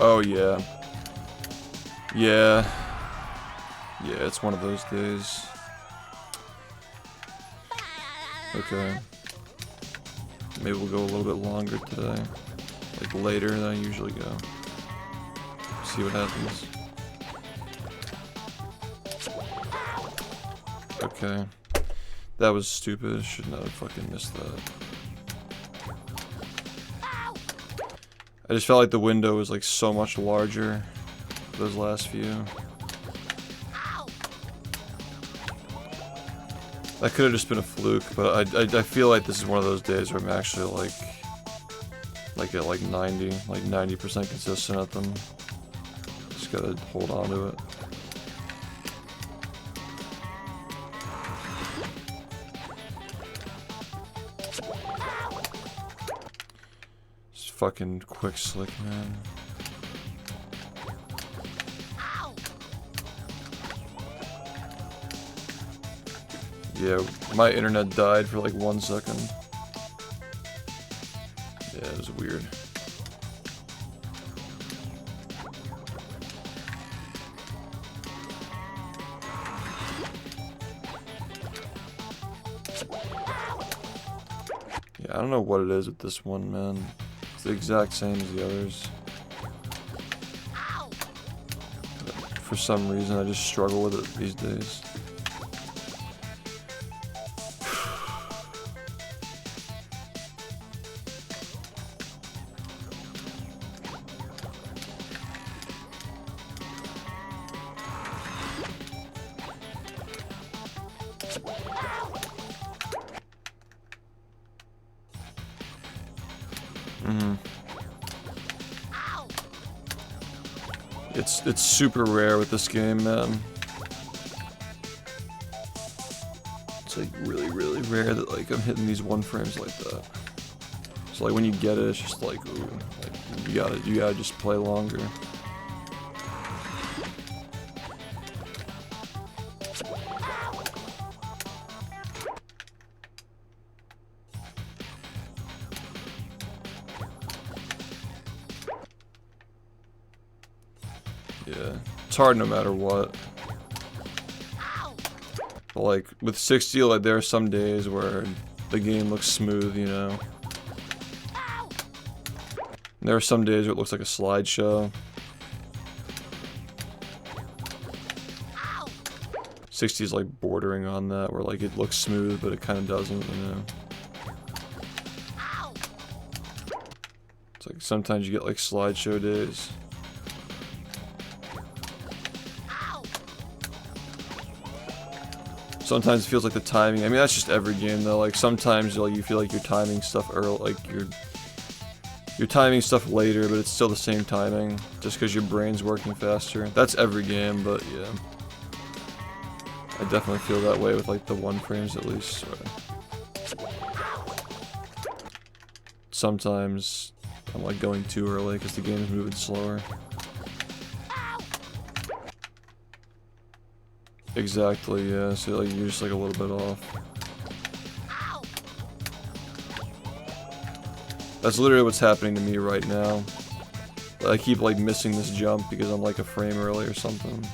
Oh, yeah. Yeah. Yeah, it's one of those days. Okay. Maybe we'll go a little bit longer today. Like later than I usually go. See what happens. Okay. That was stupid. Should not have fucking missed that. I just felt like the window was like so much larger for those last few. That could have just been a fluke, but I feel like this is one of those days where I'm actually like at like 90% consistent at them. Just gotta hold on to it. Just fucking quick slick, man. Yeah, my internet died for like 1 second. Yeah, it was weird. Yeah, I don't know what it is with this one, man. It's the exact same as the others. But for some reason, I just struggle with it these days. It's super rare with this game, man. It's like really rare that like I'm hitting these 1 frames like that. So like when you get it, it's just like, ooh, like you gotta just play longer. Yeah, it's hard no matter what. But like with 60, like there are some days where the game looks smooth, you know. And there are some days where it looks like a slideshow. 60 is like bordering on that, where like it looks smooth, but it kind of doesn't, you know. It's like sometimes you get like slideshow days. Sometimes it feels like the timing. I mean, that's just every game though. Like sometimes like you feel like you're timing stuff early, like you're timing stuff later, but it's still the same timing, just because your brain's working faster. That's every game, but yeah, I definitely feel that way with like the 1 frames at least. Sometimes I'm like going too early because the game's moving slower. Exactly, yeah, so like you're just like a little bit off. That's literally what's happening to me right now. I keep like missing this jump because I'm like a frame early or something.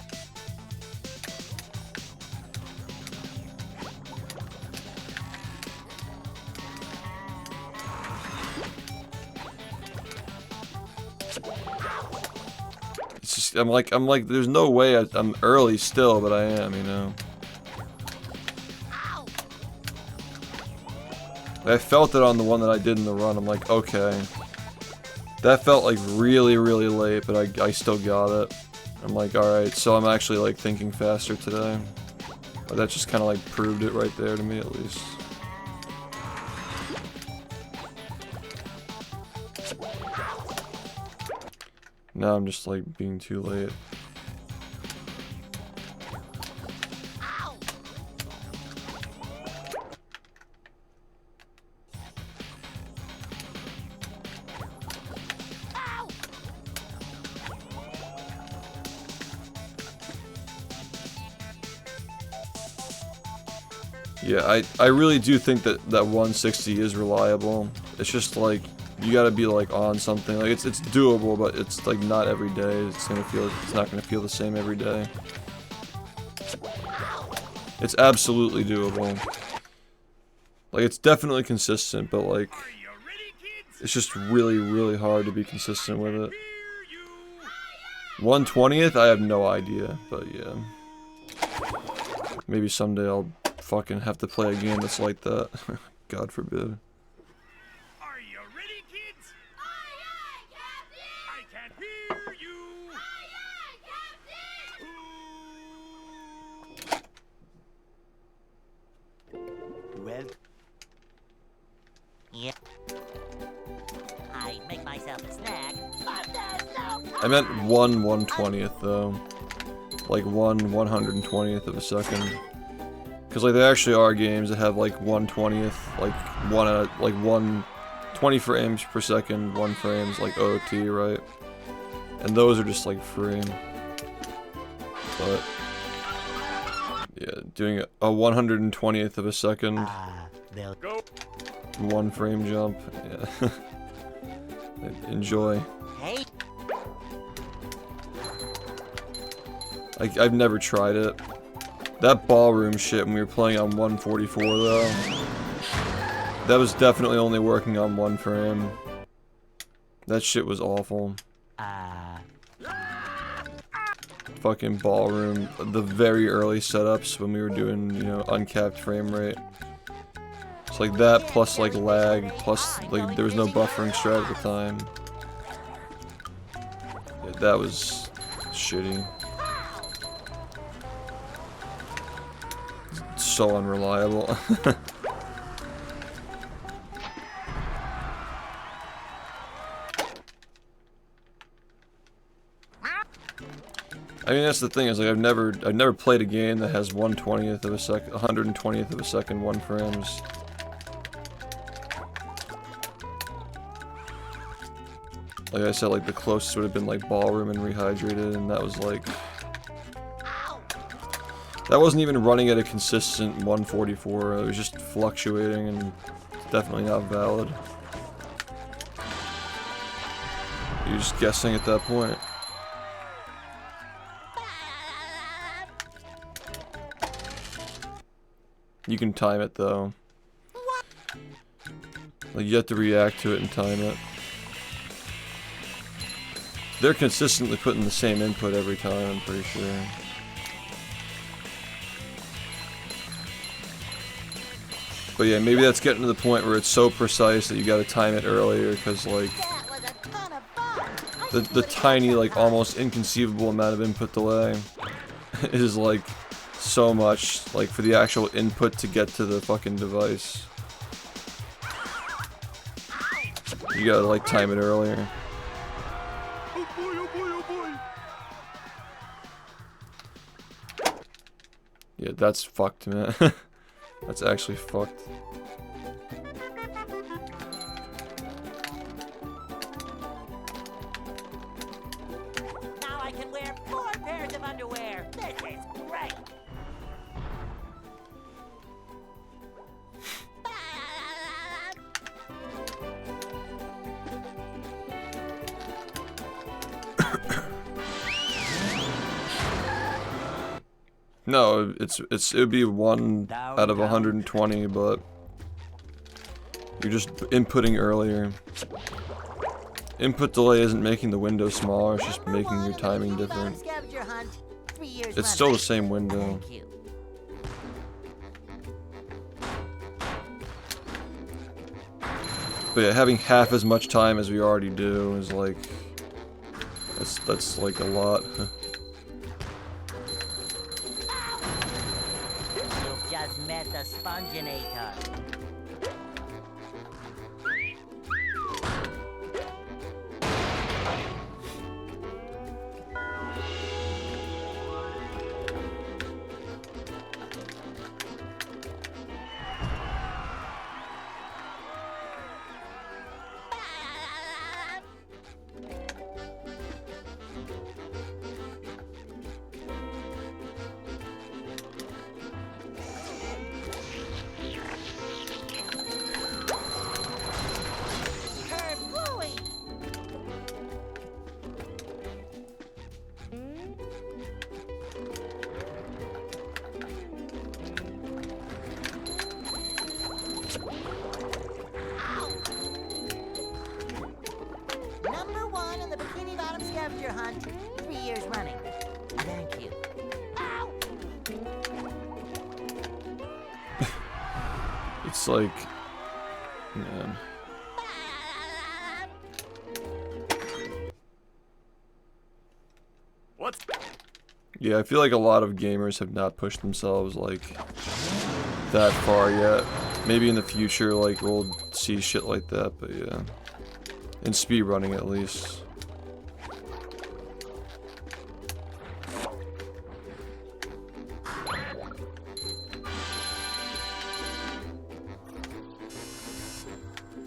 It's just, I'm like, there's no way I'm early still, but I am, you know. I felt it on the one that I did in the run. I'm like, okay. That felt like really late, but I still got it. I'm like, alright, so I'm actually like thinking faster today. But that just kind of like proved it right there to me at least. Now I'm just like being too late. Yeah, I really do think that 160 is reliable. It's just like, you gotta be like on something. Like it's doable, but it's like not every day. It's not gonna feel the same every day. It's absolutely doable. Like it's definitely consistent, but like it's just really, really hard to be consistent with it. 1/20th? I have no idea, but yeah. Maybe someday I'll fucking have to play a game that's like that. God forbid. Are you ready, kids? Aye, aye, Captain! I can't hear you! Aye, aye, Captain! Well. Yep. I make myself a snack, but there's no. I meant 1/120th though. Like 1/120th of a second. Because like there actually are games that have like 1/20th, like 20 frames per second, 1 frame's like OT, right? And those are just like free. But yeah, doing a 120th of a second, They'll Go! 1 frame jump, yeah. Enjoy. Hey. I've never tried it. That ballroom shit when we were playing on 144 though, that was definitely only working on 1 frame. That shit was awful. Fucking ballroom, the very early setups when we were doing, you know, uncapped frame rate. It's like that plus like lag, plus like there was no buffering strat at the time. Yeah, that was shitty. So unreliable. I mean that's the thing is like I've never played a game that has 1/20th of a second, 120th of a second, 1 frames. Like I said, like the closest would have been like ballroom and rehydrated, and that was like. That wasn't even running at a consistent 144, it was just fluctuating and definitely not valid. You're just guessing at that point. You can time it though. Like you have to react to it and time it. They're consistently putting the same input every time, I'm pretty sure. But yeah, maybe that's getting to the point where it's so precise that you gotta time it earlier, because like the tiny, like almost inconceivable amount of input delay is like so much, like for the actual input to get to the fucking device. You gotta like time it earlier. Oh boy, oh boy, oh boy! Yeah, that's fucked, man. That's actually fucked. Now I can wear 4 pairs of underwear. This is great. No, it would be 1 out of 120, but you're just inputting earlier. Input delay isn't making the window smaller, it's just making your timing different. It's still the same window. But yeah, having half as much time as we already do is like that's like a lot. You've just met the Sponginator. Number 1 in the Bikini Bottom scavenger hunt, 3 years running. Thank you. Ow! It's like, man. What? Yeah, I feel like a lot of gamers have not pushed themselves like that far yet. Maybe in the future, like we'll see shit like that, but yeah, in speedrunning at least.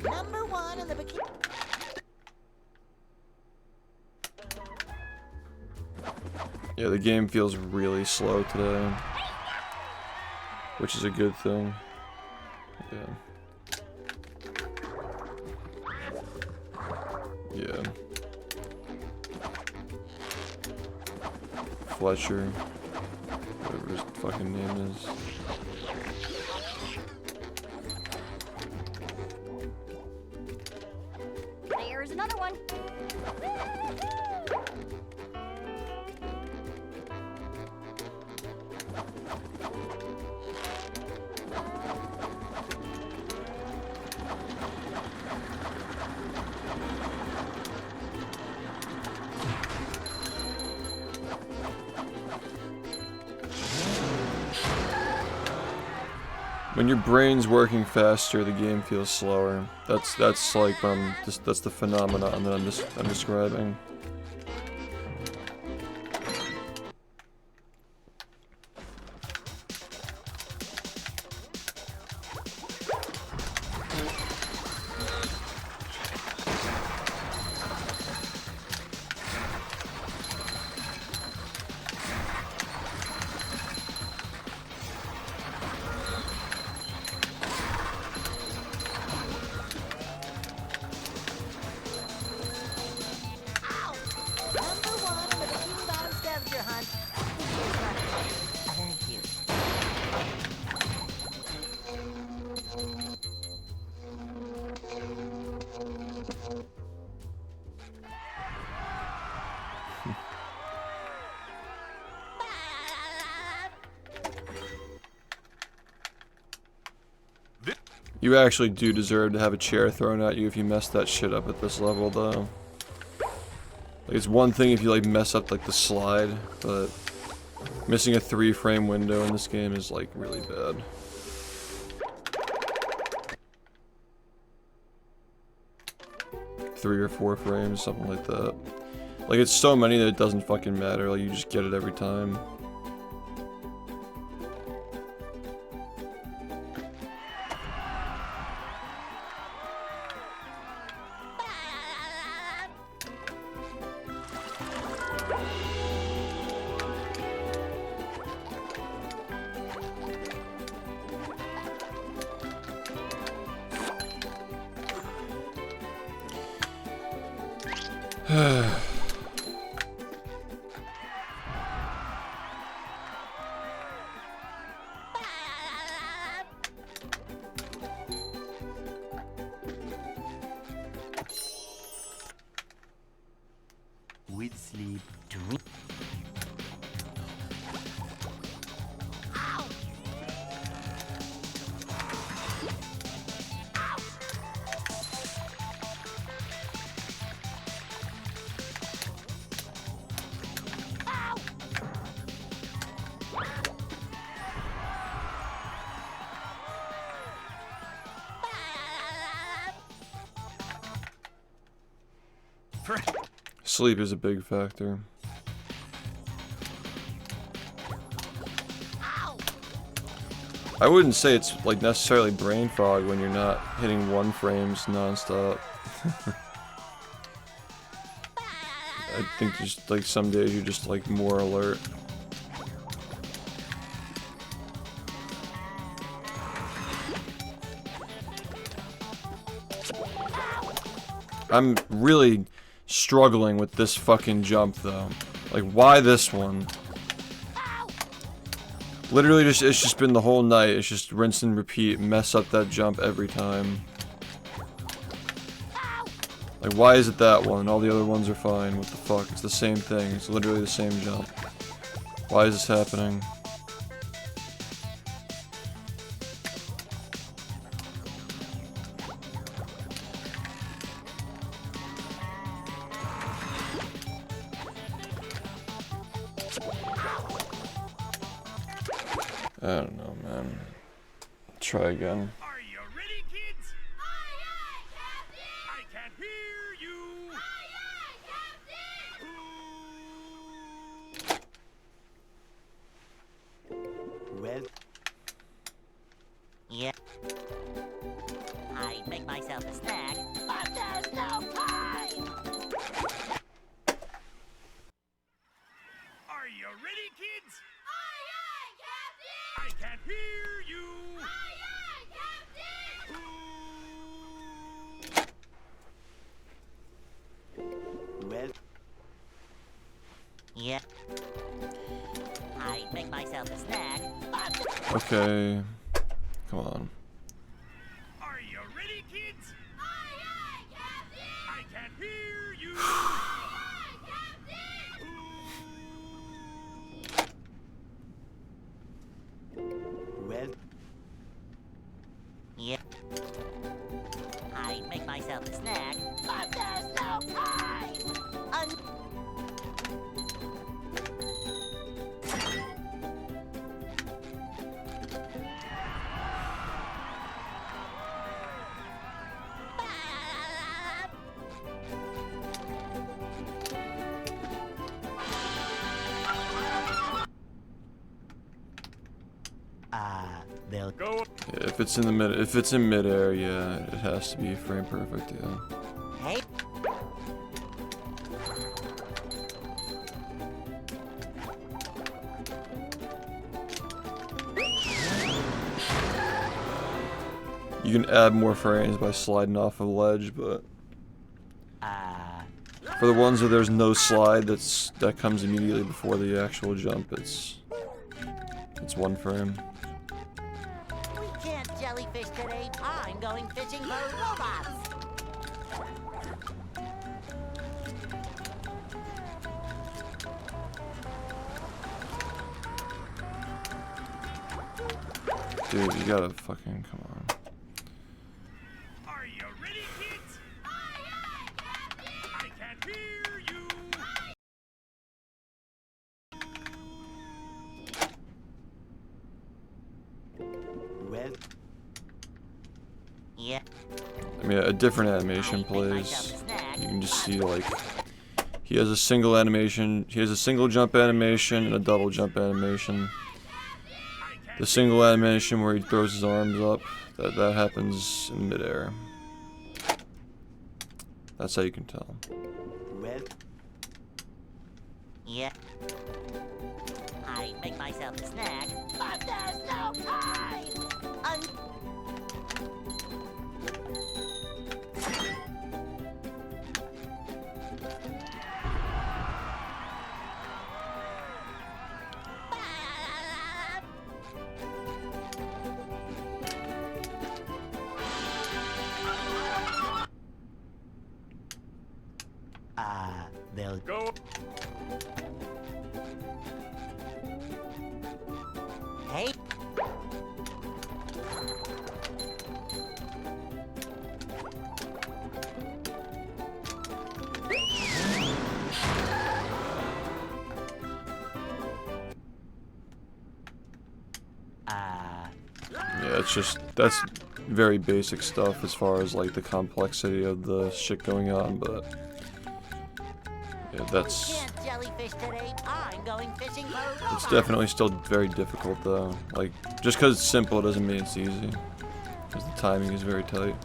Number 1 in the Bikini. Yeah, the game feels really slow today, which is a good thing. Yeah. Yeah. Fletcher, whatever his fucking name is. There's another one. When your brain's working faster, the game feels slower. That's like that's the phenomenon that I'm describing. Number 1 in the Bikini Bottom scavenger hunt, 3 years running. Thank you. You actually do deserve to have a chair thrown at you if you mess that shit up at this level, though. Like, it's one thing if you like mess up like the slide, but missing a 3-frame window in this game is like really bad. Three or 4 frames, something like that. Like, it's so many that it doesn't fucking matter. Like, you just get it every time. With sleep, dream. Sleep is a big factor. I wouldn't say it's like necessarily brain fog when you're not hitting 1 frames nonstop. I think just like some days you're just like more alert. I'm really struggling with this fucking jump though. Like, why this one? Literally it's just been the whole night. It's just rinse and repeat, mess up that jump every time. Like, why is it that one? All the other ones are fine. What the fuck? It's the same thing. It's literally the same jump. Why is this happening? I don't know, man. Try again. Are you ready, kids? Aye, aye, Captain! I can hear you! Aye, aye, Captain! Well. Yeah. I make myself a snack, but there's no time! Are you ready, kids? Aye, aye, Captain! I can hear you! Aye, aye, Captain! Well. Yeah. I make myself a snack, but Okay. Come on. Are you ready, kids? Aye, aye, Captain! I can hear you! Aye, aye, Captain! well. Yeah. I make myself a snack, but there's no time! They'll Go. Yeah, if it's in midair, yeah, it has to be frame perfect, yeah. Hey. You can add more frames by sliding off a ledge, but for the ones where there's no slide that comes immediately before the actual jump, it's 1 frame. We can't jellyfish today. I'm going fishing for robots. Dude, you gotta fucking come on. Are you ready, kids? Aye, aye, Captain! I can hear you! Well. Yeah. I mean, a different animation plays. You can just see, like, he has a single animation, he has a single jump animation and a double jump animation. The single animation where he throws his arms up, that happens in midair. That's how you can tell. Well. Yeah. I make myself a snack, but there's no time! They'll Go. Hey. Yeah, that's very basic stuff as far as like the complexity of the shit going on, but yeah, that's Can't jellyfish today. I'm going fishing for robots. it's definitely still very difficult though. Like, just because it's simple doesn't mean it's easy, because the timing is very tight.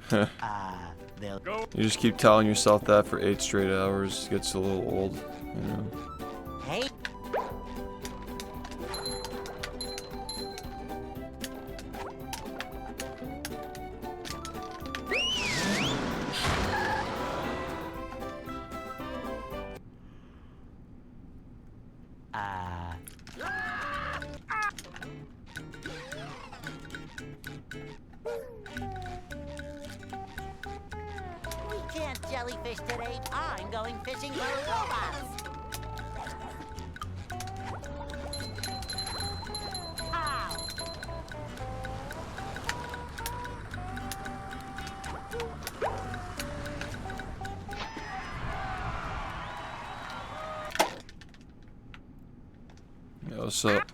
They'll Go. You just keep telling yourself that for 8 straight hours. It gets a little old, you know. Hey. We can't jellyfish today. I'm going fishing for robots. Ow! Yeah, what's up?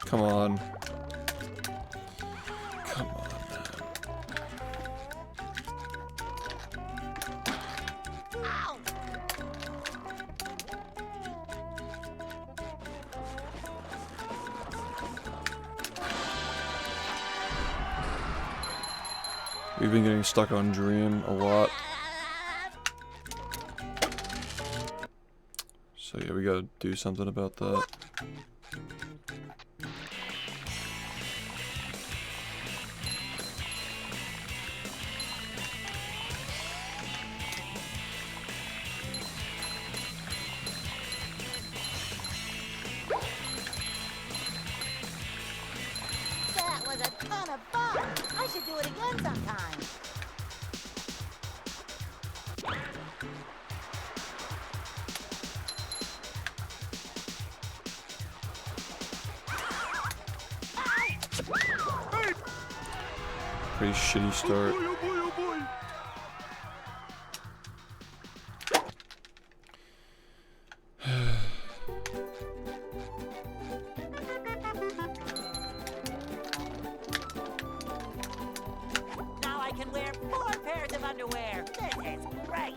Come on. Come on, man. Ow! We've been getting stuck on Dream a lot. So yeah, we gotta do something about that. That was a ton of fun. I should do it again sometime. Pretty shitty start. Oh boy, oh boy. Now I can wear 4 pairs of underwear. This is great.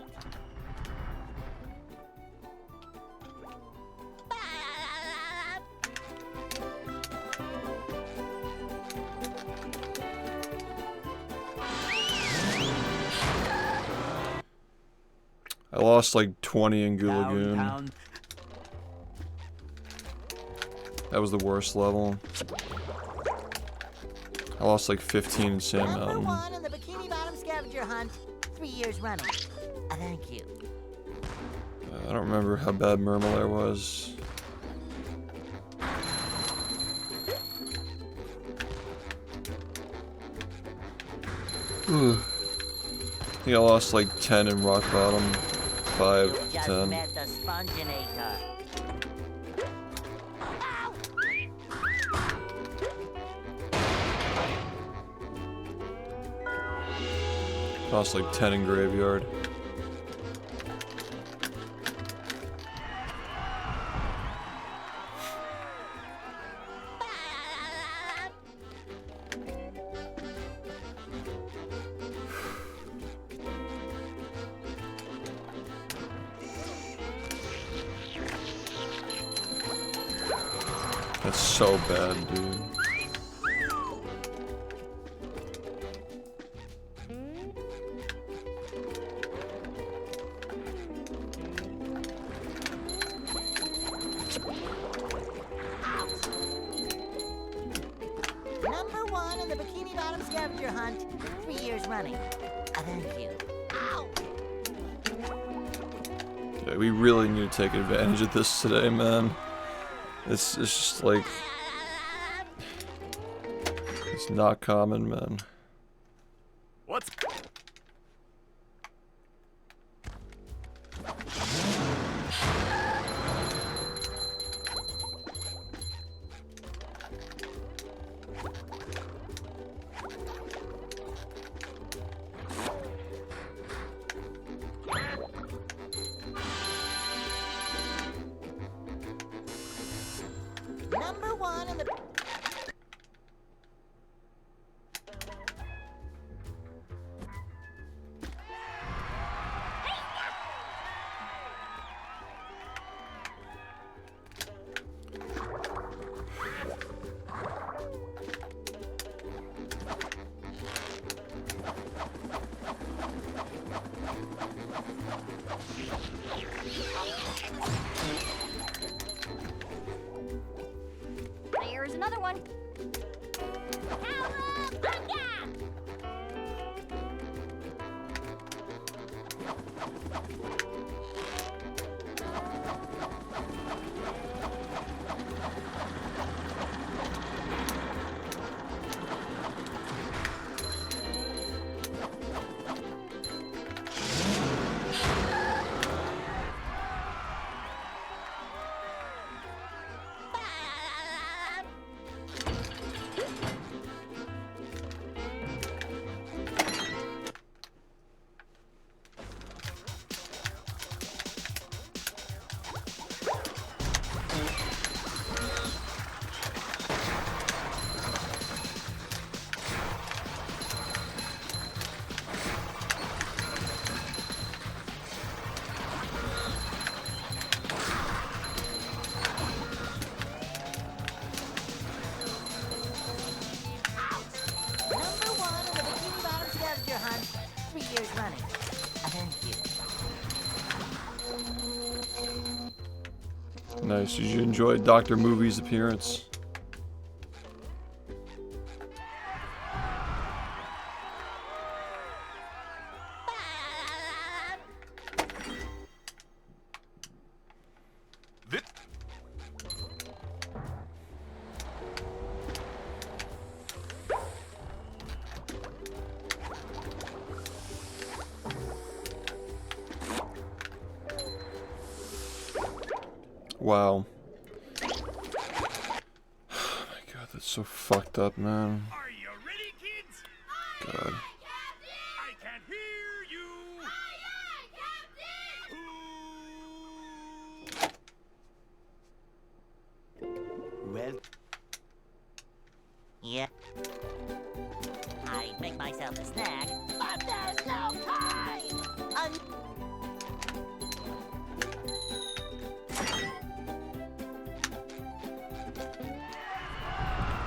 I lost like 20 in Goo Lagoon. Downtown. That was the worst level. I lost like 15 in Sand Number Mountain. 1 in the Bikini Bottom scavenger hunt. 3 years running. Thank you. I don't remember how bad Murmelair was. I think I lost like 10 in Rock Bottom. 5, You just 10. met the Sponginator. Lost like 10 in Graveyard. That's so bad, dude. Number 1 in the Bikini Bottom scavenger hunt. 3 years running. Thank you. Ow! Yeah, we really need to take advantage of this today, man. It's just like... It's not common, man. What's Number 1 in the... Nice. Did you enjoy Dr. Movie's appearance? Wow. Oh my god, that's so fucked up, man. Are you ready, kids? God. I can't hear you. Well. Yeah. I make myself a snack, but there's no time.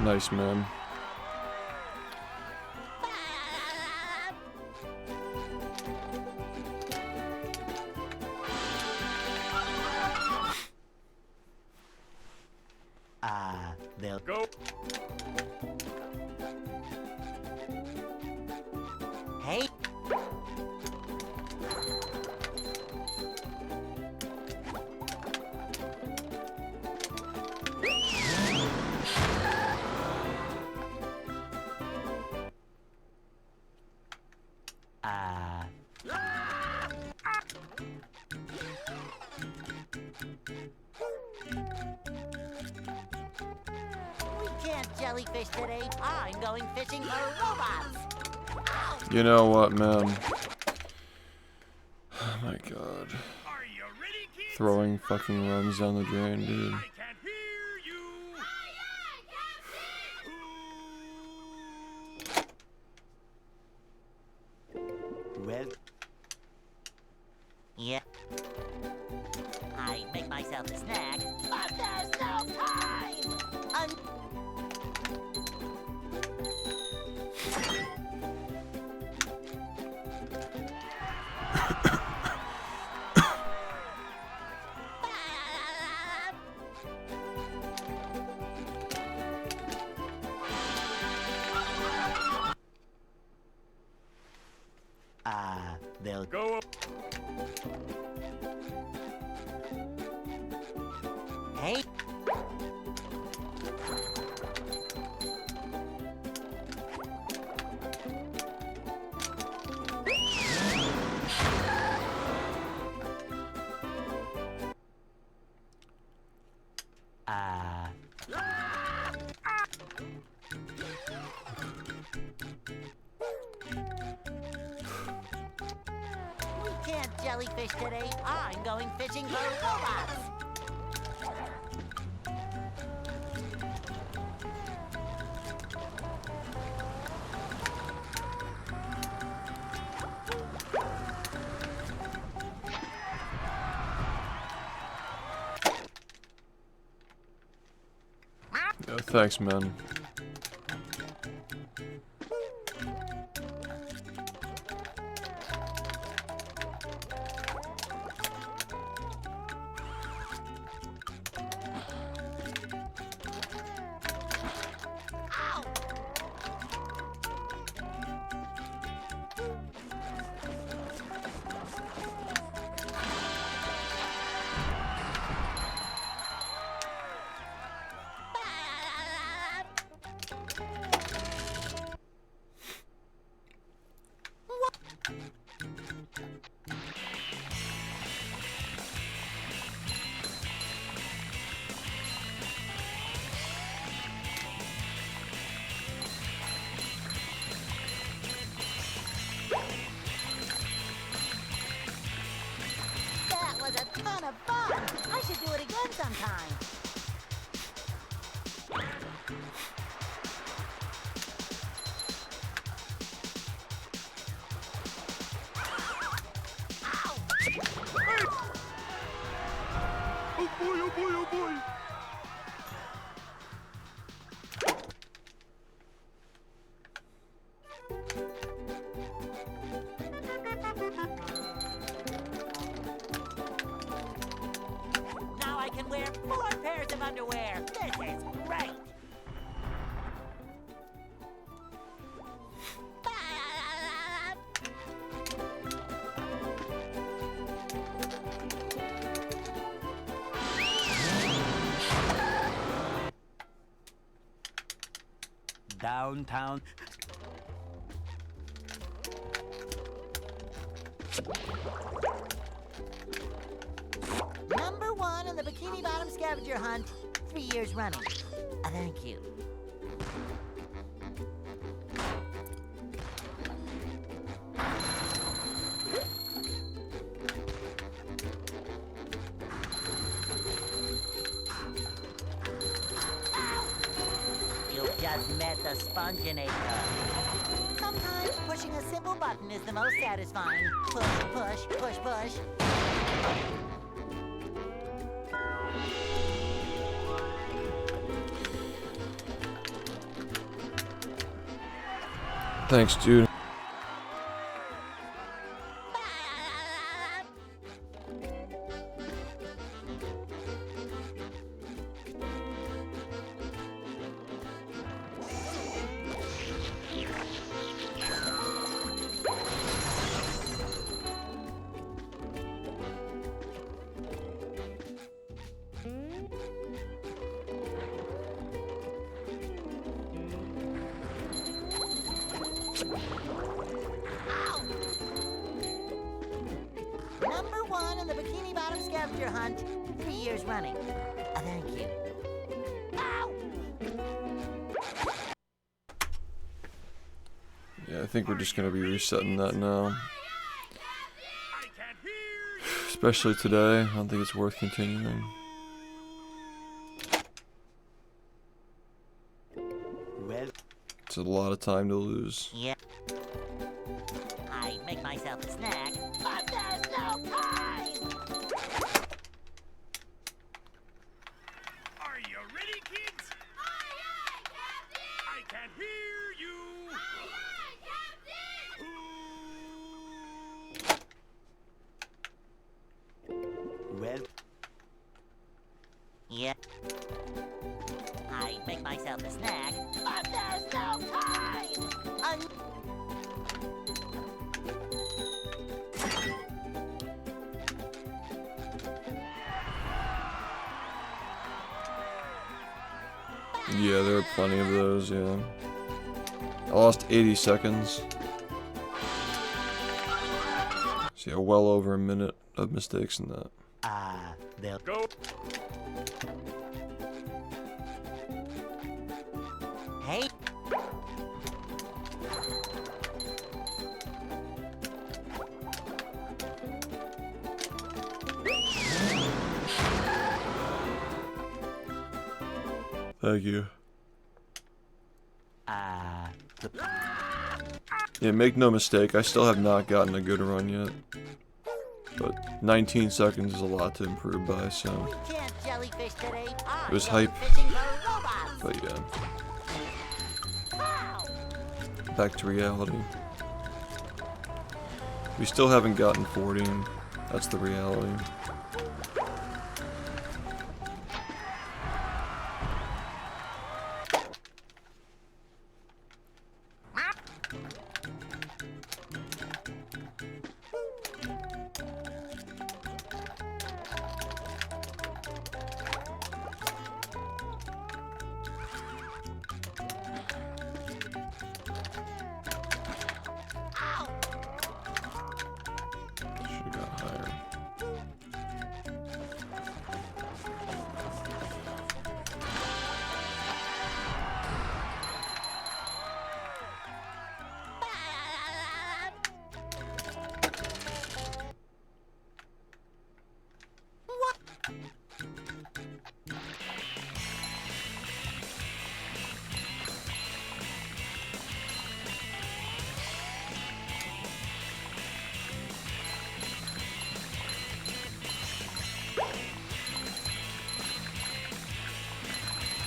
Nice, man. They'll Go. Hey. We can't jellyfish today. I'm going fishing for robots. You know what, man? Oh my god. Are you ready, kids? Throwing fucking runs down the drain, dude. I can't hear you. Well. Yeah. I make myself a snack, but there's no time. They'll Go. Hey. We can't jellyfish today. I'm going fishing for robots. Yeah, thanks, man. That was a ton of fun. I should do it again sometime. Oh boy, oh boy, oh boy. Now I can wear full downtown. Number 1 in the Bikini Bottom scavenger hunt, 3 years running. Thank you. You just met the spongebob. Sometimes pushing a simple button is the most satisfying. Push, push, push, push. Thanks, dude. Number 1 in the Bikini Bottom scavenger hunt, 3 years running. Thank you. Ow! Yeah, I think we're just gonna be resetting that now. I can't hear you. Especially today. I don't think it's worth continuing. Well, It's a lot of time to lose. Yeah. I make myself a snack, but there's no time! Are you ready, kids? Aye, aye, Captain! I can't hear you. Aye, aye, Captain! well, Yeah. I make myself a snack, but there's no time! Yeah, there are plenty of those, yeah. I lost 80 seconds. So yeah, well over a minute of mistakes in that. they'll Go. Hey! Thank you. the Yeah, make no mistake, I still have not gotten a good run yet. But 19 seconds is a lot to improve by, so... We can't jellyfish today. It was hype. Fishing for robots. But yeah, Wow. back to reality. We still haven't gotten 40, and that's the reality. Should've got higher.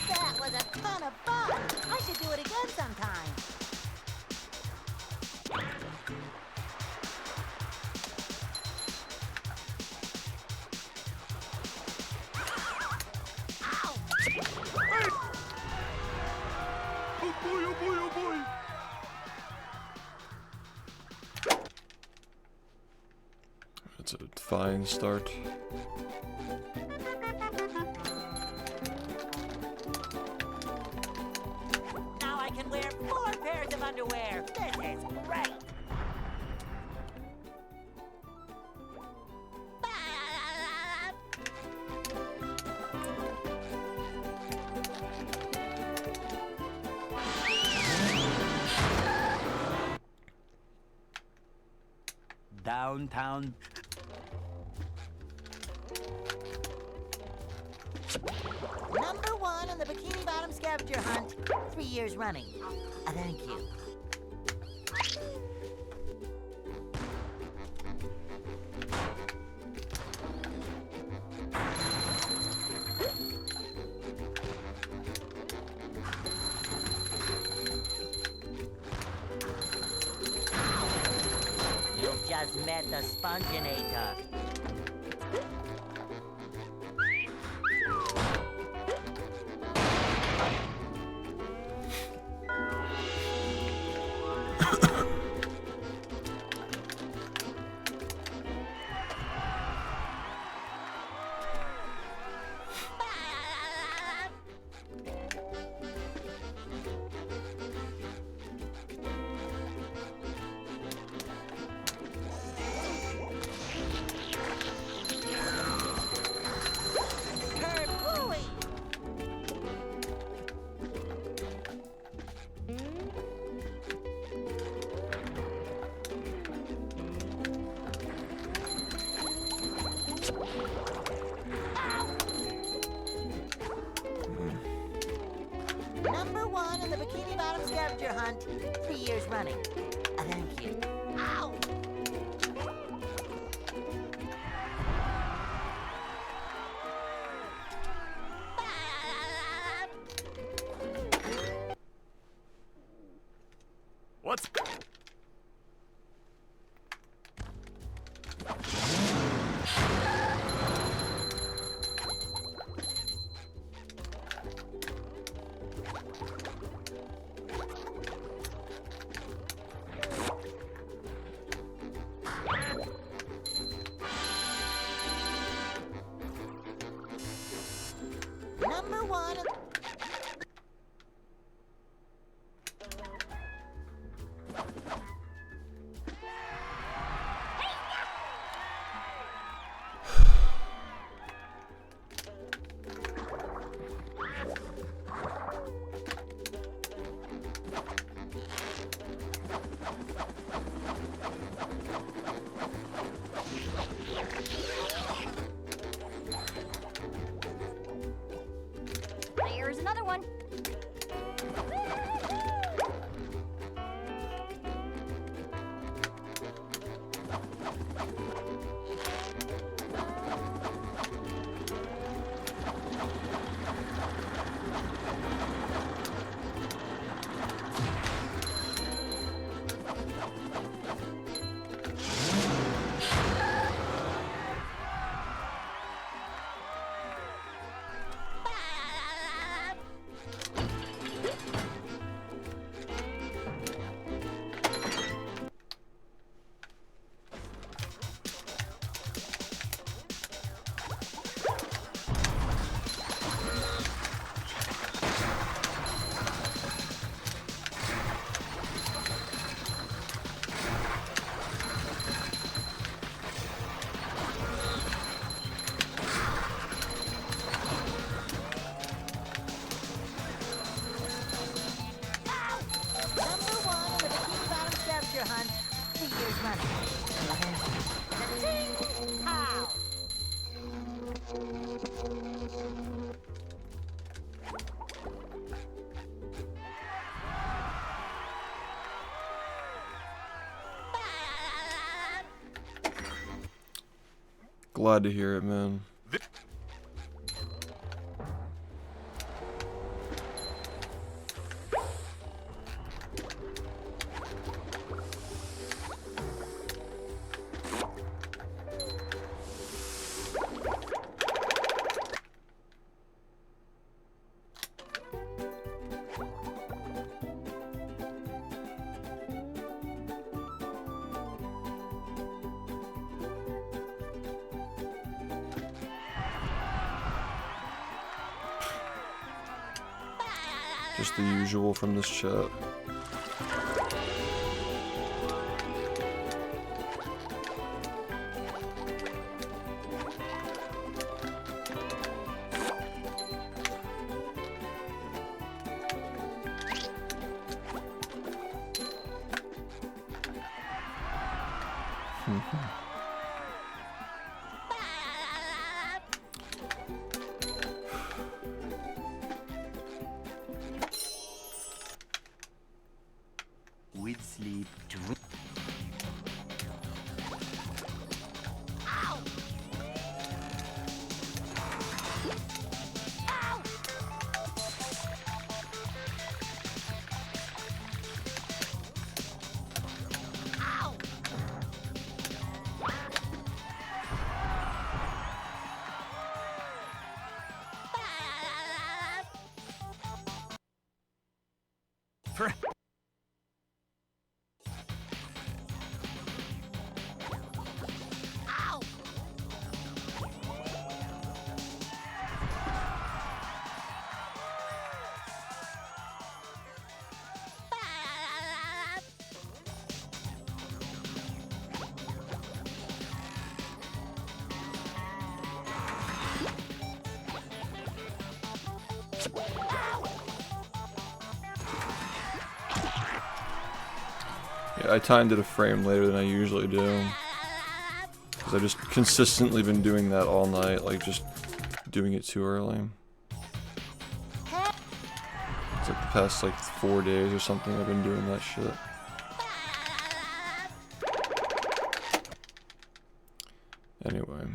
That was a ton of fun. I should do it again sometime. Oh boy, oh boy, oh boy. That's a fine start. Now I can wear underwear. This is great. Downtown. Number 1 on the Bikini Bottom scavenger hunt. 3 years running. Thank you. You've just met the Sponginator. Number 1 in the Bikini Bottom scavenger hunt. 3 years running. Thank you. Ow! What's... Number 1. There's another one. hunt 3 years running. Ka-ching! Pow! Glad to hear it, man. Just the usual from this chat. With sleep. Yeah, I timed it a frame later than I usually do. Because I've just consistently been doing that all night, like just doing it too early. It's like the past like 4 days or something I've been doing that shit. Anyway.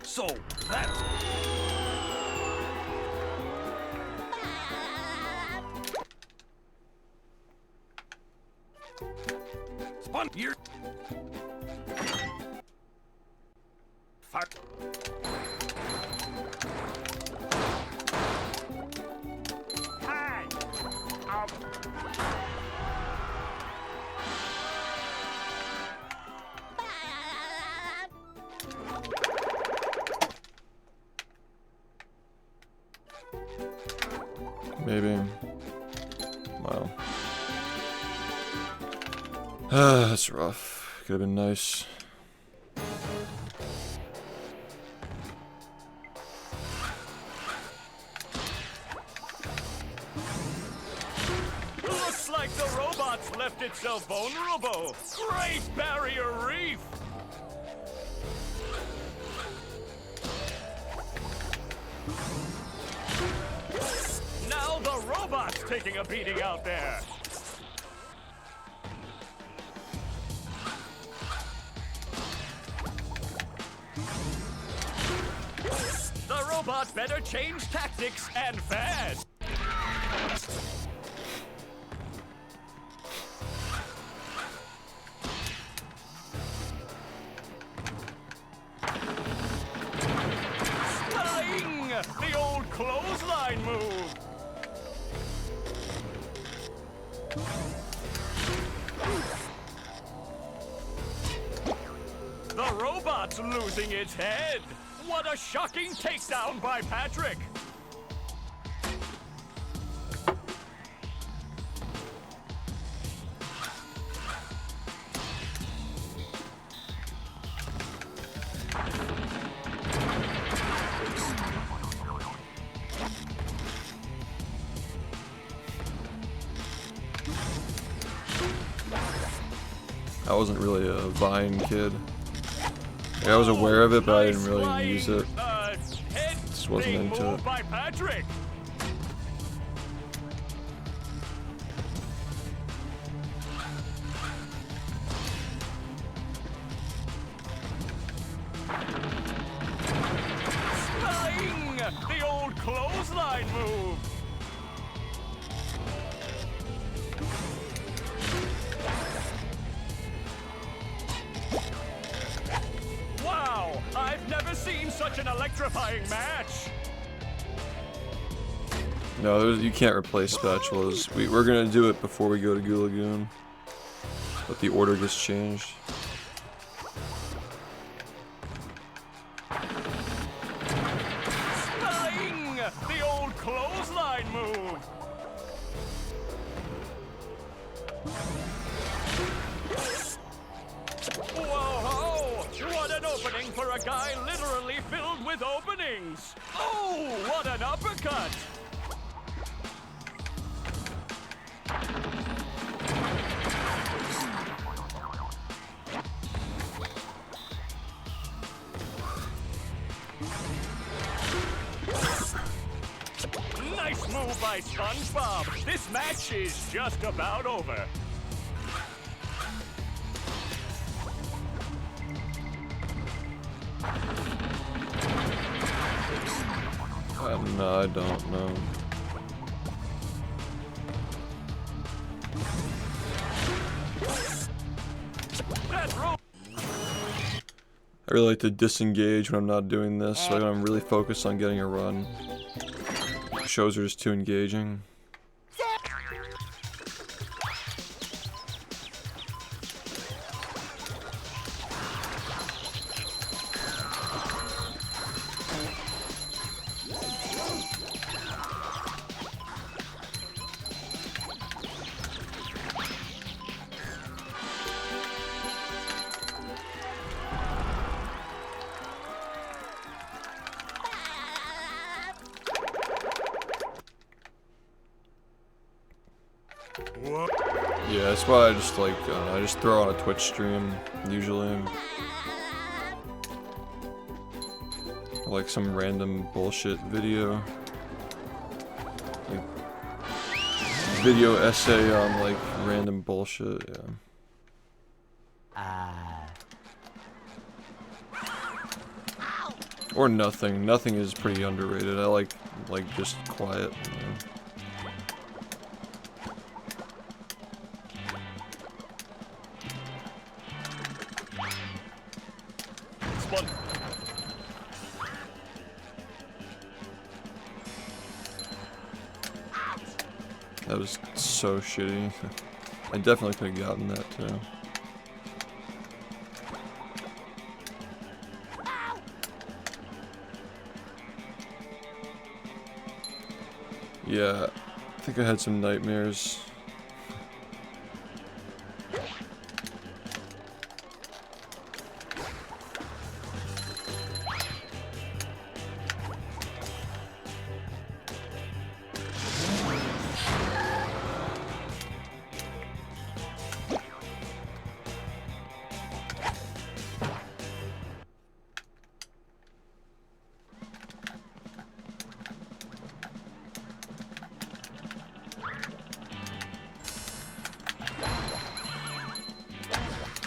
So that's Spun here. Fuck. Hi. Maybe. Wow. That's rough. Could have been nice. Looks like the robots left itself vulnerable. Great barrier reef. Now the robot's taking a beating out there. The robot better change tactics and fast. Sling! The old clothesline move. The robot's losing its head. What a shocking takedown by Patrick. I wasn't really a Vine kid. Like, I was aware of it, but I didn't really use it. Just wasn't into it. By Patrick. Sling! The old clothesline move. Wow! I've never seen such an electrifying match. No, you can't replace spatulas. We're gonna do it before we go to Goo Lagoon, but the order gets changed. Sling! The old clothesline move. Whoa! What an opening for a guy literally filled with openings! Oh, what an uppercut! Nice move by SpongeBob. This match is just about over. No, I don't know. I really like to disengage when I'm not doing this, so I'm really focused on getting a run. Shows are just too engaging. Yeah, that's why I just like, I just throw on a Twitch stream, usually. Like some random bullshit video. Like, video essay on like random bullshit, yeah. Or nothing. Nothing is pretty underrated. I like just quiet, you know. That was so shitty. I definitely could have gotten that too. Yeah, I think I had some nightmares.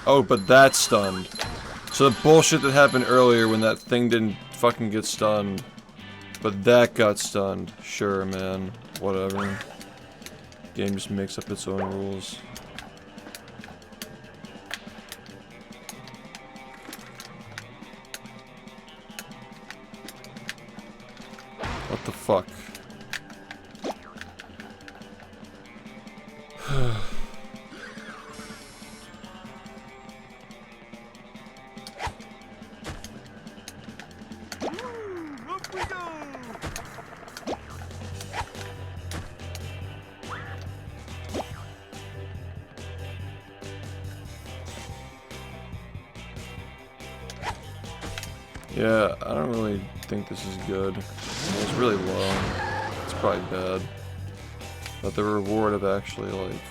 Oh, but that's stunned. So the bullshit that happened earlier when that thing didn't fucking get stunned. But that got stunned. Sure, man. Whatever. Game just makes up its own rules. What the fuck? Yeah, I don't really think this is good. It's really low. It's probably bad. But the reward of actually, like...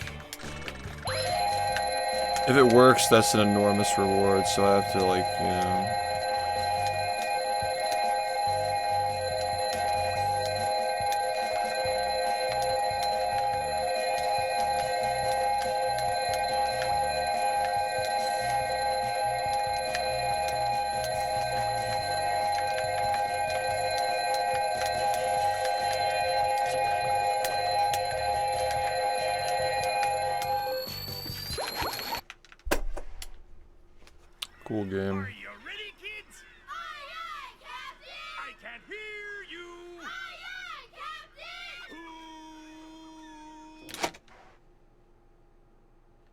If it works, that's an enormous reward, so I have to, like, you know... Cool game. Are you ready, kids? Aye, aye, Captain! I can't hear you. Aye, aye,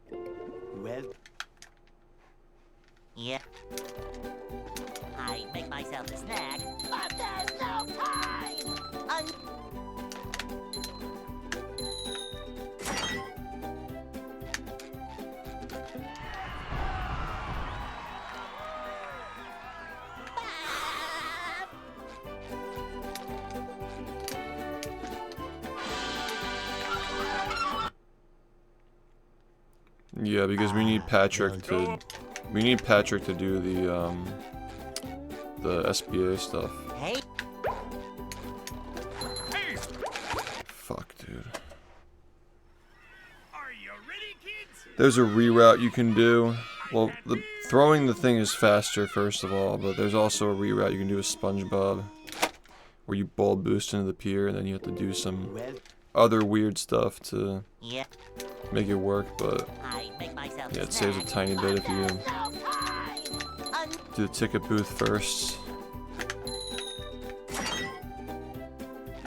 Captain! Well, Yeah. I make myself a snack. But there's no time! Yeah, because we need Patrick to do the SBA stuff. Hey, Hey, Fuck, dude. are you ready, kids? There's a reroute you can do. Well, throwing the thing is faster, first of all, but there's also a reroute you can do with SpongeBob, where you ball boost into the pier, and then you have to do some Well, other weird stuff to yeah, make it work, but I make myself yeah, it saves a tiny bit if you do the ticket booth first.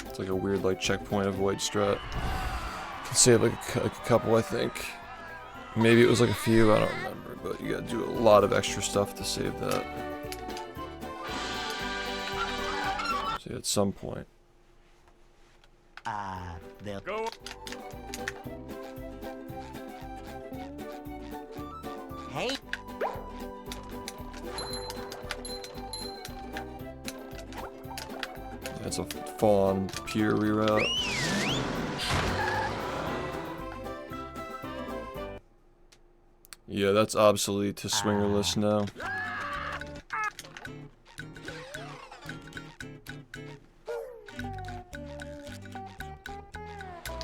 It's like a weird like checkpoint avoid strat. Can save like a couple, I think. Maybe it was like a few, I don't remember, but you gotta do a lot of extra stuff to save that. So yeah, at some point. they'll Go. Hey, That's a full-on pier reroute. Yeah, that's obsolete to swingerless now.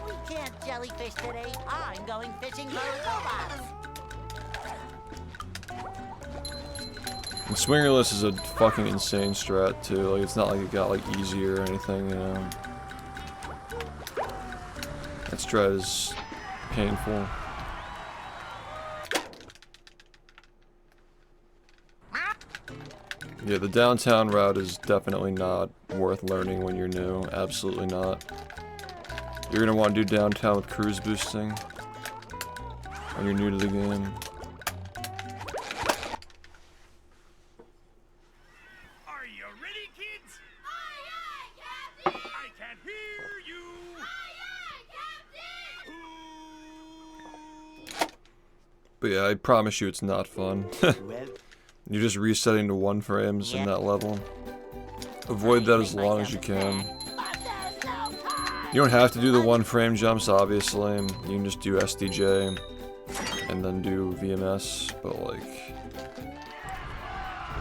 we can't jellyfish today. I'm going fishing for robots. And swingerless is a fucking insane strat too. Like it's not like it got like easier or anything, you know. That strat is painful. Yeah, the downtown route is definitely not worth learning when you're new. Absolutely not. You're gonna want to do downtown with cruise boosting when you're new to the game. Are you ready, kids? I can't hear you. But yeah, I promise you it's not fun. well, You're just resetting to 1 frames in that level. Avoid that as long as you can. You don't have to do the 1 frame jumps, obviously. You can just do SDJ and then do VMS, but like,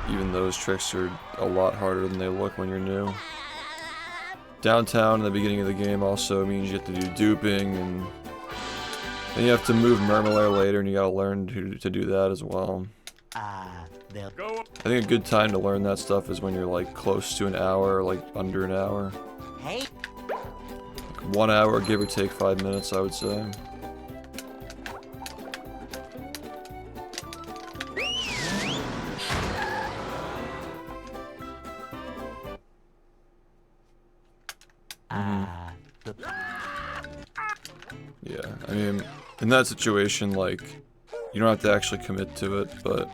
even those tricks are a lot harder than they look when you're new. Downtown in the beginning of the game also means you have to do duping, and then you have to move Murmulaire later, and you gotta learn to do that as well. they'll Go. I think a good time to learn that stuff is when you're like close to an hour, or like under an hour. Hey, 1 hour, give or take 5 minutes, I would say. Yeah, I mean, in that situation, like, you don't have to actually commit to it, but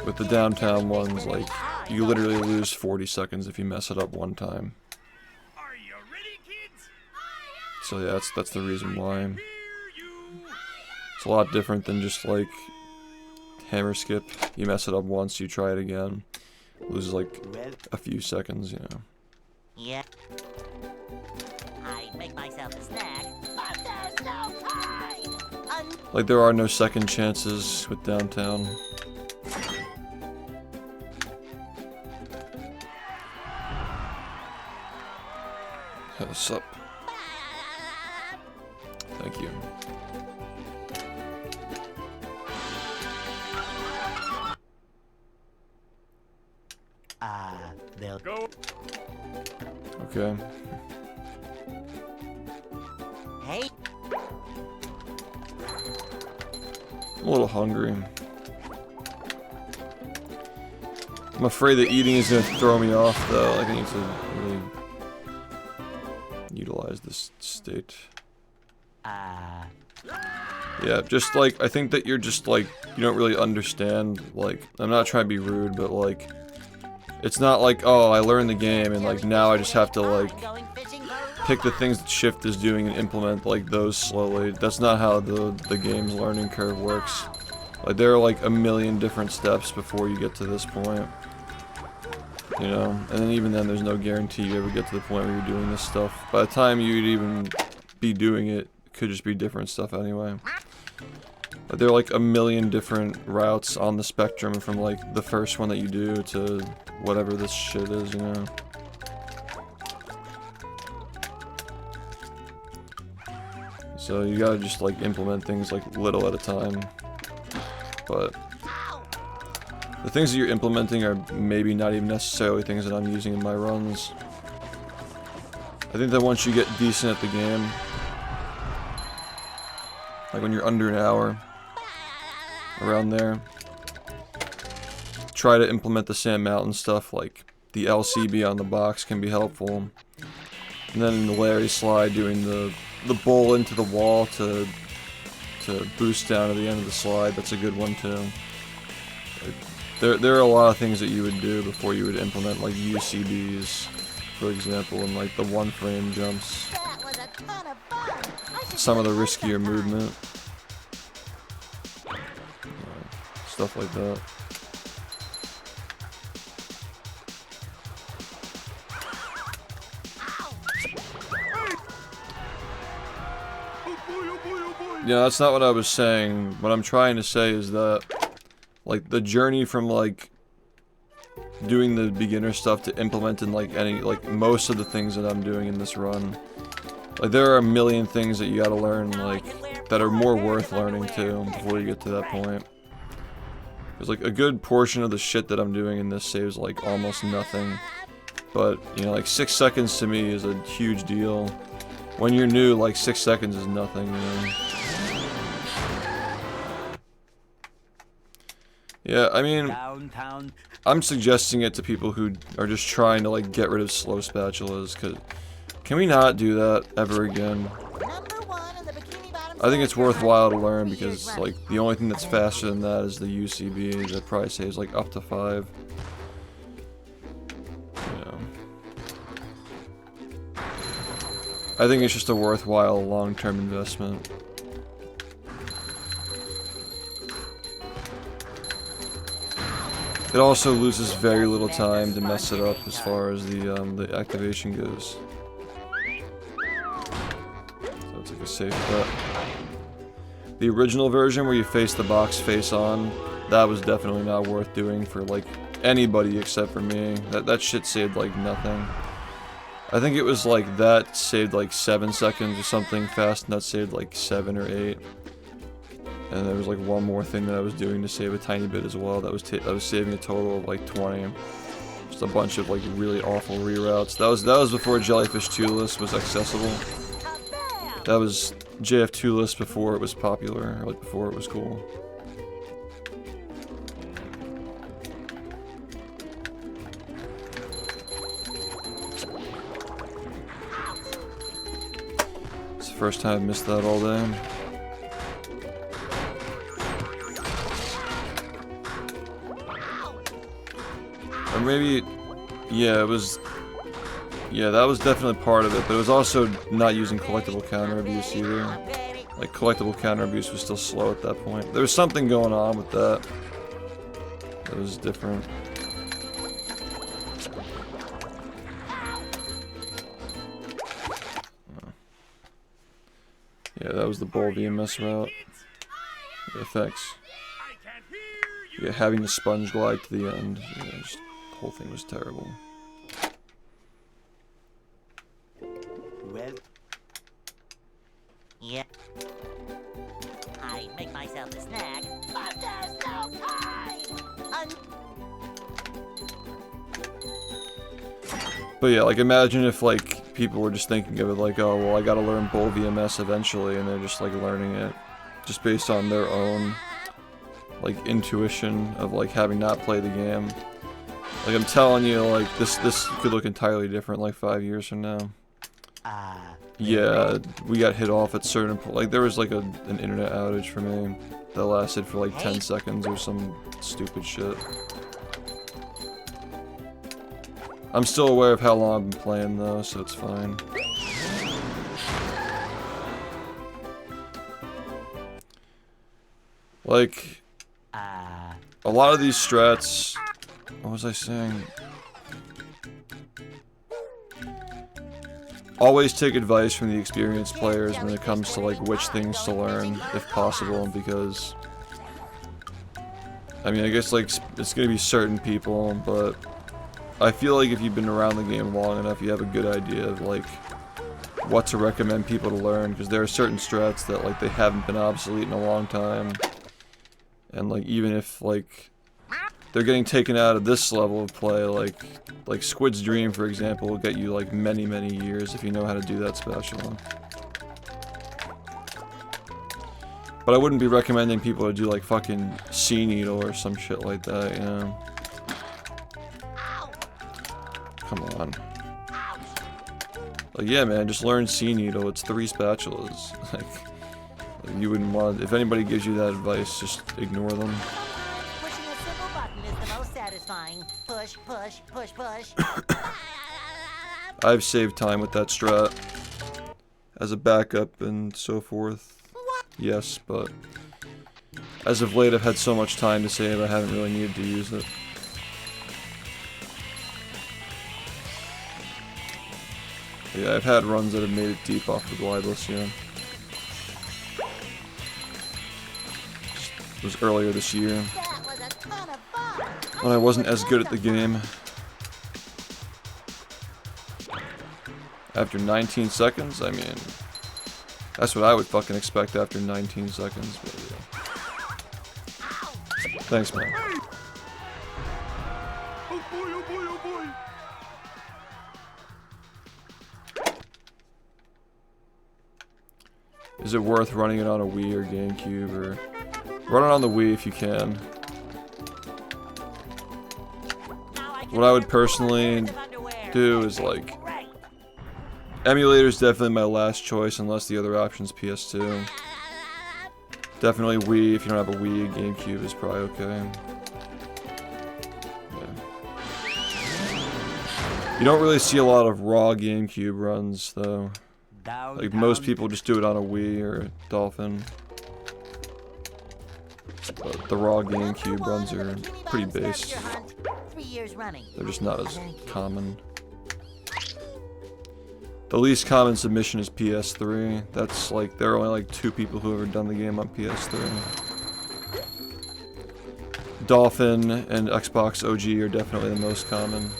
with the downtown ones, like, you literally lose 40 seconds if you mess it up one time. Are you ready, kids? So yeah, that's the reason why. Hear you. It's a lot different than just like hammer skip. You mess it up once, you try it again. Loses like well, a few seconds, you know. yeah. I make myself a snack, but there's no time. Like there are no second chances with downtown. Hey, what's up? Thank you. they'll Go. Okay. Hey, I'm a little hungry. I'm afraid that eating is gonna throw me off though. Like I need to really utilize this state. Yeah, just like, I think that you're just like, you don't really understand, like, I'm not trying to be rude, but like, it's not like, oh, I learned the game and like now I just have to like I'm going fishing for pick the things that SHiFT is doing and implement like those slowly. That's not how the game's learning curve works. Like there are like a million different steps before you get to this point. You know? And then even then there's no guarantee you ever get to the point where you're doing this stuff. By the time you'd even be doing it, it could just be different stuff anyway. There are like a million different routes on the spectrum from like the first one that you do to whatever this shit is, you know? So you gotta just like implement things like little at a time. But the things that you're implementing are maybe not even necessarily things that I'm using in my runs. I think that once you get decent at the game, like when you're under an hour, around there, try to implement the Sand Mountain stuff, like the LCB on the box can be helpful. And then in the Larry slide, doing the bowl into the wall to boost down to the end of the slide, that's a good one too. There are a lot of things that you would do before you would implement like UCBs, for example, and like the one frame jumps. That was a ton of fun. Some of the riskier movement. Stuff like that. Yeah, that's not what I was saying. What I'm trying to say is that, like, the journey from, like, doing the beginner stuff to implementing, like, most of the things that I'm doing in this run. Like, there are a million things that you gotta learn, like, that are more worth learning, too, before you get to that point. There's, like, a good portion of the shit that I'm doing in this saves, like, almost nothing. But, you know, like, 6 seconds to me is a huge deal. When you're new, like, 6 seconds is nothing, you know? Yeah, I mean, I'm suggesting it to people who are just trying to, like, get rid of slow spatulas, cause can we not do that ever again? I think it's worthwhile to learn because, like, the only thing that's faster than that is the UCB that probably saves, like, up to 5. You know. I think it's just a worthwhile long-term investment. It also loses very little time to mess it up as far as the activation goes. So it's like a safe bet. The original version where you face the box face on, that was definitely not worth doing for like anybody except for me. That shit saved like nothing. I think it was like that saved like 7 seconds or something, fast and that saved like 7 or 8. And there was like one more thing that I was doing to save a tiny bit as well. That was saving a total of like 20. Just a bunch of like really awful reroutes. That was before Jellyfish 2 list was accessible. That was JF2 list before it was popular, or like before it was cool. It's the first time I've missed that all day. Or maybe, yeah, it was, yeah, that was definitely part of it, but it was also not using collectible counter abuse either. Like, collectible counter abuse was still slow at that point. There was something going on with that. That was different. Yeah, that was the bowl VMS route. Yeah, thanks. Yeah, having the sponge glide to the end. Yeah, just, the whole thing was terrible. Well, Yeah. I make myself a snack, but there's no time! But yeah, like imagine if like people were just thinking of it like, oh well, I gotta learn bowl VMS eventually, and they're just like learning it just based on their own like intuition of like having not played the game. Like I'm telling you, like this could look entirely different like 5 years from now. Yeah, we got hit off at certain like there was like an internet outage for me that lasted for like 10 seconds or some stupid shit. I'm still aware of how long I've been playing though, so it's fine. Like, a lot of these strats, what was I saying? Always take advice from the experienced players when it comes to like which things to learn, if possible, because I mean, I guess like it's gonna be certain people, but I feel like if you've been around the game long enough, you have a good idea of like what to recommend people to learn, because there are certain strats that like they haven't been obsolete in a long time, and like even if like they're getting taken out of this level of play, like Squid's Dream, for example, will get you like many years if you know how to do that special. But I wouldn't be recommending people to do like fucking Sea Needle or some shit like that, you know? Come on. Like, yeah, man, just learn Sea Needle. It's 3 spatulas. Like, you wouldn't want. If anybody gives you that advice, just ignore them. Pushing a simple button is the most satisfying. Push, push, push, push. I've saved time with that strat as a backup and so forth. Yes, but as of late, I've had so much time to save, I haven't really needed to use it. Yeah, I've had runs that have made it deep off the glideless, yeah. It was earlier this year, That was a ton of fun. when I wasn't as good at the game. After 19 seconds, I mean, that's what I would fucking expect after 19 seconds, but yeah. Thanks, man. Oh boy, oh boy, oh boy. Is it worth running it on a Wii or GameCube, or run it on the Wii if you can? What I would personally do is like, emulator is definitely my last choice unless the other option's PS2. Definitely Wii. If you don't have a Wii, GameCube is probably okay. Yeah. You don't really see a lot of raw GameCube runs though. Like most people just do it on a Wii or a Dolphin. But the raw GameCube runs are pretty base. 3 years running. They're just not as common. The least common submission is PS3. That's like, there are only like 2 people who have ever done the game on PS3. Dolphin and Xbox OG are definitely the most common.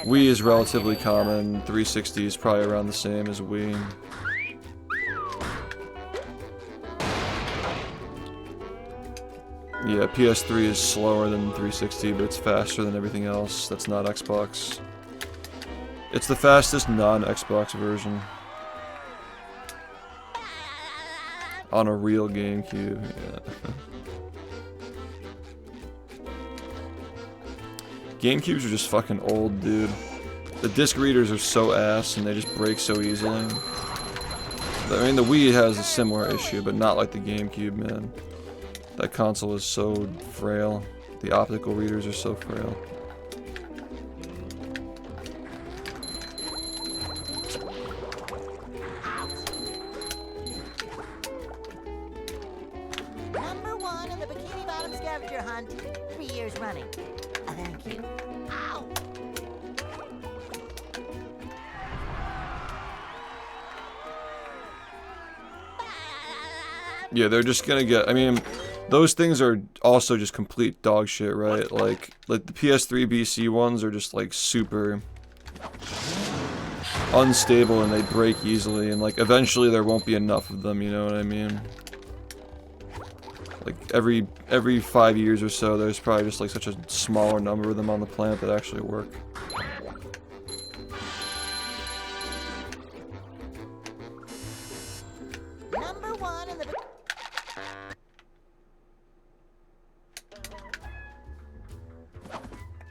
Wii is relatively common. 360 is probably around the same as Wii. Yeah, PS3 is slower than 360, but it's faster than everything else that's not Xbox. It's the fastest non-Xbox version. On a real GameCube, yeah. GameCubes are just fucking old, dude. The disc readers are so ass and they just break so easily. I mean, the Wii has a similar issue, but not like the GameCube, man. That console is so frail. The optical readers are so frail. Number 1 in the Bikini Bottom scavenger hunt. 3 years running. Thank you. Ow! Yeah, they're just gonna get, I mean, those things are also just complete dog shit, right? Like the PS3 BC ones are just like super unstable and they break easily, and like eventually there won't be enough of them, you know what I mean? Like every 5 years or so there's probably just like such a smaller number of them on the planet that actually work. Number 1 in the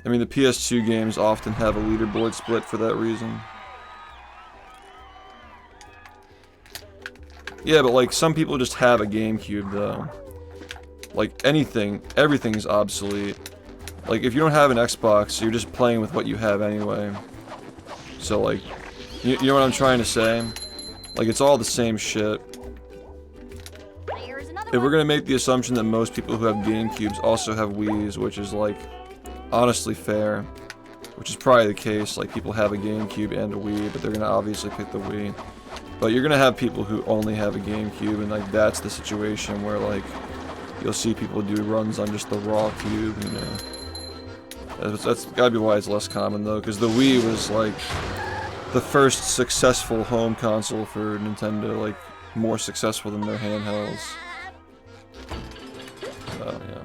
I mean, the PS2 games often have a leaderboard split for that reason. Yeah, but like some people just have a GameCube though. Like everything's obsolete. Like if you don't have an Xbox, you're just playing with what you have anyway. So like, you know what I'm trying to say? Like it's all the same shit. There's another If we're one. gonna make the assumption that most people who have GameCubes also have Wiis, which is like honestly fair, which is probably the case, like people have a GameCube and a Wii, but they're gonna obviously pick the Wii. But you're gonna have people who only have a GameCube, and like that's the situation where like you'll see people do runs on just the raw cube, you know. That's gotta be why it's less common though, because the Wii was like the first successful home console for Nintendo, like more successful than their handhelds. So yeah.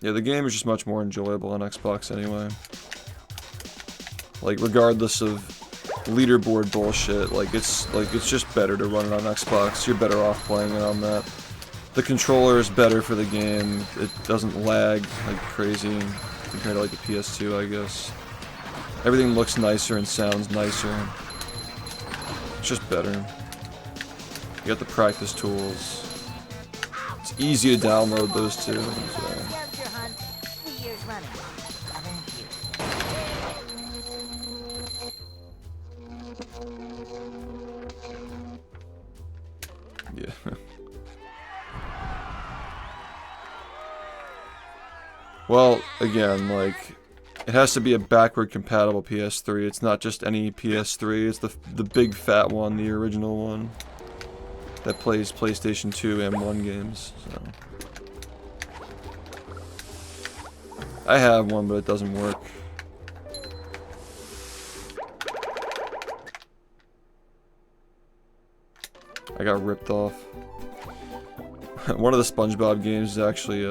Yeah, the game is just much more enjoyable on Xbox anyway. Like regardless of leaderboard bullshit, like it's just better to run it on Xbox. You're better off playing it on that. The controller is better for the game. It doesn't lag like crazy compared to like the PS2, I guess. Everything looks nicer and sounds nicer. It's just better. You got the practice tools. It's easy to download those too. So. Scavenger hunt 3 years running. Thank you. Yeah. Well, again, like, it has to be a backward compatible PS3. It's not just any PS3. It's the big fat one, the original one that plays PlayStation 2 and 1 games. So I have one, but it doesn't work. I got ripped off. One of the SpongeBob games is actually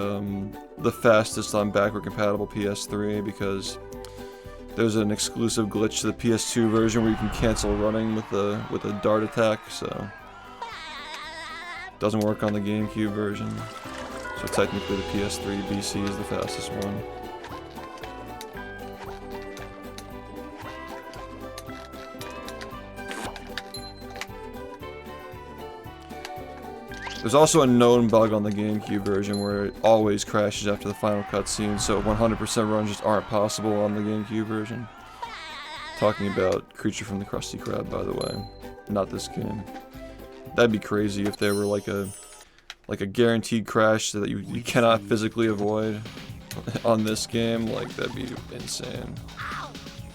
the fastest on backward compatible PS3 because there's an exclusive glitch to the PS2 version where you can cancel running with a dart attack, so it doesn't work on the GameCube version. So technically the PS3 BC is the fastest one. There's also a known bug on the GameCube version where it always crashes after the final cutscene, so 100% runs just aren't possible on the GameCube version. Talking about Creature from the Krusty Krab, by the way, not this game. That'd be crazy if there were like a guaranteed crash that you cannot physically avoid on this game. Like that'd be insane.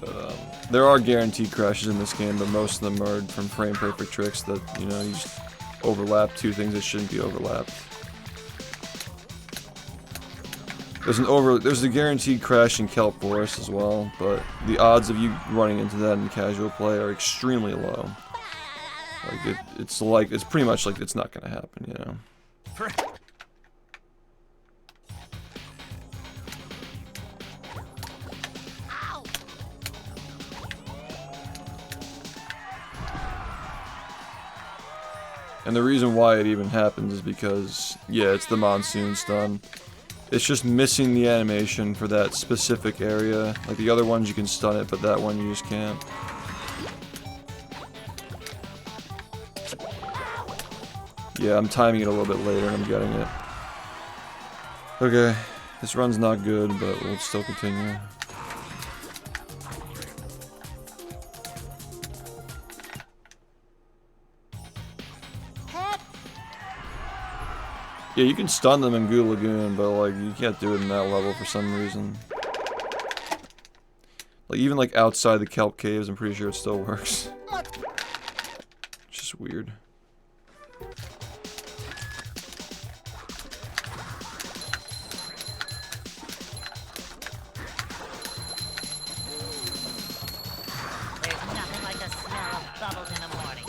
But, there are guaranteed crashes in this game, but most of them are from frame perfect tricks that you just overlap two things that shouldn't be overlapped. There's a guaranteed crash in Kelp Forest as well, but the odds of you running into that in casual play are extremely low. Like it's pretty much like it's not gonna happen, you know. And the reason why it even happens is because, yeah, it's the monsoon stun. It's just missing the animation for that specific area. Like the other ones you can stun it, but that one you just can't. Yeah, I'm timing it a little bit later and I'm getting it. Okay, this run's not good, but we'll still continue. Yeah, you can stun them in Goo Lagoon, but like you can't do it in that level for some reason. Like even like outside the kelp caves, I'm pretty sure it still works. It's just weird. There's nothing like the smell of bubbles in the morning.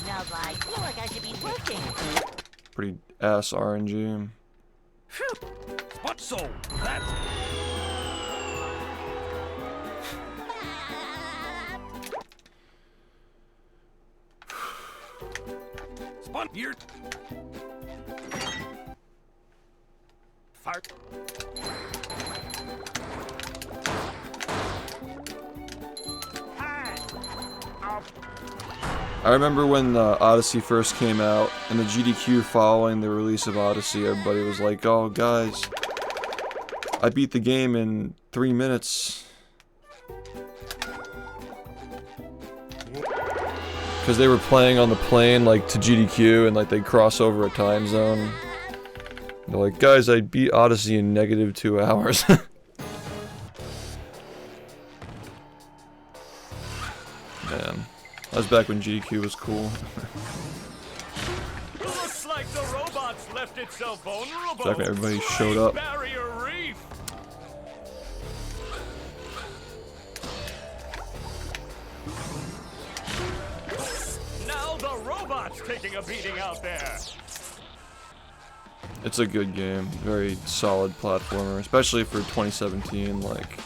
Smells like I should be working. Pretty ass RNG. What so? That's Spun here. Fart. Hi. I remember when Odyssey first came out, and the GDQ following the release of Odyssey, everybody was like, oh guys, I beat the game in 3 minutes. Because they were playing on the plane, like, to GDQ, and like they'd cross over a time zone. They're like, guys, I beat Odyssey in -2 hours. Man. That was back when GQ was cool. Looks like the robots left itself vulnerable. Back when everybody showed up. Barrier reef. Now the robots taking a beating out there. It's a good game. Very solid platformer, especially for 2017. Like,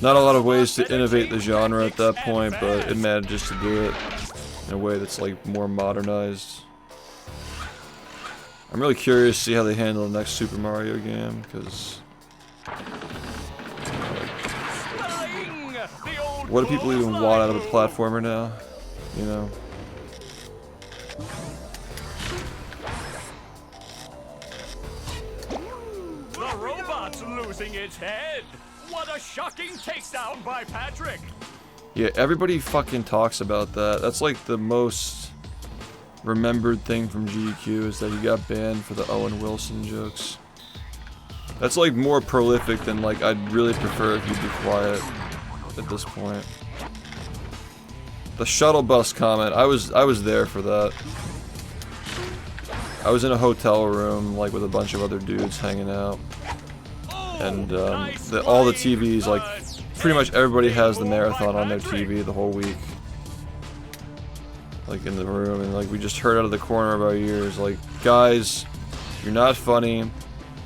not a lot of ways to innovate the genre at that point, but it manages to do it in a way that's like more modernized. I'm really curious to see how they handle the next Super Mario game, because what do people even want out of a platformer now? You know? The robot's losing its head. What a shocking takedown by Patrick. Yeah, everybody fucking talks about that. That's like the most remembered thing from GQ, is that he got banned for the Owen Wilson jokes. That's like more prolific than like I'd really prefer if you'd be quiet at this point. The shuttle bus comment, I was there for that. I was in a hotel room like with a bunch of other dudes hanging out. And all the TVs, like pretty much everybody has the marathon on their TV the whole week. Like in the room, and like we just heard out of the corner of our ears, like, guys, you're not funny.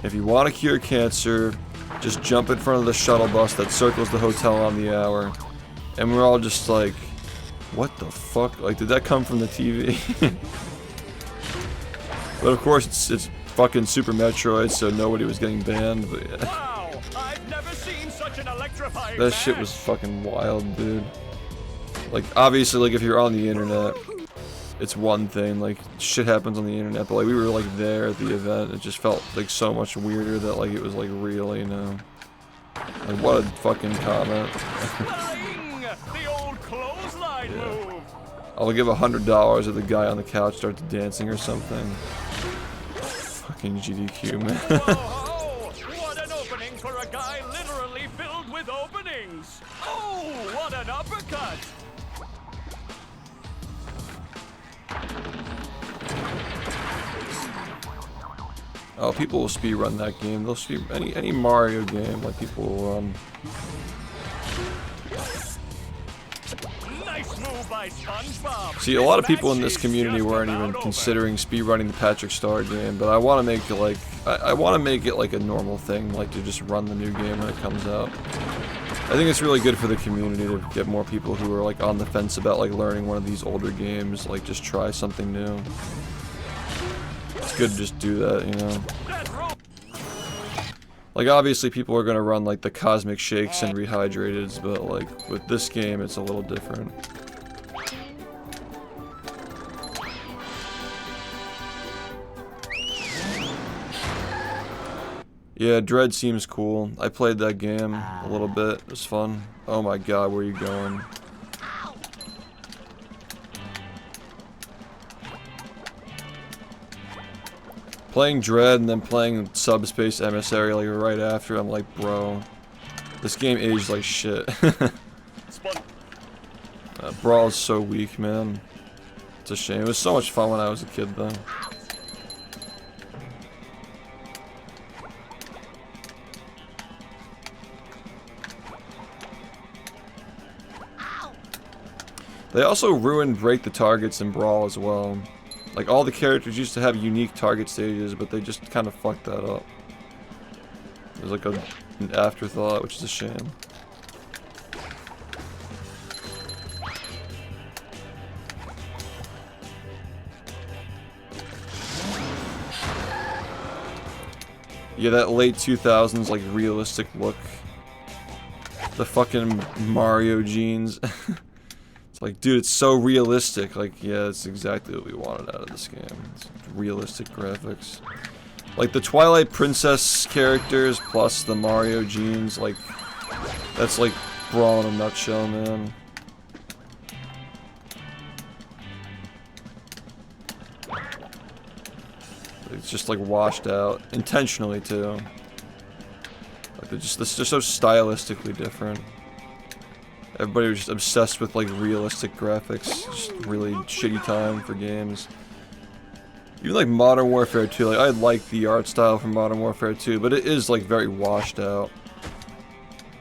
If you want to cure cancer, just jump in front of the shuttle bus that circles the hotel on the hour. And we're all just like, what the fuck? Like, did that come from the TV? But of course, it's fucking Super Metroid, so nobody was getting banned. But yeah. Wow, I've never seen such an electrifying That shit was fucking wild, dude. Like, obviously, like, if you're on the internet, it's one thing, like, shit happens on the internet, but, like, we were, like, there at the event. It just felt, like, so much weirder that, like, it was, like, real, you know? Like, what a fucking comment. The old clothesline move. I'll give $100 if the guy on the couch starts dancing or something. Fucking GDQ, man. Whoa, what an opening for a guy literally filled with openings. Oh, what an uppercut. Oh, people will speedrun that game. They'll speed any Mario game, like, people will run. Nice move by SpongeBob. See, a lot of people in this community weren't even considering speedrunning the Patrick Star game, but I want to make it like I want to make it like a normal thing, like to just run the new game when it comes out. I think it's really good for the community to get more people who are like on the fence about like learning one of these older games, like just try something new. It's good to just do that, you know. Like, obviously people are gonna run like the Cosmic Shakes and Rehydrateds, but like with this game it's a little different. Yeah, Dread seems cool. I played that game a little bit. It was fun. Oh my god, where are you going? Playing Dread and then playing Subspace Emissary like right after, I'm like, bro, this game aged like shit. Brawl is so weak, man. It's a shame. It was so much fun when I was a kid, though. They also ruined Break the Targets in Brawl as well. Like, all the characters used to have unique target stages, but they just kind of fucked that up. It was like an afterthought, which is a shame. Yeah, that late 2000s, like, realistic look. The fucking Mario jeans. Like, dude, it's so realistic. Like, yeah, it's exactly what we wanted out of this game. It's realistic graphics. Like, the Twilight Princess characters plus the Mario jeans, like, that's like Brawl in a nutshell, man. It's just, like, washed out. Intentionally, too. Like, they're just so stylistically different. Everybody was just obsessed with like realistic graphics. Just really shitty time for games. Even like Modern Warfare 2, like I like the art style from Modern Warfare 2, but it is like very washed out.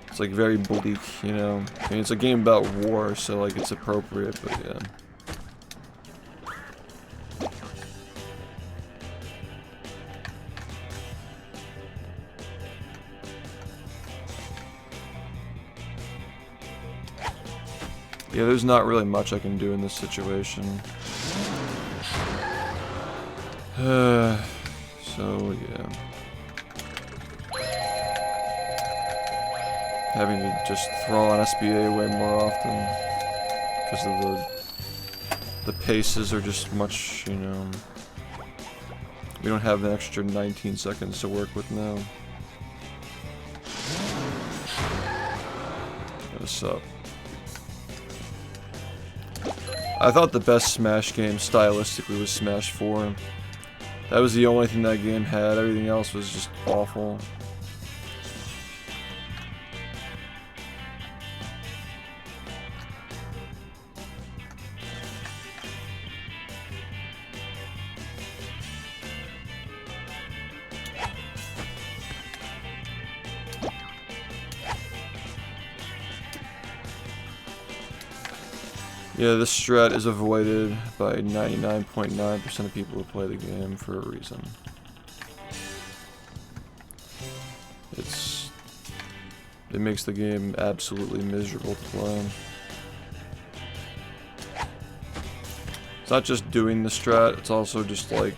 It's like very bleak, you know. I mean, it's a game about war, so like it's appropriate, but yeah. Yeah, there's not really much I can do in this situation. So, yeah. Having to just throw on SBA way more often. Because of the paces are just much, you know... We don't have an extra 19 seconds to work with now. What's up? I thought the best Smash game stylistically was Smash 4. That was the only thing that game had, everything else was just awful. Yeah, this strat is avoided by 99.9% of people who play the game for a reason. It makes the game absolutely miserable to play. It's not just doing the strat, it's also just like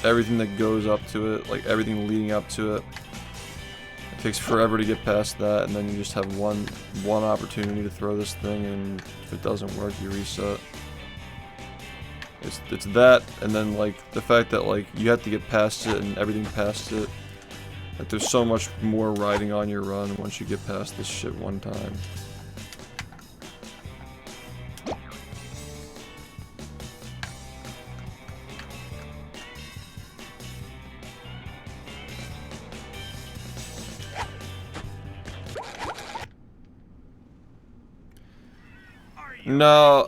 everything that goes up to it, like everything leading up to it. It takes forever to get past that, and then you just have one opportunity to throw this thing, and if it doesn't work, you reset. It's that, and then like the fact that like you have to get past it and everything past it. Like there's so much more riding on your run once you get past this shit one time. No,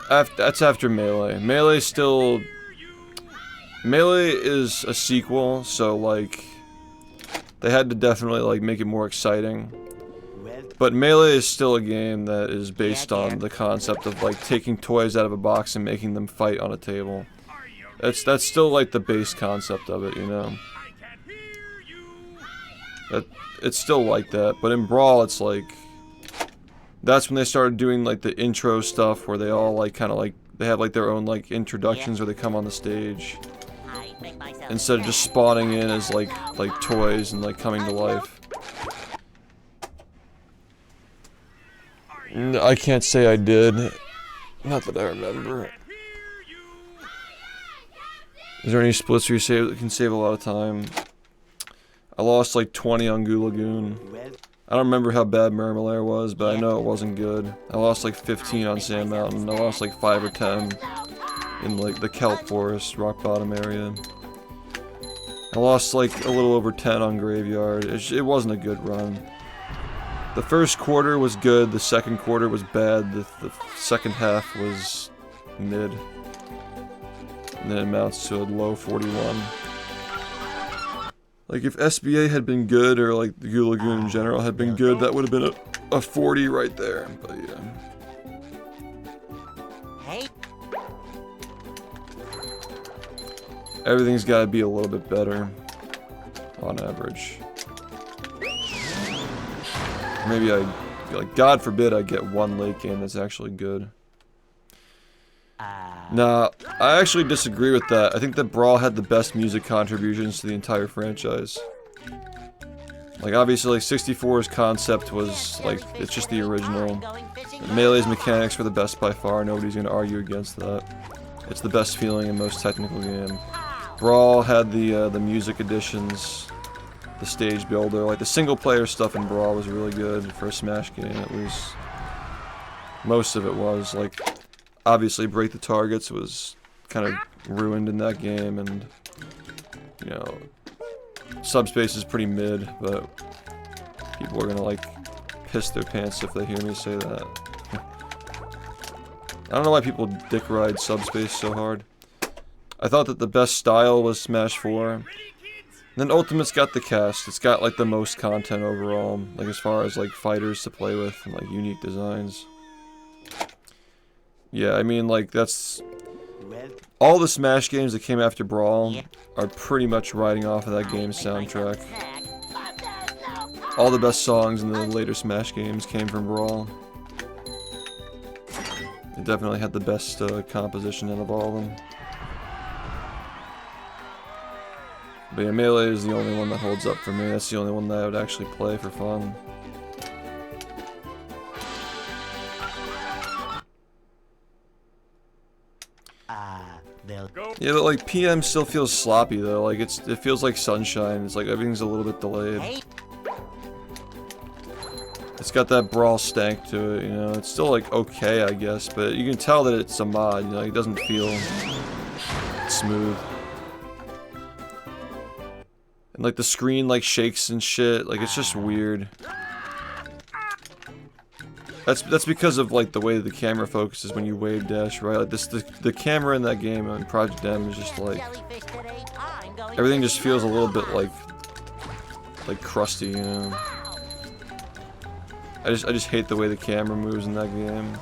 that's after Melee. Melee is a sequel, so like they had to definitely like make it more exciting. But Melee is still a game that is based on the concept of like taking toys out of a box and making them fight on a table. That's still like the base concept of it, you know. It's still like that, but in Brawl it's like that's when they started doing like the intro stuff where they all like kind of like they have like their own like introductions where they come on the stage instead of just spawning in as like toys and like coming to life. I can't say I did. Not that I remember. Is there any splits where you can save a lot of time? I lost like 20 on Goo Lagoon. I don't remember how bad Mermalair was, but I know it wasn't good. I lost like 15 on Sand Mountain. I lost like 5 or 10 in like the Kelp Forest, Rock Bottom area. I lost like a little over 10 on Graveyard. It wasn't a good run. The first quarter was good, the second quarter was bad, the second half was mid. And then it amounts to a low 41. Like if SBA had been good, or like the Goo Lagoon in general had been good, that would have been a 40 right there, but yeah. Hey. Everything's gotta be a little bit better, on average. Maybe like, God forbid I get one late game that's actually good. Nah, I actually disagree with that. I think that Brawl had the best music contributions to the entire franchise. Like, obviously, like, 64's concept was, like, it's just the original. Melee's mechanics were the best by far, nobody's gonna argue against that. It's the best feeling and most technical game. Brawl had the music additions, the stage builder, like, the single-player stuff in Brawl was really good for a Smash game, at least. Most of it was, like... Obviously, Break the Targets was kind of ruined in that game, and, you know, Subspace is pretty mid, but people are gonna, like, piss their pants if they hear me say that. I don't know why people dick ride Subspace so hard. I thought that the best style was Smash 4. Then Ultimate's got the cast. It's got like the most content overall, like as far as like fighters to play with and like unique designs. Yeah, I mean like that's all the Smash games that came after Brawl are pretty much riding off of that game's soundtrack. All the best songs in the later Smash games came from Brawl. It definitely had the best composition out of all of them. But yeah, Melee is the only one that holds up for me. That's the only one that I would actually play for fun. Yeah, but like PM still feels sloppy though. Like it feels like Sunshine. It's like everything's a little bit delayed. It's got that Brawl stank to it, you know. It's still like okay, I guess, but you can tell that it's a mod. You know, it doesn't feel smooth. And like the screen like shakes and shit. Like it's just weird. That's because of like the way the camera focuses when you wave dash, right? Like the camera in that game on Project M is just like everything just feels a little bit like crusty, you know. I just hate the way the camera moves in that game.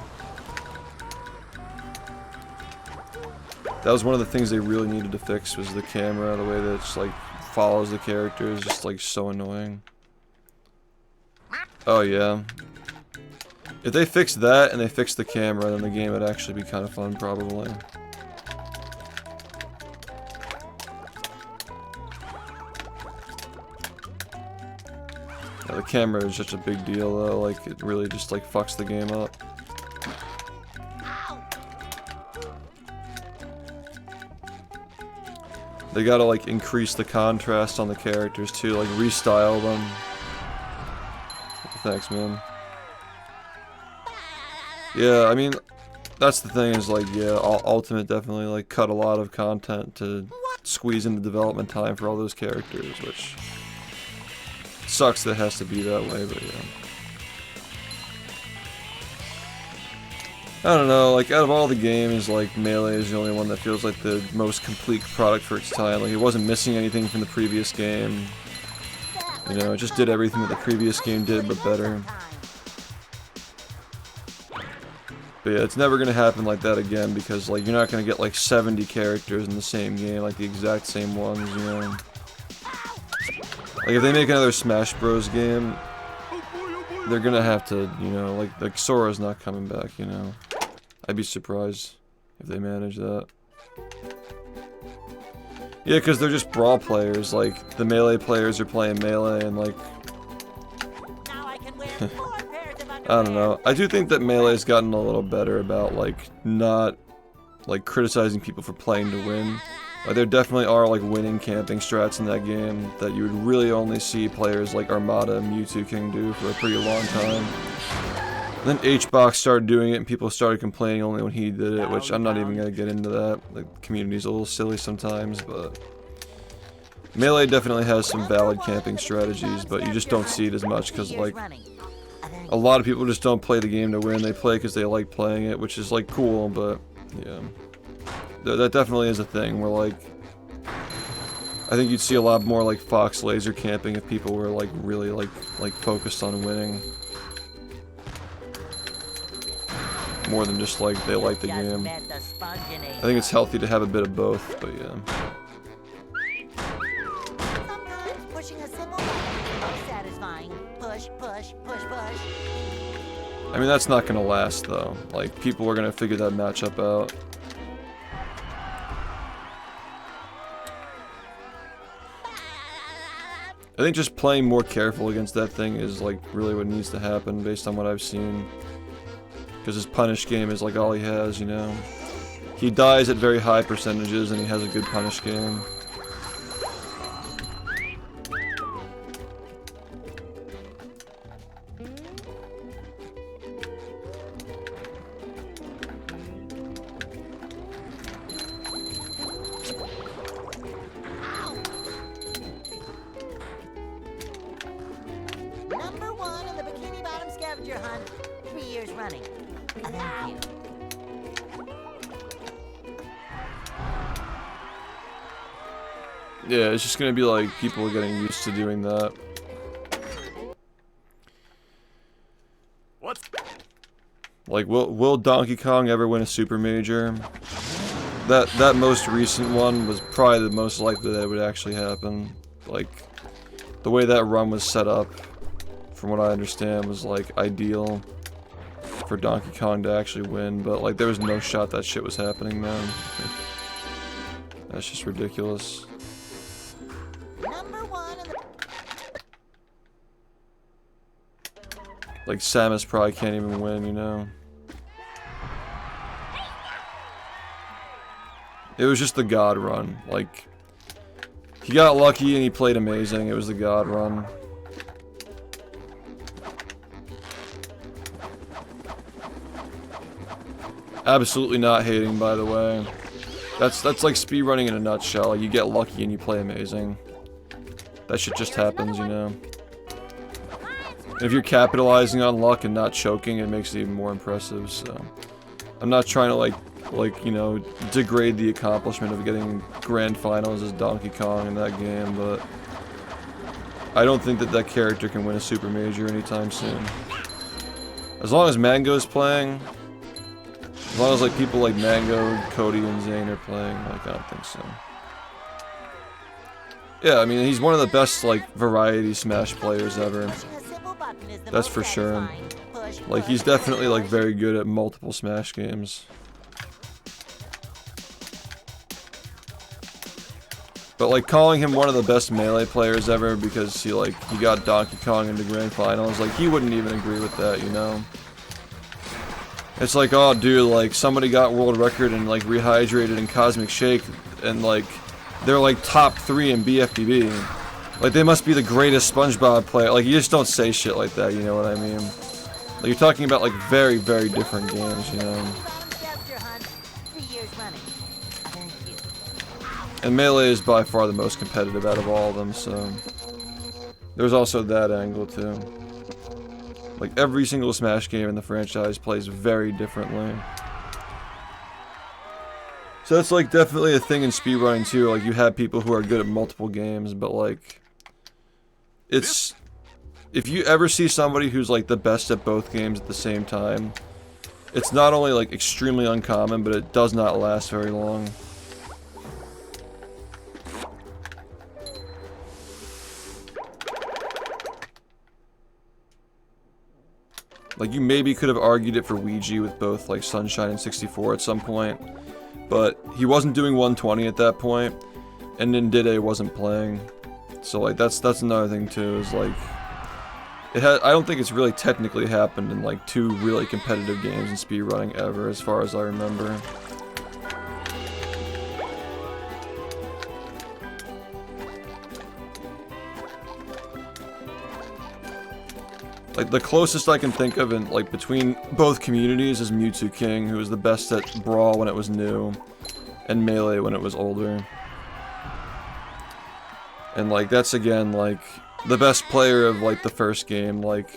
That was one of the things they really needed to fix was the camera, the way that it's like follows the characters, just like so annoying. Oh yeah. If they fixed that and they fixed the camera, then the game would actually be kind of fun, probably. Yeah, the camera is such a big deal though, like it really just like fucks the game up. They gotta like increase the contrast on the characters too, like restyle them. Thanks, man. Yeah, I mean, that's the thing is like, yeah, Ultimate definitely like cut a lot of content to squeeze in the development time for all those characters, which sucks that it has to be that way, but yeah. I don't know, like out of all the games, like Melee is the only one that feels like the most complete product for its time. Like it wasn't missing anything from the previous game. You know, it just did everything that the previous game did, but better. But yeah, it's never gonna happen like that again because like you're not gonna get like 70 characters in the same game, like the exact same ones, you know. Like if they make another Smash Bros game, they're gonna have to, you know, like Sora's not coming back, you know. I'd be surprised if they manage that. Yeah, because they're just Brawl players, like the Melee players are playing Melee and like I don't know. I do think that Melee's gotten a little better about like not like criticizing people for playing to win. There definitely are like winning camping strats in that game that you would really only see players like Armada and Mewtwo King do for a pretty long time. And then HBox started doing it and people started complaining only when he did it, which I'm not even gonna get into that. The community's a little silly sometimes, but Melee definitely has some valid camping strategies, but you just don't see it as much because like a lot of people just don't play the game to win. They play because they like playing it, which is like cool, but yeah. That definitely is a thing where like I think you'd see a lot more like Fox laser camping if people were like really like focused on winning. More than just like they like the game. I think it's healthy to have a bit of both, but yeah. Sometimes pushing a simple button is satisfying. Push, push, push, push. I mean that's not gonna last though. Like people are gonna figure that matchup out. I think just playing more careful against that thing is like really what needs to happen based on what I've seen. Because his punish game is like all he has, you know. He dies at very high percentages and he has a good punish game. Number 1 on the Bikini Bottom scavenger hunt 3 years running. Thank you. Yeah, it's just gonna be like people getting used to doing that. What's Like, will Donkey Kong ever win a Super Major? That most recent one was probably the most likely that it would actually happen. Like, the way that run was set up, from what I understand, was like ideal for Donkey Kong to actually win, but like there was no shot that shit was happening, man. That's just ridiculous. Number 1 in the Like Samus probably can't even win, you know? It was just the God run. Like, he got lucky and he played amazing. It was the God run. Absolutely not hating, by the way. That's like speedrunning in a nutshell. You get lucky and you play amazing. That shit just happens, you know? And if you're capitalizing on luck and not choking, it makes it even more impressive, so... I'm not trying to, like, you know, degrade the accomplishment of getting grand finals as Donkey Kong in that game, but... I don't think that that character can win a Super Major anytime soon. As long as Mango's playing... As long as, like, people like Mango, Cody, and Zane are playing, like, I don't think so. Yeah, I mean, he's one of the best, like, variety Smash players ever. That's for sure. Like, he's definitely, like, very good at multiple Smash games. But, like, calling him one of the best Melee players ever because he got Donkey Kong into Grand Finals, like, he wouldn't even agree with that, you know? It's like, oh, dude, like, somebody got world record and, like, rehydrated in Cosmic Shake, and, like, they're, like, top 3 in BFBB. Like, they must be the greatest SpongeBob player. Like, you just don't say shit like that, you know what I mean? Like, you're talking about, like, very, very different games, you know? And Melee is by far the most competitive out of all of them, so... There's also that angle, too. Like, every single Smash game in the franchise plays very differently. So that's, like, definitely a thing in speedrunning, too. Like, you have people who are good at multiple games, but, like... It's... If you ever see somebody who's, like, the best at both games at the same time, it's not only, like, extremely uncommon, but it does not last very long. Like, you maybe could have argued it for Ouija with both, like, Sunshine and 64 at some point. But he wasn't doing 120 at that point, and Ndide wasn't playing. So, like, that's another thing, too, is, like... I don't think it's really technically happened in, like, 2 really competitive games in speedrunning ever, as far as I remember. Like, the closest I can think of in, like, between both communities is Mewtwo King, who was the best at Brawl when it was new, and Melee when it was older. And, like, that's, again, like, the best player of, like, the first game, like,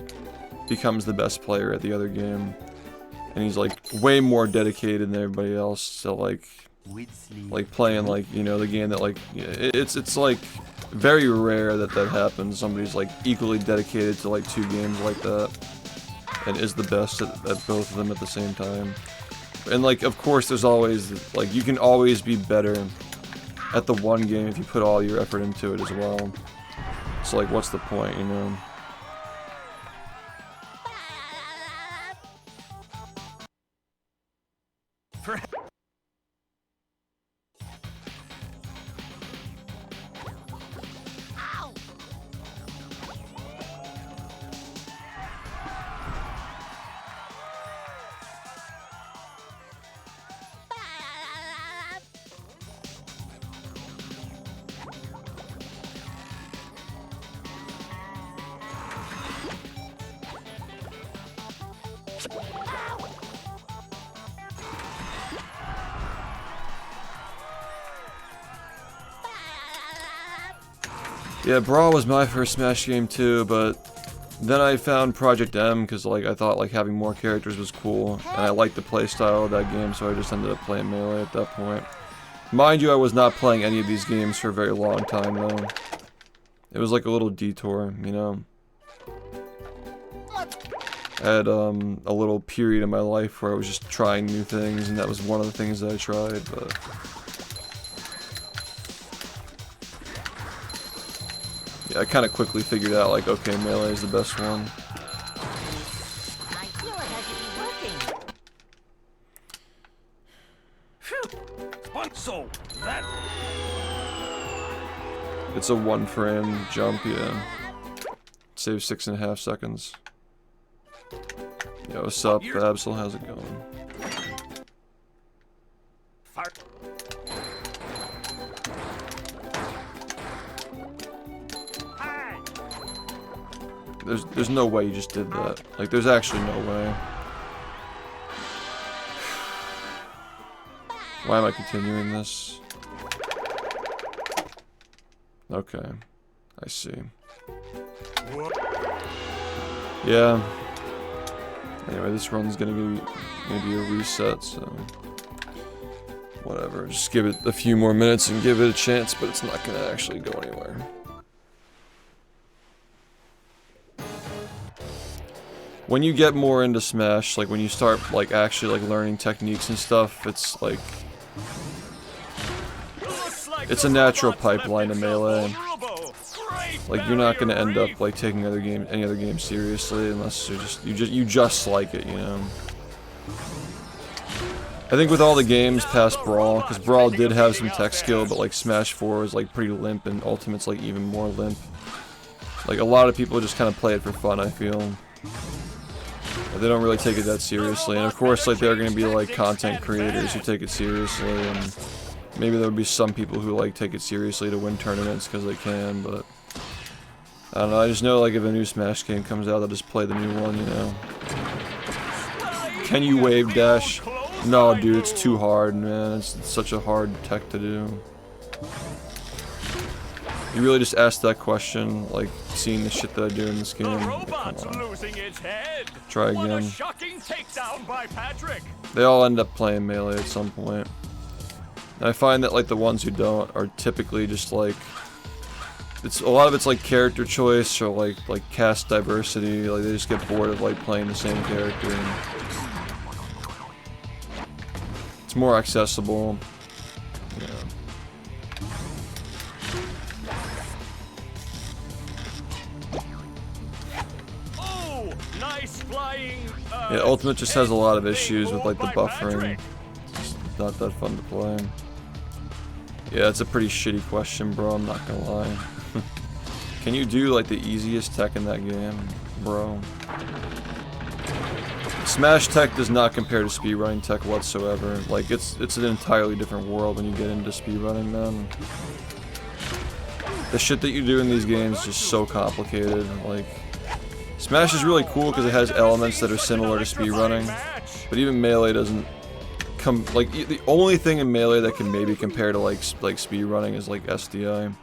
becomes the best player at the other game. And he's, like, way more dedicated than everybody else, so, like, playing, like, you know, the game that, like, it's, like... very rare that that happens. Somebody's like equally dedicated to like 2 games like that and is the best at both of them at the same time. And like, of course, there's always like, you can always be better at the one game if you put all your effort into it as well. So like, what's the point, you know? Yeah, Brawl was my first Smash game too, but Then I found Project M because like I thought like having more characters was cool, and I liked the playstyle of that game, so I just ended up playing Melee at that point. Mind you, I was not playing any of these games for a very long time though. It was like a little detour, you know. I had a little period in my life where I was just trying new things, and that was one of the things that I tried, but... yeah, I kind of quickly figured out, like, okay, Melee is the best one. I feel like I should be working. Phew! So, that... It's a 1-frame jump, yeah. Saves 6.5 seconds. Yo, what's up, Babsel? How's it going? Fire. Hi! There's no way you just did that. Like, there's actually no way. Why am I continuing this? Okay. I see. Yeah. Anyway, this run's gonna be a reset, so whatever. Just give it a few more minutes and give it a chance, but it's not gonna actually go anywhere. When you get more into Smash, like when you start like actually like learning techniques and stuff, it's like it's a natural pipeline to Melee. Like you're not gonna end up like taking any other game seriously unless you just like it, you know. I think with all the games past Brawl, because Brawl did have some tech skill, but like Smash 4 is like pretty limp, and Ultimate's like even more limp. Like a lot of people just kind of play it for fun, I feel. They don't really take it that seriously, and of course like there are gonna be like content creators who take it seriously, and maybe there would be some people who like take it seriously to win tournaments because they can, but I don't know, I just know like if a new Smash game comes out, I'll just play the new one, you know. Can you wave dash? No, dude, it's too hard, man. It's such a hard tech to do. You really just asked that question, like seeing the shit that I do in this game. Like, come on. Try again. They all end up playing Melee at some point. And I find that like the ones who don't are typically just like a lot of it's like character choice or like cast diversity. Like they just get bored of like playing the same character. And it's more accessible. Yeah. Oh, nice flying. Yeah, Ultimate just has a lot of issues with like the buffering. It's not that fun to play. Yeah, it's a pretty shitty question, bro. I'm not gonna lie. Can you do like the easiest tech in that game, bro? Smash tech does not compare to speedrunning tech whatsoever. Like it's an entirely different world when you get into speedrunning, man. The shit that you do in these games is just so complicated. Like Smash is really cool because it has elements that are similar to speedrunning, but even Melee doesn't come. Like the only thing in Melee that can maybe compare to like speedrunning is like SDI.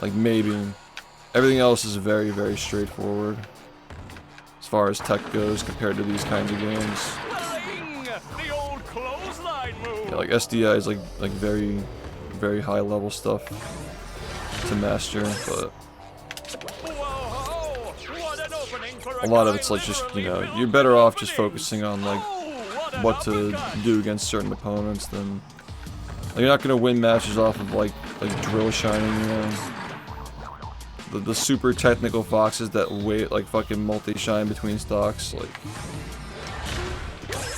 Like maybe. Everything else is very, very straightforward as far as tech goes compared to these kinds of games. Yeah, like SDI is like very, very high level stuff to master, but a lot of it's like just, you know, you're better off just focusing on like what to do against certain opponents than like, you're not gonna win matches off of like drill shining, you know. The super technical foxes that wait like fucking multi-shine between stocks, like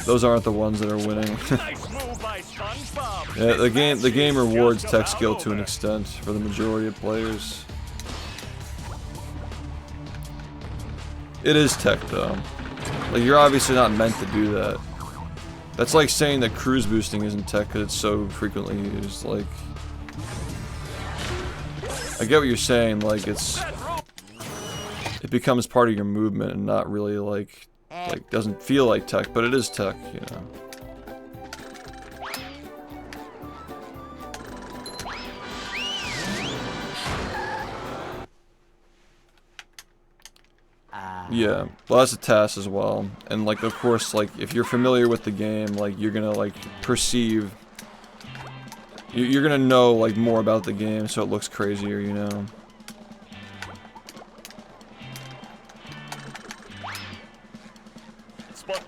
those aren't the ones that are winning. Yeah, the game rewards tech skill to an extent for the majority of players. It is tech though. Like you're obviously not meant to do that. That's like saying that cruise boosting isn't tech because it's so frequently used. Like I get what you're saying, like it becomes part of your movement and not really like doesn't feel like tech, but it is tech, you know. Yeah, well that's a task as well. And like of course like if you're familiar with the game, like you're gonna like perceive, you're gonna know like more about the game so it looks crazier, you know. Spot.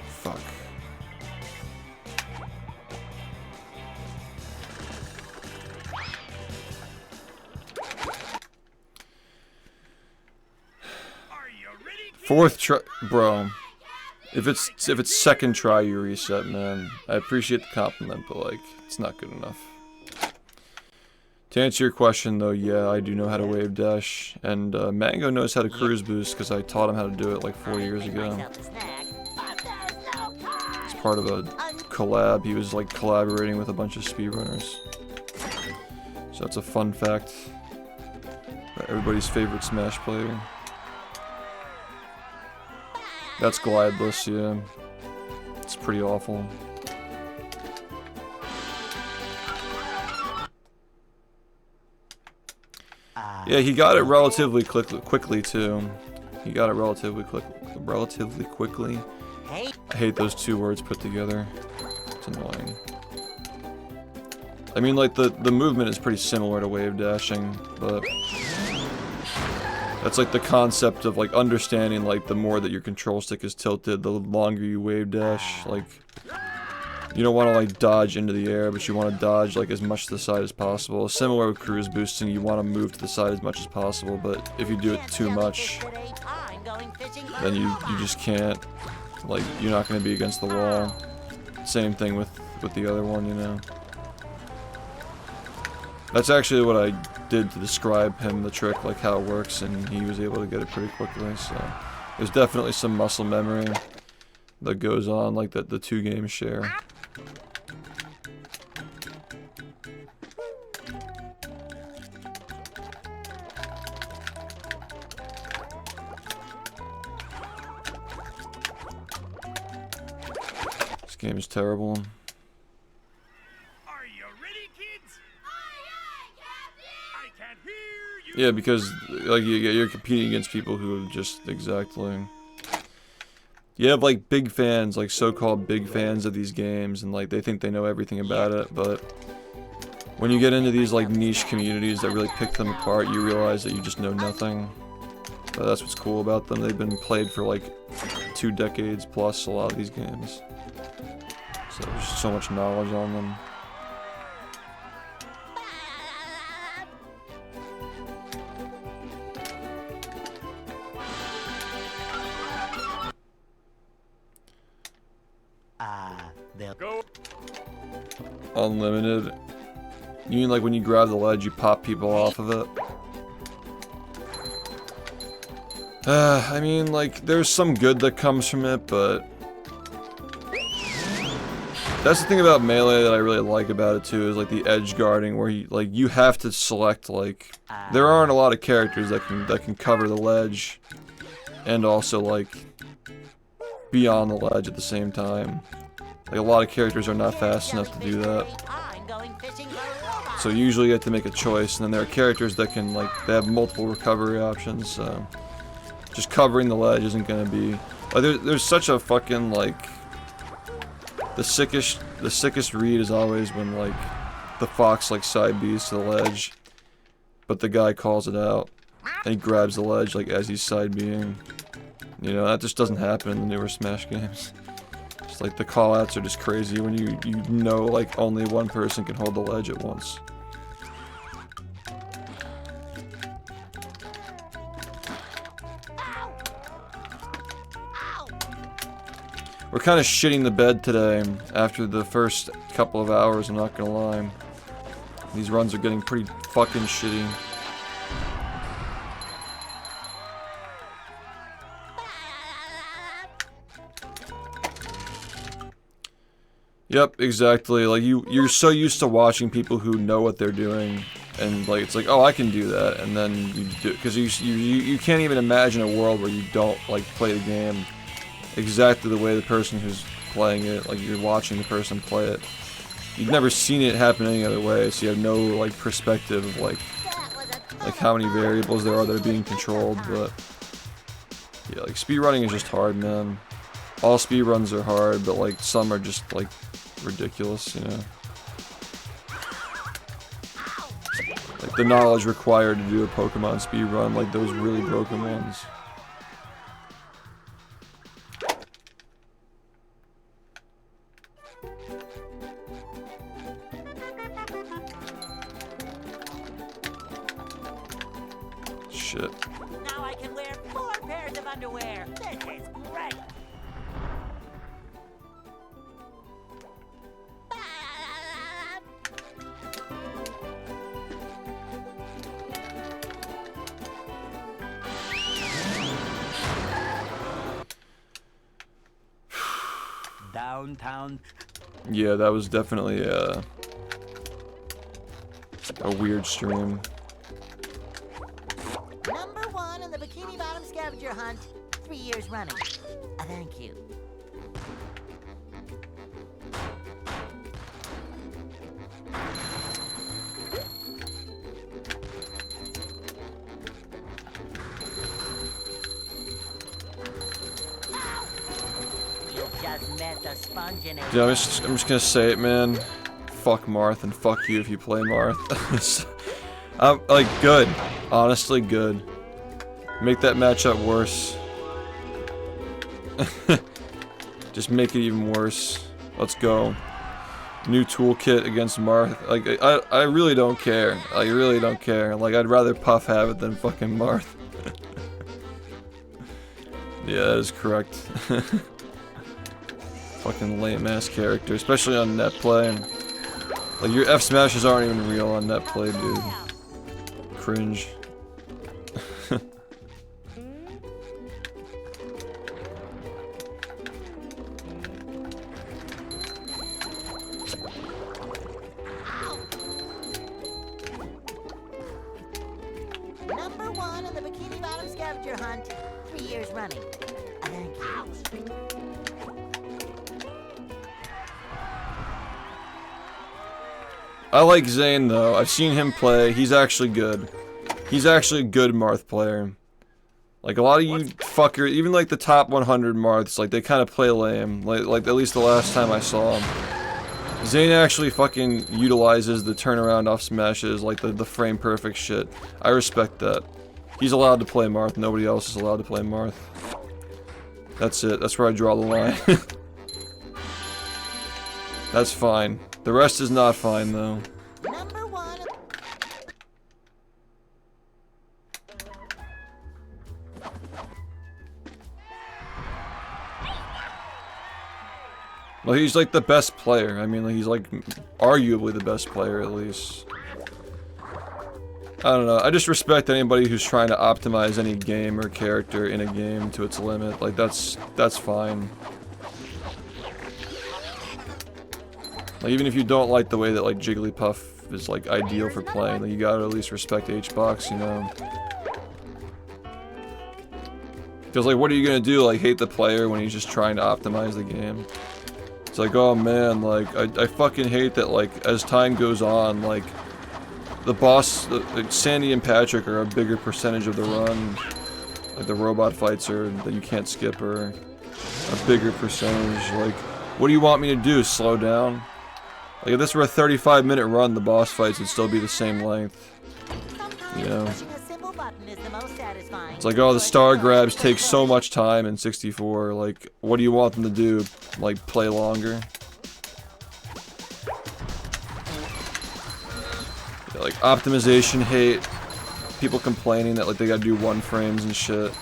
Fuck. Are you ready, kids? Fourth try, bro. If it's second try, you reset, man. I appreciate the compliment, but like, it's not good enough. To answer your question, though, yeah, I do know how to wave dash, and Mango knows how to cruise boost because I taught him how to do it like 4 years ago. Myself a snack, but there's no time. It's part of a collab. He was like collaborating with a bunch of speedrunners. So that's a fun fact. Everybody's favorite Smash player. That's glideless, yeah. It's pretty awful. Yeah, he got it relatively quickly too. He got it relatively quickly. Hey, I hate those two words put together. It's annoying. I mean, like the movement is pretty similar to wave dashing, but that's like the concept of like understanding like the more that your control stick is tilted, the longer you wave dash. Like you don't want to like dodge into the air, but you want to dodge like as much to the side as possible. Similar with cruise boosting, you want to move to the side as much as possible, but if you do it too much, then you just can't. Like you're not going to be against the wall. Same thing with the other one, you know. That's actually what I did to describe him the trick, like how it works, and he was able to get it pretty quickly. So there's definitely some muscle memory that goes on, like that the two games share. This game is terrible. Are you ready, kids? I can't hear you. Yeah, because like you're competing against people who have just exactly. You have like big fans, like so-called big fans of these games, and like they think they know everything about it, but when you get into these like niche communities that really pick them apart, you realize that you just know nothing. But that's what's cool about them. They've been played for like 2 decades plus, a lot of these games. So there's just so much knowledge on them. they'll Go. Unlimited. You mean like when you grab the ledge, you pop people off of it? I mean, like, there's some good that comes from it, but that's the thing about Melee that I really like about it too, is like the edge guarding, where you have to select, like, there aren't a lot of characters that can cover the ledge and also like be on the ledge at the same time. Like a lot of characters are not fast enough to do that. So usually you have to make a choice, and then there are characters that can, like, they have multiple recovery options, so just covering the ledge isn't gonna be, like, there's such a fucking, like, the sickest read is always when, like, the fox, like, side Bs to the ledge, but the guy calls it out, and he grabs the ledge, like, as he's side Bing. You know, that just doesn't happen in the newer Smash games. It's like the callouts are just crazy when you know, like, only one person can hold the ledge at once. We're kind of shitting the bed today after the first couple of hours, I'm not gonna lie. These runs are getting pretty fucking shitty. Yep, exactly. Like you're so used to watching people who know what they're doing, and like it's like, oh, I can do that, and then you do, because you can't even imagine a world where you don't like play the game exactly the way the person who's playing it, like you're watching the person play it. You've never seen it happen any other way, so you have no like perspective of like how many variables there are that are being controlled. But yeah, like speedrunning is just hard, man. All speedruns are hard, but like some are just like ridiculous, you know. Like the knowledge required to do a Pokemon speedrun, like those really broken ones. Shit. Now I can wear 4 pairs of underwear. This is great. Downtown. Yeah, that was definitely a weird stream. Number 1 in the Bikini Bottom scavenger hunt, 3 years running. Thank you. You just met the Sponginator. Yeah, I'm just gonna say it, man. Fuck Marth and fuck you if you play Marth. I'm like good, honestly good. Make that matchup worse. Just make it even worse. Let's go. New toolkit against Marth. Like I really don't care. I really don't care. Like I'd rather Puff have it than fucking Marth. Yeah, that is correct. Fucking lame ass character, especially on net play. Like your F smashes aren't even real on net play, dude. Cringe. Number 1 in the Bikini Bottom scavenger hunt, 3 years running. Thank you. I like Zane though. I've seen him play. He's actually good. He's actually a good Marth player. Like a lot of you fuckers, even like the top 100 Marths, like they kind of play lame. Like at least the last time I saw him. Zane actually fucking utilizes the turnaround off smashes, like the frame perfect shit. I respect that. He's allowed to play Marth. Nobody else is allowed to play Marth. That's it. That's where I draw the line. That's fine. The rest is not fine though. Number 1. Well, he's like the best player. I mean, like, he's like arguably the best player at least. I don't know. I just respect anybody who's trying to optimize any game or character in a game to its limit. Like that's fine. Like even if you don't like the way that like Jigglypuff is like ideal for playing, like, you gotta at least respect HBox, you know. Because like what are you gonna do? Like hate the player when he's just trying to optimize the game? It's like, oh man, like I fucking hate that like as time goes on, like the boss, like, Sandy and Patrick are a bigger percentage of the run. Like the robot fights are that you can't skip are a bigger percentage. Like, what do you want me to do? Slow down? Like if this were a 35-minute run, the boss fights would still be the same length. You know? It's like, oh, the star grabs take so much time in 64. Like, what do you want them to do? Like, play longer? Yeah, like, optimization hate. People complaining that, like, they gotta do 1 frames and shit.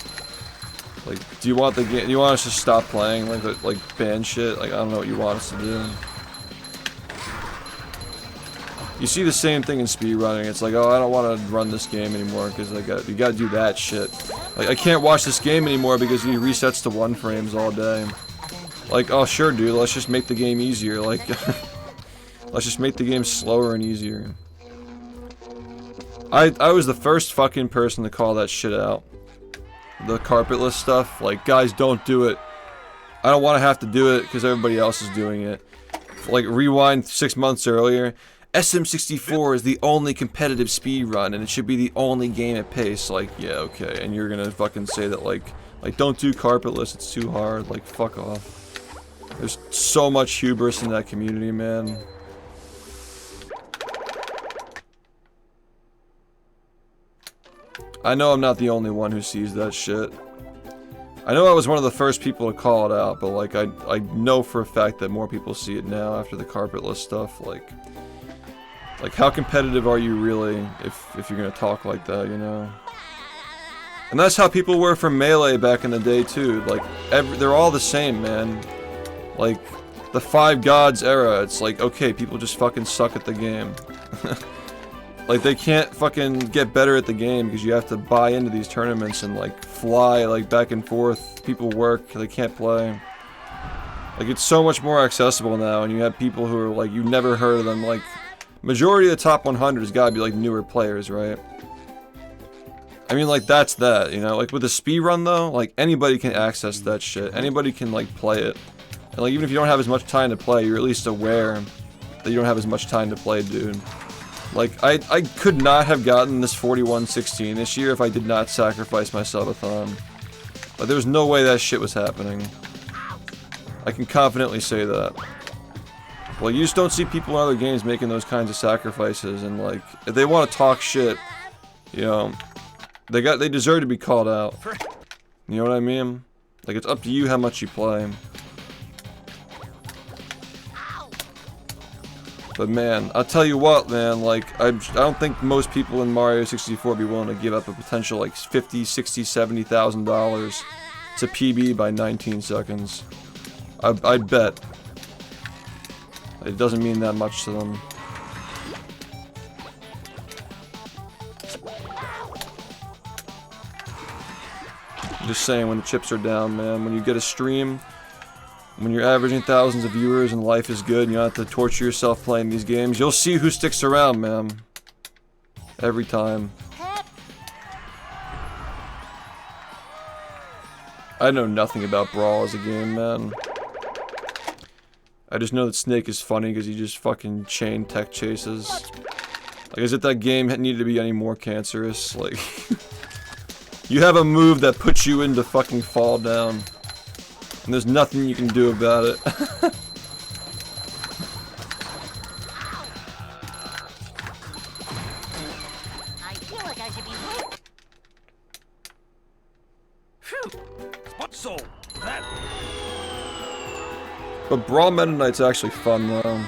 Like, do you want the game? Do you want us to stop playing? Like ban shit? Like, I don't know what you want us to do. You see the same thing in speedrunning. It's like, oh, I don't want to run this game anymore because you got to do that shit. Like, I can't watch this game anymore because he resets to 1 frames all day. Like, oh, sure, dude. Let's just make the game easier. Like, let's just make the game slower and easier. I was the first fucking person to call that shit out. The carpetless stuff. Like, guys, don't do it. I don't want to have to do it because everybody else is doing it. Like, rewind 6 months earlier. SM64 is the only competitive speedrun, and it should be the only game at pace. Like, yeah, okay. And you're gonna fucking say that, like, don't do carpetless, it's too hard. Like, fuck off. There's so much hubris in that community, man. I know I'm not the only one who sees that shit. I know I was one of the first people to call it out, but, like, I know for a fact that more people see it now after the carpetless stuff. Like, how competitive are you really if you're gonna talk like that, you know? And that's how people were from Melee back in the day, too. Like, they're all the same, man. Like, the 5 gods era, it's like, okay, people just fucking suck at the game. Like, they can't fucking get better at the game because you have to buy into these tournaments and, like, fly, like, back and forth. People work, they can't play. Like, it's so much more accessible now, and you have people who are, like, you've never heard of them, like, majority of the top 100 has gotta be, like, newer players, right? I mean, like, that's that, you know? Like, with a speedrun, though, like, anybody can access that shit. Anybody can, like, play it. And, like, even if you don't have as much time to play, you're at least aware that you don't have as much time to play, dude. Like, I could not have gotten this 41-16 this year if I did not sacrifice my subathon. Like, there's no way that shit was happening. I can confidently say that. Well, you just don't see people in other games making those kinds of sacrifices, and, like, if they want to talk shit, you know, they deserve to be called out. You know what I mean? Like, it's up to you how much you play. But man, I'll tell you what, man, like, I don't think most people in Mario 64 would be willing to give up a potential, like, $50,000, $60,000, $70,000 to PB by 19 seconds. I'd bet. It doesn't mean that much to them. I'm just saying, when the chips are down, man, when you get a stream, when you're averaging thousands of viewers and life is good and you don't have to torture yourself playing these games, you'll see who sticks around, man. Every time. I know nothing about Brawl as a game, man. I just know that Snake is funny because he just fucking chain tech chases. Like, as if that game needed to be any more cancerous. Like, you have a move that puts you into fucking fall down. And there's nothing you can do about it. I feel like I should be whipped. Phew. So, that... But Brawl Meta Knight's actually fun, though.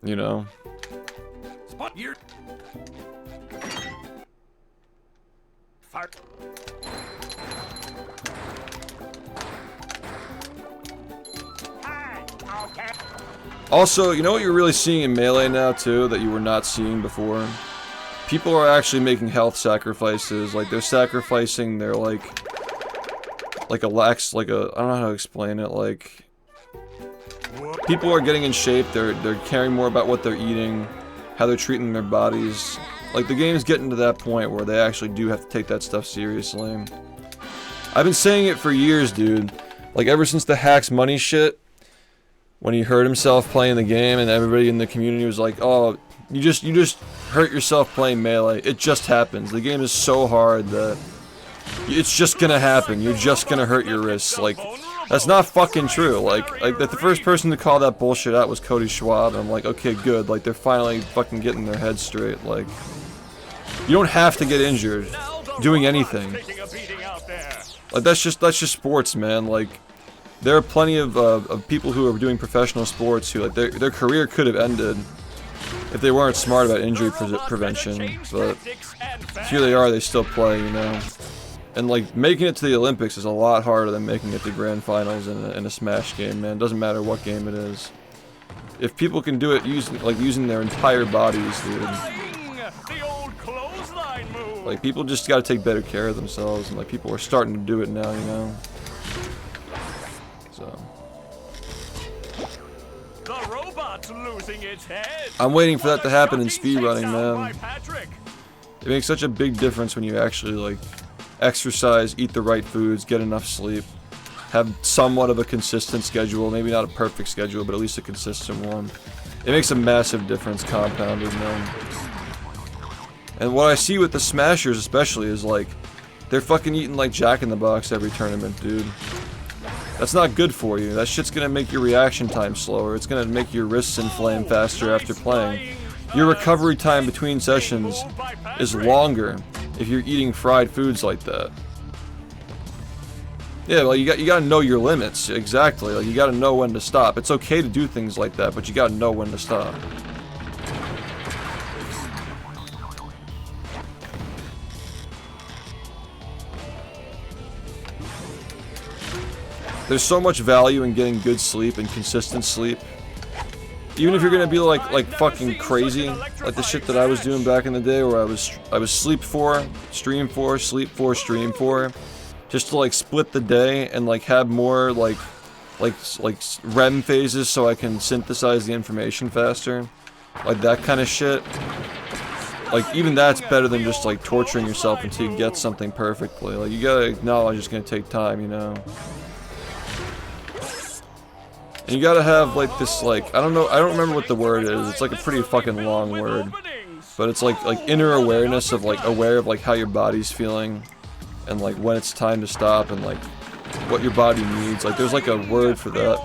You know? Spot here. Fire. Also, you know what you're really seeing in Melee now, too, that you were not seeing before? People are actually making health sacrifices. Like, they're sacrificing their, like a lax, like a, I don't know how to explain it, like, people are getting in shape, they're caring more about what they're eating, how they're treating their bodies. Like, the game's getting to that point where they actually do have to take that stuff seriously. I've been saying it for years, dude. Like, ever since the Hacks Money shit, when he hurt himself playing the game and everybody in the community was like, oh, you just hurt yourself playing Melee. It just happens. The game is so hard that it's just gonna happen. You're just gonna hurt your wrists. Like, that's not fucking true. Like the first person to call that bullshit out was Cody Schwab, and I'm like, okay, good. Like, they're finally fucking getting their heads straight. Like, you don't have to get injured doing anything. Like, that's just sports, man. Like, there are plenty of people who are doing professional sports who, like, their career could have ended if they weren't smart about injury prevention, but here they are, they still play, you know. And like making it to the Olympics is a lot harder than making it to grand finals in a Smash game, man. Doesn't matter what game it is. If people can do it using their entire bodies, dude. The old clothesline move. Like people just gotta take better care of themselves, and like people are starting to do it now, you know. So The robot's losing its head. I'm waiting for that to happen in Shocking speedrunning, takedown by man. Patrick. It makes such a big difference when you actually like exercise, eat the right foods, get enough sleep, have somewhat of a consistent schedule, maybe not a perfect schedule, but at least a consistent one. It makes a massive difference compounded, man. And what I see with the Smashers especially is like, they're fucking eating like Jack in the Box every tournament, dude. That's not good for you. That shit's gonna make your reaction time slower. It's gonna make your wrists inflame faster after playing. Your recovery time between sessions is longer if you're eating fried foods like that. Yeah, well, you gotta know your limits, exactly. Like, you gotta know when to stop. It's okay to do things like that, but you gotta know when to stop. There's so much value in getting good sleep and consistent sleep. Even if you're gonna be like fucking crazy, like the shit that I was doing back in the day, where I was sleep 4, stream 4, sleep 4, stream 4, just to like split the day and like have more like REM phases so I can synthesize the information faster, like that kind of shit. Like even that's better than just like torturing yourself until you get something perfectly. Like you gotta acknowledge it's gonna take time, you know. And you gotta have like this like I don't remember what the word is. It's like a pretty fucking long word, but it's like inner awareness of like aware of like how your body's feeling, and like when it's time to stop, and like what your body needs. Like there's like a word for that.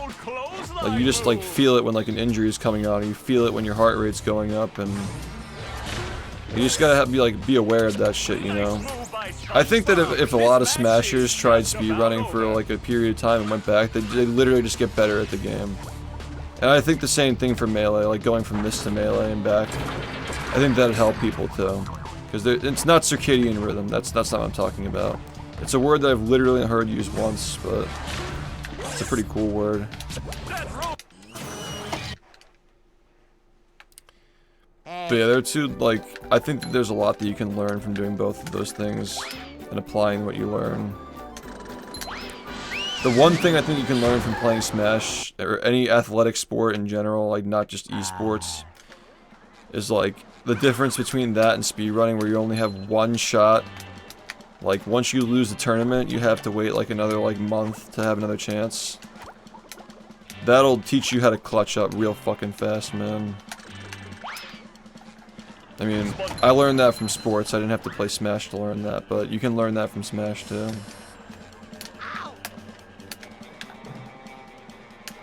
Like you just like feel it when like an injury is coming on. You feel it when your heart rate's going up, and you just gotta be aware of that shit, you know. I think that if a lot of Smashers tried speedrunning for like a period of time and went back, they literally just get better at the game. And I think the same thing for Melee, like going from this to Melee and back. I think that'd help people too. Because it's not circadian rhythm, that's not what I'm talking about. It's a word that I've literally heard used once, but it's a pretty cool word. But yeah, there are two, like, I think that there's a lot that you can learn from doing both of those things and applying what you learn. The one thing I think you can learn from playing Smash, or any athletic sport in general, like not just esports, is like the difference between that and speedrunning, where you only have one shot. Like once you lose the tournament, you have to wait like another like month to have another chance. That'll teach you how to clutch up real fucking fast, man. I mean, I learned that from sports. I didn't have to play Smash to learn that, but you can learn that from Smash too.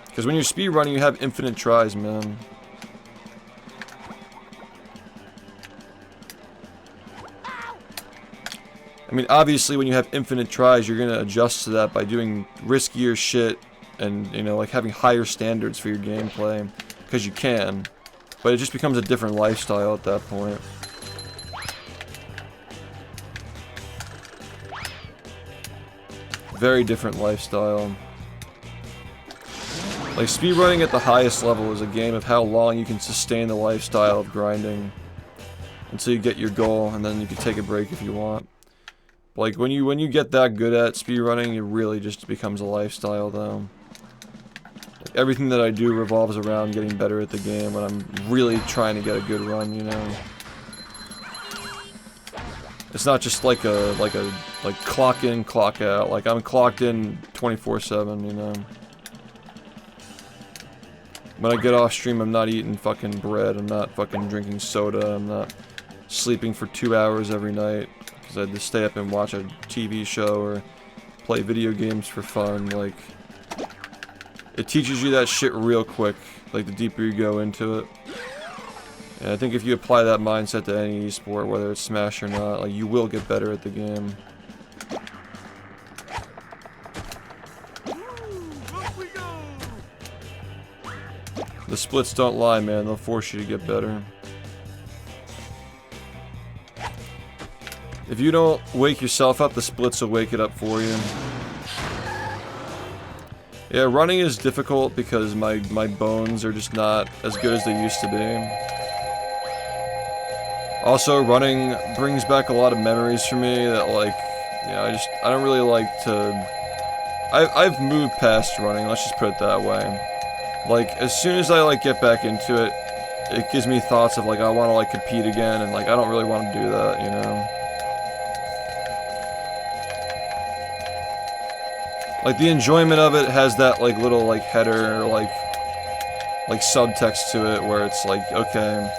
Because when you're speedrunning, you have infinite tries, man. I mean, obviously, when you have infinite tries, you're gonna adjust to that by doing riskier shit and, you know, like having higher standards for your gameplay, because you can. But it just becomes a different lifestyle at that point. Very different lifestyle. Like, speedrunning at the highest level is a game of how long you can sustain the lifestyle of grinding until you get your goal, and then you can take a break if you want. Like, when you get that good at speedrunning, it really just becomes a lifestyle, though. Everything that I do revolves around getting better at the game when I'm really trying to get a good run, you know. It's not just like clock in, clock out. Like I'm clocked in 24/7, you know. When I get off stream, I'm not eating fucking bread. I'm not fucking drinking soda. I'm not sleeping for 2 hours every night because I had to stay up and watch a TV show or play video games for fun. Like, it teaches you that shit real quick, like the deeper you go into it. And I think if you apply that mindset to any esport, whether it's Smash or not, like you will get better at the game. The splits don't lie, man. They'll force you to get better. If you don't wake yourself up, the splits will wake it up for you. Yeah, running is difficult because my bones are just not as good as they used to be. Also, running brings back a lot of memories for me that, like, yeah, I don't really like to... I've moved past running, let's just put it that way. Like, as soon as I, like, get back into it, it gives me thoughts of, like, I want to, like, compete again, and, like, I don't really want to do that, you know? Like, the enjoyment of it has that, like, little, like, header, like subtext to it, where it's like, okay,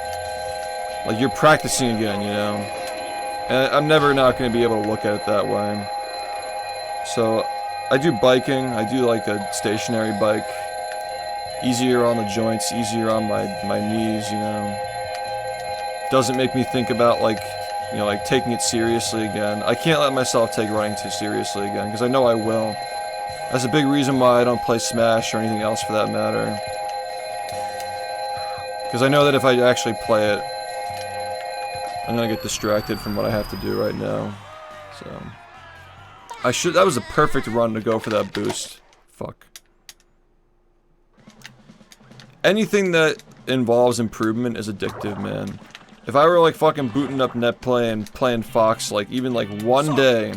like, you're practicing again, you know? And I'm never not going to be able to look at it that way. So, I do biking, I do, like, a stationary bike. Easier on the joints, easier on my knees, you know? Doesn't make me think about, like, you know, like, taking it seriously again. I can't let myself take running too seriously again, because I know I will. That's a big reason why I don't play Smash or anything else for that matter. Because I know that if I actually play it, I'm gonna get distracted from what I have to do right now. So... that was a perfect run to go for that boost. Fuck. Anything that involves improvement is addictive, man. If I were, like, fucking booting up netplay and playing Fox, like, even, like, one day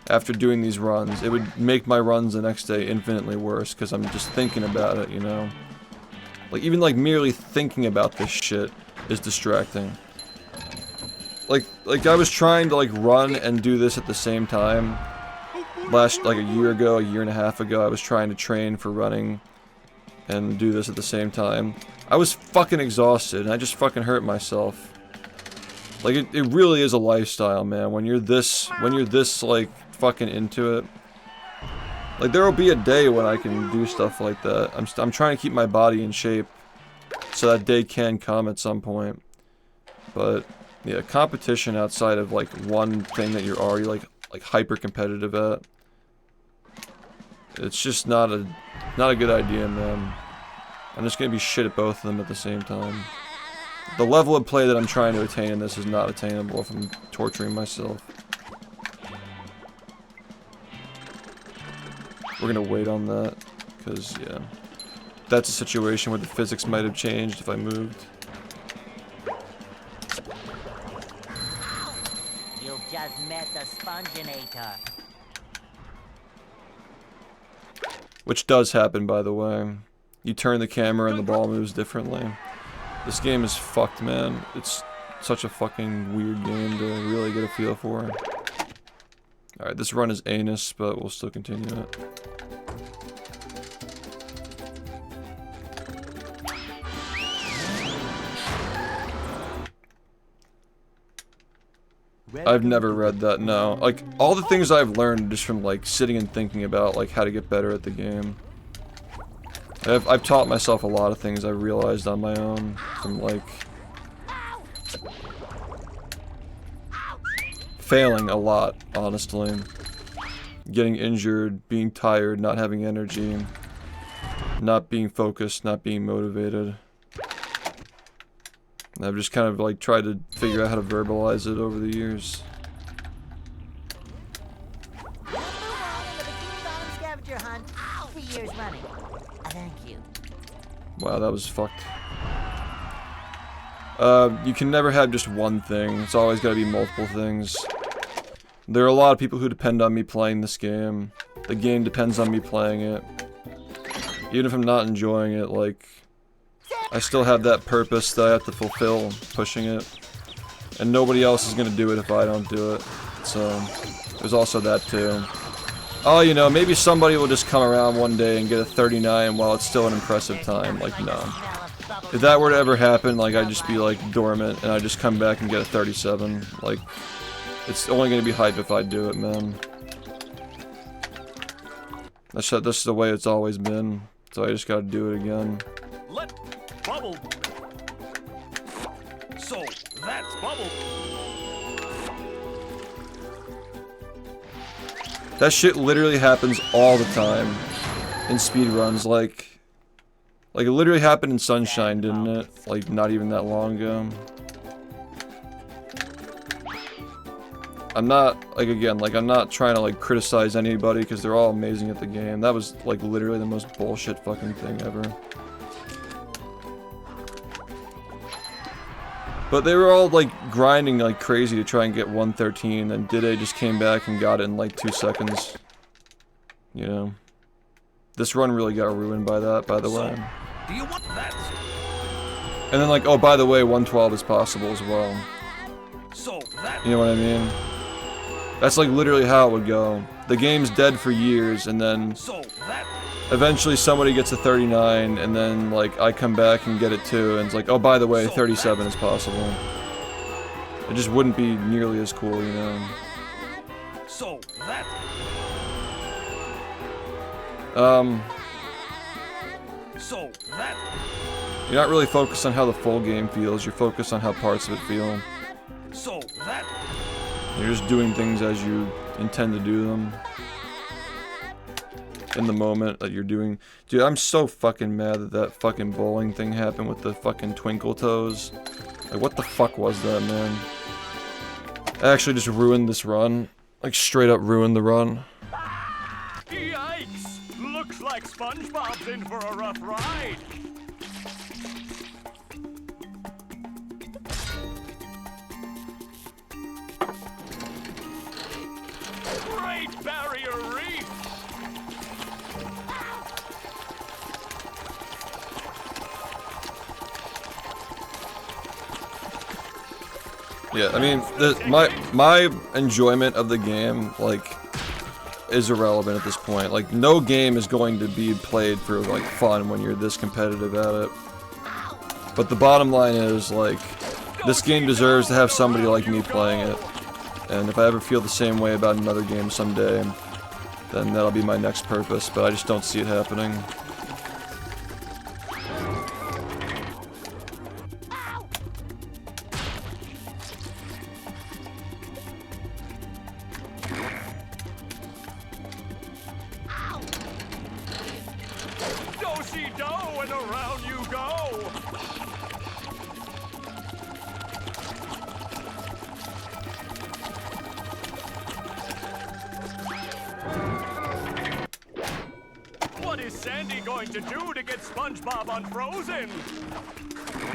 after doing these runs, it would make my runs the next day infinitely worse, because I'm just thinking about it, you know? Like, even, like, merely thinking about this shit is distracting. Like, I was trying to, like, run and do this at the same time. Like, a year ago, a year and a half ago, I was trying to train for running and do this at the same time. I was fucking exhausted, and I just fucking hurt myself. Like, it really is a lifestyle, man, when you're this, like, fucking into it. Like, there will be a day when I can do stuff like that. I'm trying to keep my body in shape, so that day can come at some point. But, yeah, competition outside of, like, one thing that you're already, like hyper competitive at, it's just not a good idea, man. I'm just gonna be shit at both of them at the same time. The level of play that I'm trying to attain in this is not attainable if I'm torturing myself. We're gonna wait on that, because, yeah, that's a situation where the physics might have changed if I moved. You just met the sponginator. Which does happen, by the way. You turn the camera and the ball moves differently. This game is fucked, man. It's such a fucking weird game to really get a feel for. Alright, this run is anus, but we'll still continue it. I've never read that, no. Like, all the things I've learned just from, like, sitting and thinking about, like, how to get better at the game. I've taught myself a lot of things I realized on my own from, like, failing a lot, honestly. Getting injured, being tired, not having energy, not being focused, not being motivated. And I've just kind of, like, tried to figure out how to verbalize it over the years. Let's move on to the Bikini Bottom scavenger hunt. 3 years running. Thank you. Wow, that was fucked. You can never have just one thing. It's always gotta be multiple things. There are a lot of people who depend on me playing this game. The game depends on me playing it. Even if I'm not enjoying it, like, I still have that purpose that I have to fulfill pushing it. And nobody else is gonna do it if I don't do it. So, there's also that too. Oh, you know, maybe somebody will just come around one day and get a 39 while it's still an impressive time. Like, no. If that were to ever happen, like, I'd just be, like, dormant, and I'd just come back and get a 37. Like, it's only gonna be hype if I do it, man. That's the way it's always been. So I just gotta do it again. Let bubble. So that's bubble. That shit literally happens all the time in speedruns, like it literally happened in Sunshine, didn't it? Like, not even that long ago. I'm not, like, again, like, I'm not trying to, like, criticize anybody, because they're all amazing at the game. That was, like, literally the most bullshit fucking thing ever. But they were all, like, grinding like crazy to try and get 113, and Dide just came back and got it in, like, 2 seconds. You know? This run really got ruined by that, by the way. Do you want that? And then, like, oh, by the way, 112 is possible as well. So that. You know what I mean? That's, like, literally how it would go. The game's dead for years, and then So that. eventually somebody gets a 39, and then, like, I come back and get it too, and it's like, oh, by the way, 37 is possible. It just wouldn't be nearly as cool, you know? So that. So that. You're not really focused on how the full game feels, you're focused on how parts of it feel. So that. You're just doing things as you intend to do them. In the moment that you're doing. Dude, I'm so fucking mad that that fucking bowling thing happened with the fucking twinkle toes. Like, what the fuck was that, man? I actually just ruined this run. Like, straight up ruined the run. Yikes! Looks like SpongeBob's in for a rough ride. Great Barrier Reef! Yeah, I mean, my enjoyment of the game, like, is irrelevant at this point. Like, no game is going to be played for, like, fun when you're this competitive at it. But the bottom line is, like, this game deserves to have somebody like me playing it. And if I ever feel the same way about another game someday, then that'll be my next purpose, but I just don't see it happening. Do-si-do and around you go! What is Sandy going to do to get SpongeBob unfrozen?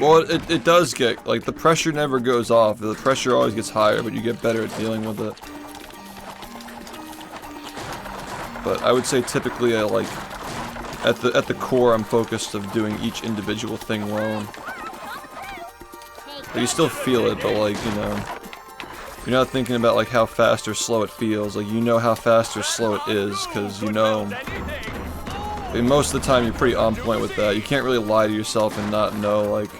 Well, it does get, like, the pressure never goes off. The pressure always gets higher, but you get better at dealing with it. But I would say typically, like, at the core, I'm focused of doing each individual thing well. Like, you still feel it, but, like, you know, you're not thinking about, like, how fast or slow it feels. Like, you know how fast or slow it is, because you know. I mean, most of the time, you're pretty on point with that. You can't really lie to yourself and not know, like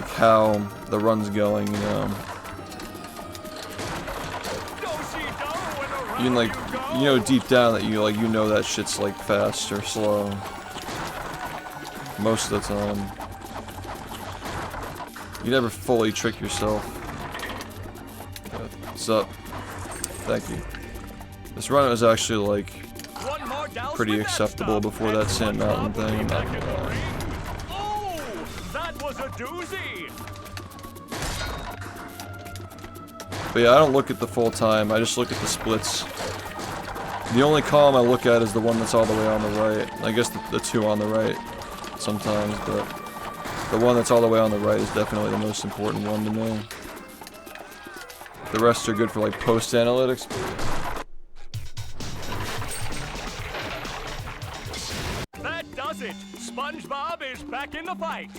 how the run's going, you know. You can, like, you know deep down that you know that shit's, like, fast or slow. Most of the time. You never fully trick yourself. What's up? Thank you. This run was actually, like, pretty acceptable before that Sand Mountain thing. I'm not gonna lie. Oh, that was a doozy. But yeah, I don't look at the full time, I just look at the splits. The only column I look at is the one that's all the way on the right. I guess the two on the right sometimes, but the one that's all the way on the right is definitely the most important one to me. The rest are good for, like, post analytics. That does it. SpongeBob is back in the fight.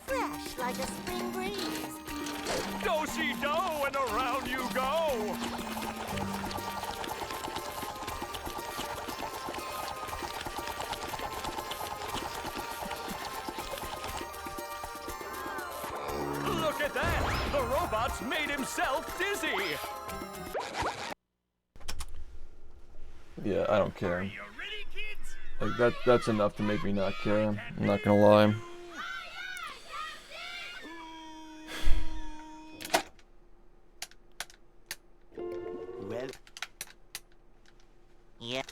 Fresh like a spring breeze. Do-si-do and around you go. Look at that! The robot's made himself dizzy! Yeah, I don't care. You ready, kids? Like, that's enough to make me not care. I'm not gonna lie. Well, Yeah.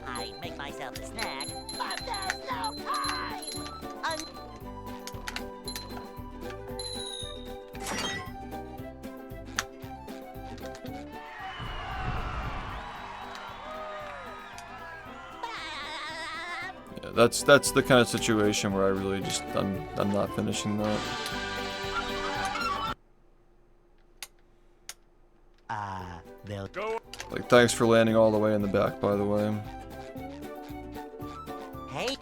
I make myself a snack, but there's no time! Yeah, that's the kind of situation where I really just I'm not finishing that. They'll Go. Like, thanks for landing all the way in the back, by the way. Hey,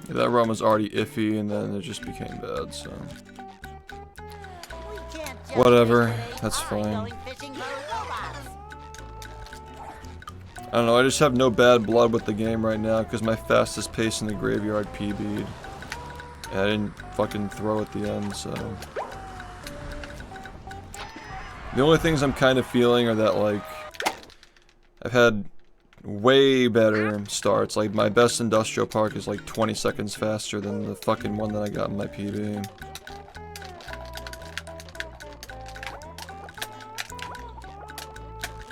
Yeah, that run was already iffy, and then it just became bad, so... we can't just Whatever, fish today. that's Alright, fine. going fishing for robots. I don't know, I just have no bad blood with the game right now, because my fastest pace in the graveyard PB'd. And I didn't fucking throw at the end, so... The only things I'm kind of feeling are that, like... I've had way better starts. Like, my best industrial park is like 20 seconds faster than the fucking one that I got in my PB.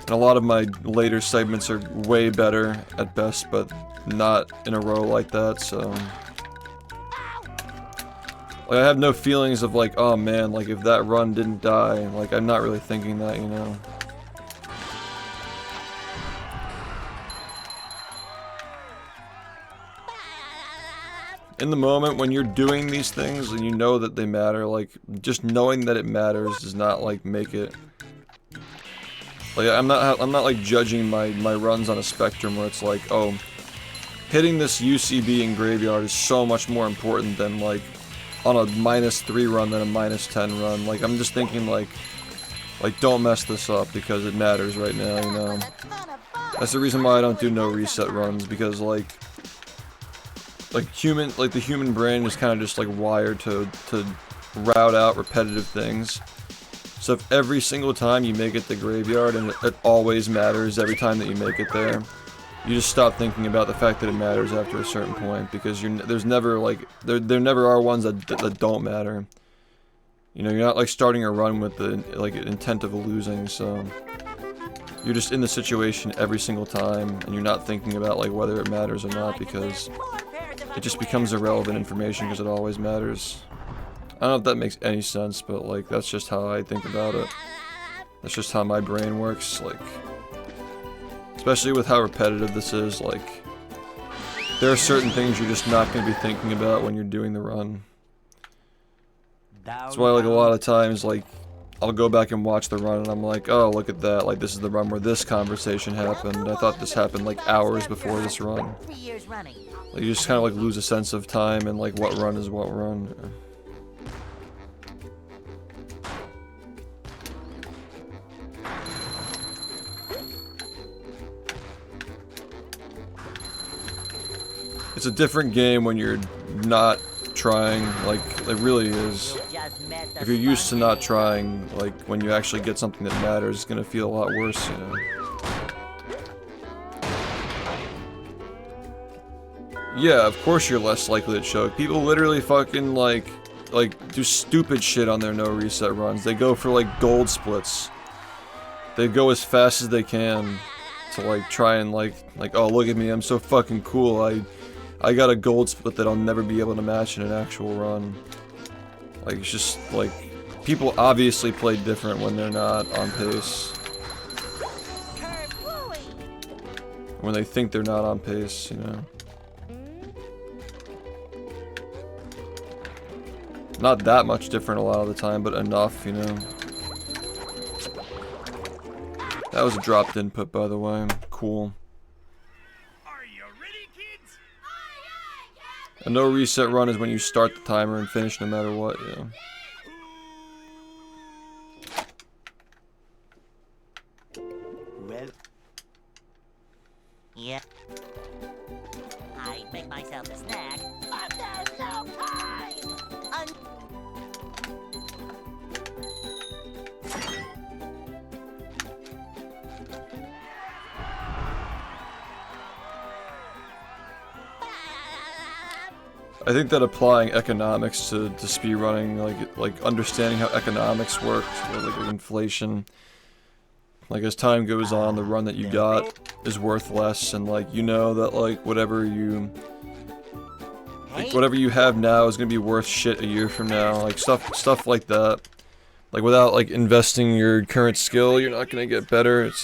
And a lot of my later segments are way better at best, but not in a row like that, so... Like, I have no feelings of like, oh man, like if that run didn't die, like I'm not really thinking that, you know? In the moment when you're doing these things and you know that they matter, like, just knowing that it matters does not, like, make it... Like, I'm not like, judging my runs on a spectrum where it's like, oh, hitting this UCB in Graveyard is so much more important than, like, on a -3 run than a -10 run. Like, I'm just thinking, like, don't mess this up because it matters right now, you know? That's the reason why I don't do no reset runs, because, like, the human brain is kind of just like wired to route out repetitive things. So if every single time you make it to Graveyard and it always matters every time that you make it there, you just stop thinking about the fact that it matters after a certain point, because there's never like there never are ones that don't matter. You know, you're not like starting a run with the like intent of losing, so you're just in the situation every single time and you're not thinking about like whether it matters or not, because it just becomes irrelevant information because it always matters. I don't know if that makes any sense, but like that's just how I think about it. That's just how my brain works, like, especially with how repetitive this is, like, there are certain things you're just not going to be thinking about when you're doing the run. That's why, like, a lot of times, like, I'll go back and watch the run and I'm like, oh, look at that, like, this is the run where this conversation happened. I thought this happened like hours before this run. 3 years running. Like, you just kind of like lose a sense of time and like what run is what run. It's a different game when you're not trying, like, it really is. If you're used to not trying, like, when you actually get something that matters, it's gonna feel a lot worse, you know? Yeah, of course you're less likely to choke. People literally fucking, like, do stupid shit on their no reset runs. They go for, like, gold splits. They go as fast as they can to, like, try and, like, oh, look at me, I'm so fucking cool, I got a gold split that I'll never be able to match in an actual run. Like, it's just, like, people obviously play different when they're not on pace. When they think they're not on pace, you know. Not that much different a lot of the time, but enough, you know. That was a dropped input, by the way. Cool. Are you ready, kids? A no reset run is when you start the timer and finish no matter what, yeah. Well, Yeah. I make myself a snack, but there's no time! I think that applying economics to speedrunning, like understanding how economics works, like inflation, like as time goes on, the run that you got is worth less, and like you know that like whatever you have now is gonna be worth shit a year from now, like stuff like that. Like without like investing your current skill, you're not gonna get better. It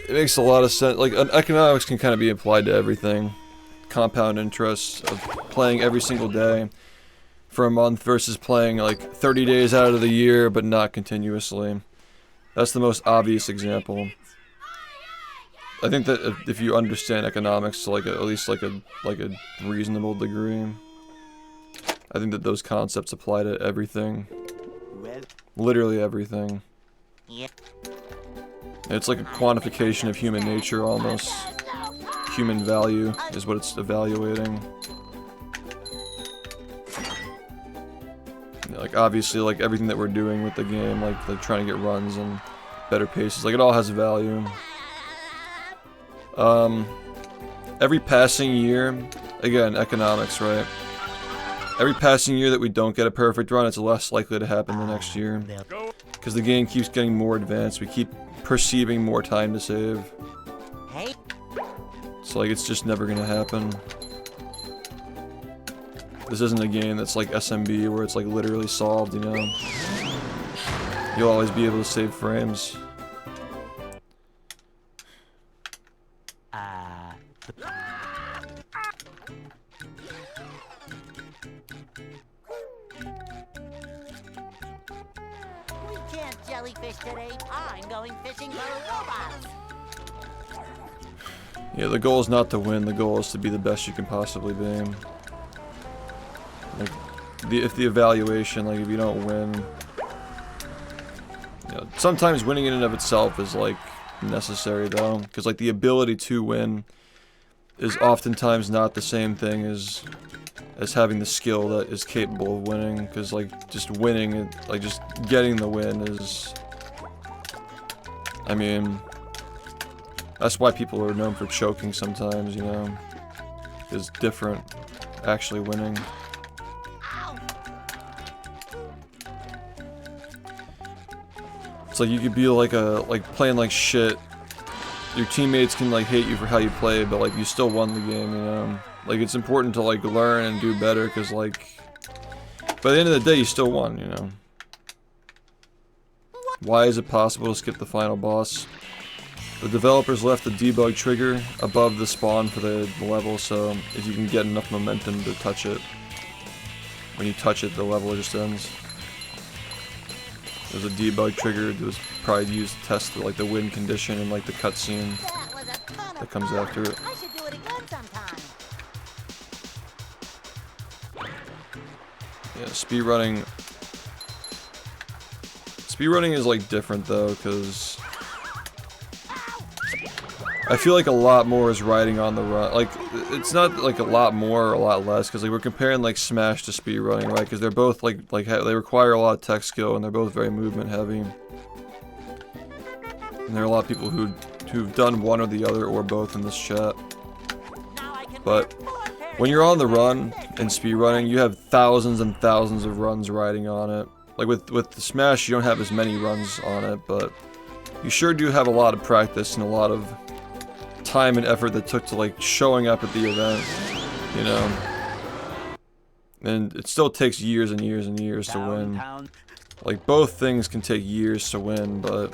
makes a lot of sense. Like economics can kind of be applied to everything. Compound interest of playing every single day for a month versus playing like 30 days out of the year but not continuously. That's the most obvious example. I think that if you understand economics to like at least like a reasonable degree, I think that those concepts apply to everything. Literally everything. Yep. It's like a quantification of human nature almost. Human value is what it's evaluating. Yeah, like obviously like everything that we're doing with the game, like trying to get runs and better paces, like it all has value. Every passing year, again, economics, right? Every passing year that we don't get a perfect run, it's less likely to happen the next year. Because the game keeps getting more advanced, we keep perceiving more time to save. Hey. So like it's just never gonna happen. This isn't a game that's like SMB where it's like literally solved, you know? You'll always be able to save frames. We can't jellyfish today. I'm going fishing for robots. Yeah, the goal is not to win, the goal is to be the best you can possibly be. Like, if the evaluation, like if you don't win... You know, sometimes winning in and of itself is like necessary though, because like the ability to win is oftentimes not the same thing as having the skill that is capable of winning, because like just winning, like just getting the win is... I mean... That's why people are known for choking sometimes, you know? It's different, actually winning. It's like you could be like playing like shit. Your teammates can like hate you for how you play, but like you still won the game, you know? Like it's important to like learn and do better, because like by the end of the day you still won, you know? Why is it possible to skip the final boss? The developers left the debug trigger above the spawn for the level, so if you can get enough momentum to touch it, when you touch it, the level just ends. There's a debug trigger that was probably used to test like the win condition and like the cutscene that comes after it. I should do it again sometime. Yeah, speedrunning. Speedrunning is like different though, because I feel like a lot more is riding on the run. Like, it's not like a lot more or a lot less, because like we're comparing like Smash to speedrunning, right? Because they're both like they require a lot of tech skill, and they're both very movement heavy. And there are a lot of people who've done one or the other or both in this chat. But when you're on the run in speedrunning, you have thousands and thousands of runs riding on it. Like with the Smash, you don't have as many runs on it, but you sure do have a lot of practice and a lot of time and effort that took to like showing up at the event, you know. And it still takes years and years and years to win. Like both things can take years to win, but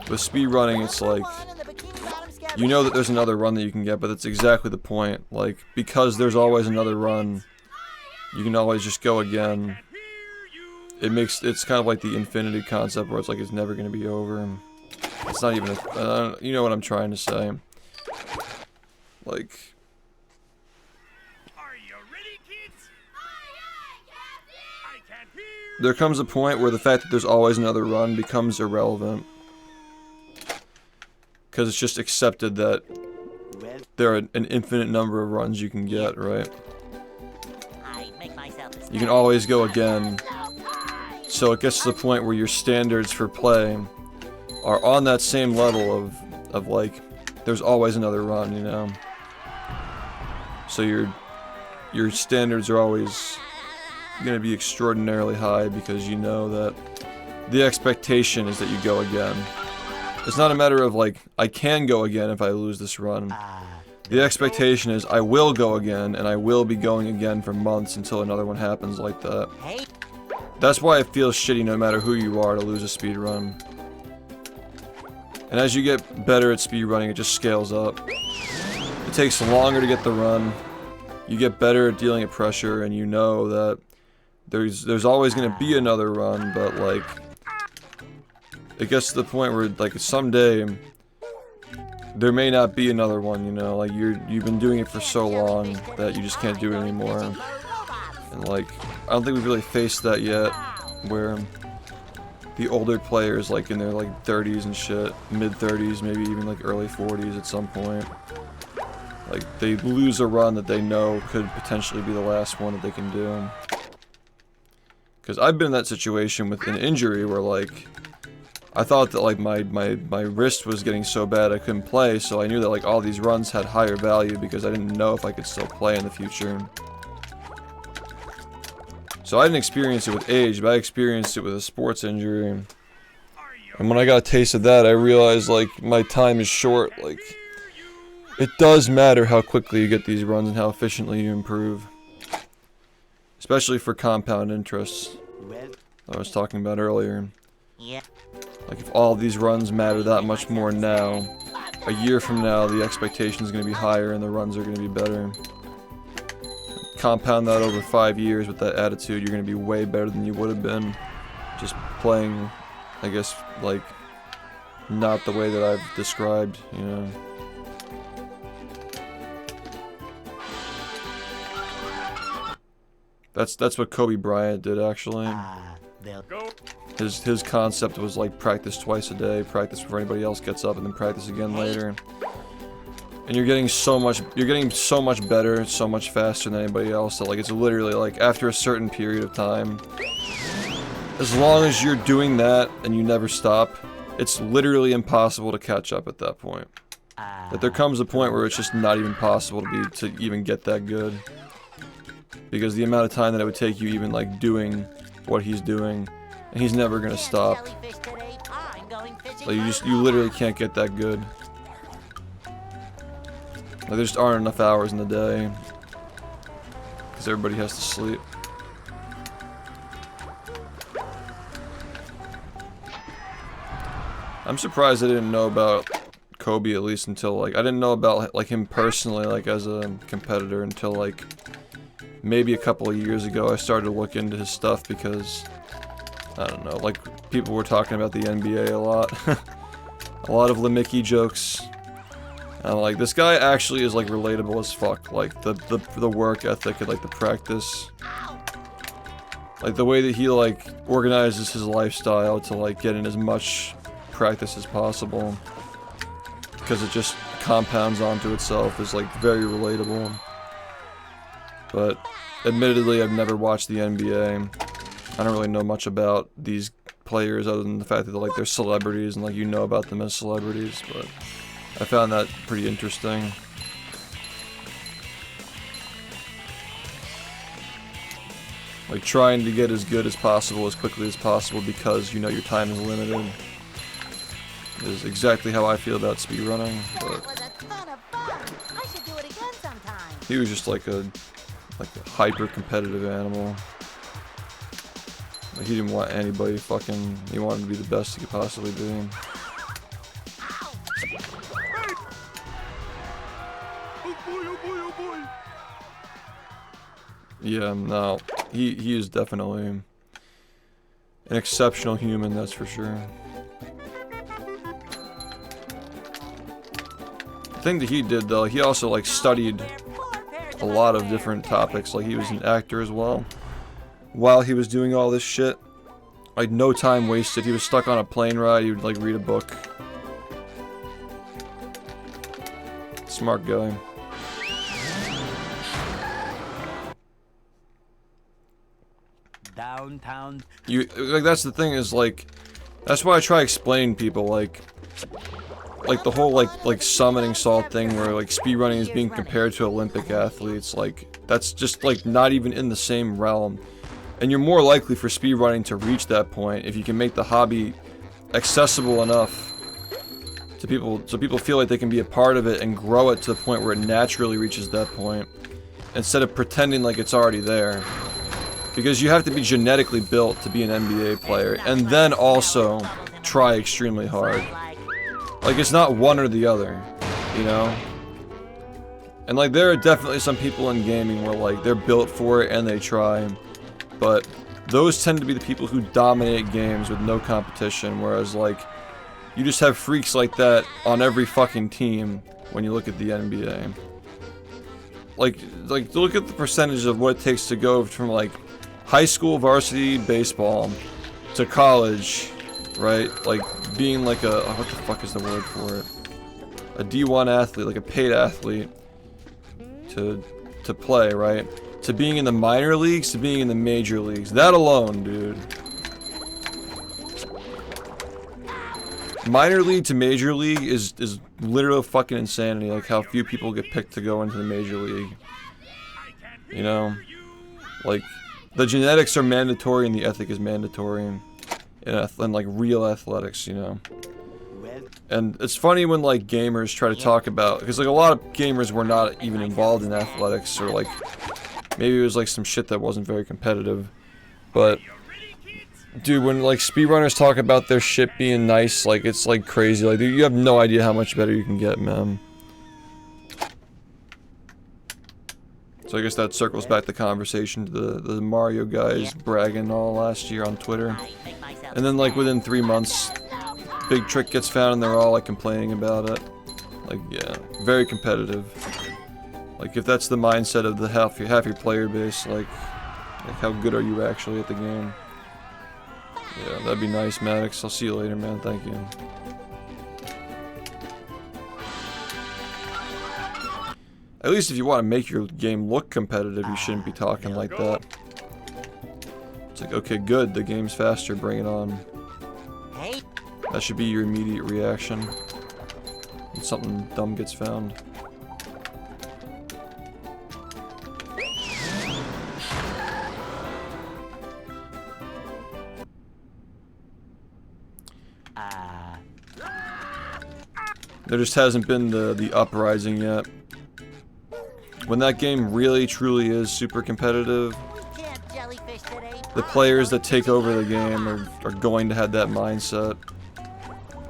with speedrunning it's like you know that there's another run that you can get, but that's exactly the point. Like because there's always another run, you can always just go again. It's kind of like the infinity concept where it's like it's never going to be over. It's not even a, you know what I'm trying to say. Like, Are you ready, kids? I can't hear. there comes a point where the fact that there's always another run becomes irrelevant. Because it's just accepted that there are an infinite number of runs you can get, right? You can always go again. So it gets to the point where your standards for play are on that same level of like, there's always another run, you know? So your standards are always going to be extraordinarily high because you know that the expectation is that you go again. It's not a matter of like, I can go again if I lose this run. The expectation is I will go again, and I will be going again for months until another one happens like that. That's why it feels shitty no matter who you are to lose a speed run. And as you get better at speedrunning, it just scales up. It takes longer to get the run. You get better at dealing with pressure, and you know that there's always going to be another run, but like it gets to the point where like someday there may not be another one, you know, like you've been doing it for so long that you just can't do it anymore. And like I don't think we've really faced that yet, where the older players, like in their like 30s and shit, mid 30s, maybe even like early 40s at some point, like they lose a run that they know could potentially be the last one that they can do. Because I've been in that situation with an injury where like I thought that like my wrist was getting so bad I couldn't play, so I knew that like all these runs had higher value because I didn't know if I could still play in the future. So I didn't experience it with age, but I experienced it with a sports injury. And when I got a taste of that, I realized like my time is short. Like it does matter how quickly you get these runs and how efficiently you improve. Especially for compound interests that I was talking about earlier. Yeah. Like if all these runs matter that much more now, a year from now the expectation is going to be higher and the runs are going to be better. Compound that over 5 years with that attitude, you're going to be way better than you would have been just playing, I guess, like not the way that I've described, you know. That's what Kobe Bryant did actually. His concept was like practice twice a day, practice before anybody else gets up, and then practice again later. And you're getting so much better, so much faster than anybody else that like it's literally like after a certain period of time, as long as you're doing that and you never stop, it's literally impossible to catch up at that point. That there comes a point where it's just not even possible to even get that good. Because the amount of time that it would take you even like doing what he's doing, and he's never gonna stop. Like you literally can't get that good. Like there just aren't enough hours in the day because everybody has to sleep. I'm surprised I didn't know about Kobe at least until like I didn't know about like him personally like as a competitor until like maybe a couple of years ago. I started to look into his stuff because I don't know, like people were talking about the NBA a lot. A lot of Lemicki jokes. And like this guy actually is like relatable as fuck. Like the work ethic and like the practice. Like the way that he like organizes his lifestyle to like get in as much practice as possible. Because it just compounds onto itself is like very relatable. But admittedly I've never watched the NBA. I don't really know much about these players other than the fact that like they're celebrities and like you know about them as celebrities, but I found that pretty interesting. Like trying to get as good as possible as quickly as possible because you know your time is limited is exactly how I feel about speedrunning, but he was just like a hyper competitive animal. Like he didn't want anybody fucking, he wanted to be the best he could possibly be. Yeah, no, he is definitely an exceptional human, that's for sure. The thing that he did though, he also like studied a lot of different topics. Like he was an actor as well. While he was doing all this shit, like no time wasted. He was stuck on a plane ride, he would like read a book. Smart guy. Downtown. You like that's the thing is like that's why I try explaining people like like the whole like summoning salt thing where like speedrunning is being compared to Olympic athletes, like that's just like not even in the same realm. And you're more likely for speedrunning to reach that point if you can make the hobby accessible enough to people so people feel like they can be a part of it and grow it to the point where it naturally reaches that point instead of pretending like it's already there. Because you have to be genetically built to be an NBA player and then also try extremely hard. Like, it's not one or the other, you know? And like, there are definitely some people in gaming where like they're built for it and they try, but those tend to be the people who dominate games with no competition, whereas like you just have freaks like that on every fucking team when you look at the NBA. Like look at the percentage of what it takes to go from like high school varsity baseball to college, right? Like being like a, what the fuck is the word for it? A D1 athlete, like a paid athlete to play, right? To being in the minor leagues, to being in the major leagues. That alone, dude. Minor league to major league is literal fucking insanity, like how few people get picked to go into the major league. You know? Like, the genetics are mandatory and the ethic is mandatory in like real athletics, you know? And it's funny when like gamers try to talk about, because like a lot of gamers were not even involved in athletics, or like maybe it was like some shit that wasn't very competitive, but dude, when like speedrunners talk about their shit being nice, like it's like crazy. Like you have no idea how much better you can get, man. So I guess that circles back the conversation to the Mario guys bragging all last year on Twitter. And then like within 3 months, big trick gets found and they're all like complaining about it. Like, yeah, very competitive. Like if that's the mindset of the half your player base, like how good are you actually at the game? Yeah, that'd be nice, Maddox. I'll see you later, man. Thank you. At least if you want to make your game look competitive, you shouldn't be talking like that. It's like, okay, good, the game's faster, bring it on. That should be your immediate reaction when something dumb gets found. There just hasn't been the uprising yet. When that game really truly is super competitive, the players that take over the game are going to have that mindset.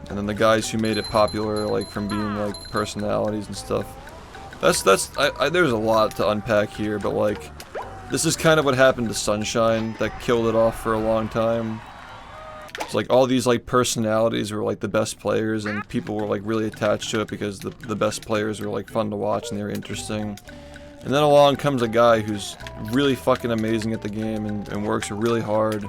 And then the guys who made it popular, like from being like personalities and stuff. There's a lot to unpack here, but like, this is kind of what happened to Sunshine that killed it off for a long time. It's like all these like personalities were like the best players and people were like really attached to it because the best players were like fun to watch and they were interesting. And then along comes a guy who's really fucking amazing at the game and works really hard.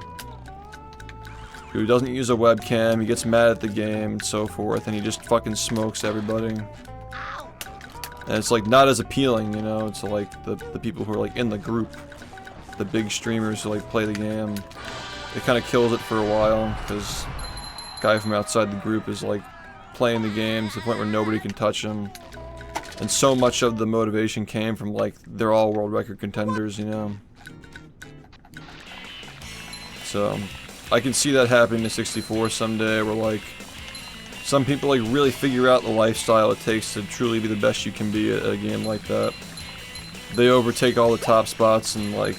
Who doesn't use a webcam, he gets mad at the game and so forth, and he just fucking smokes everybody. And it's like not as appealing, you know, to like the people who are like in the group. The big streamers who like play the game. It kind of kills it for a while, because the guy from outside the group is like playing the game to the point where nobody can touch him. And so much of the motivation came from like, they're all world record contenders, you know. So, I can see that happening to 64 someday, where like, some people like really figure out the lifestyle it takes to truly be the best you can be at a game like that. They overtake all the top spots and like,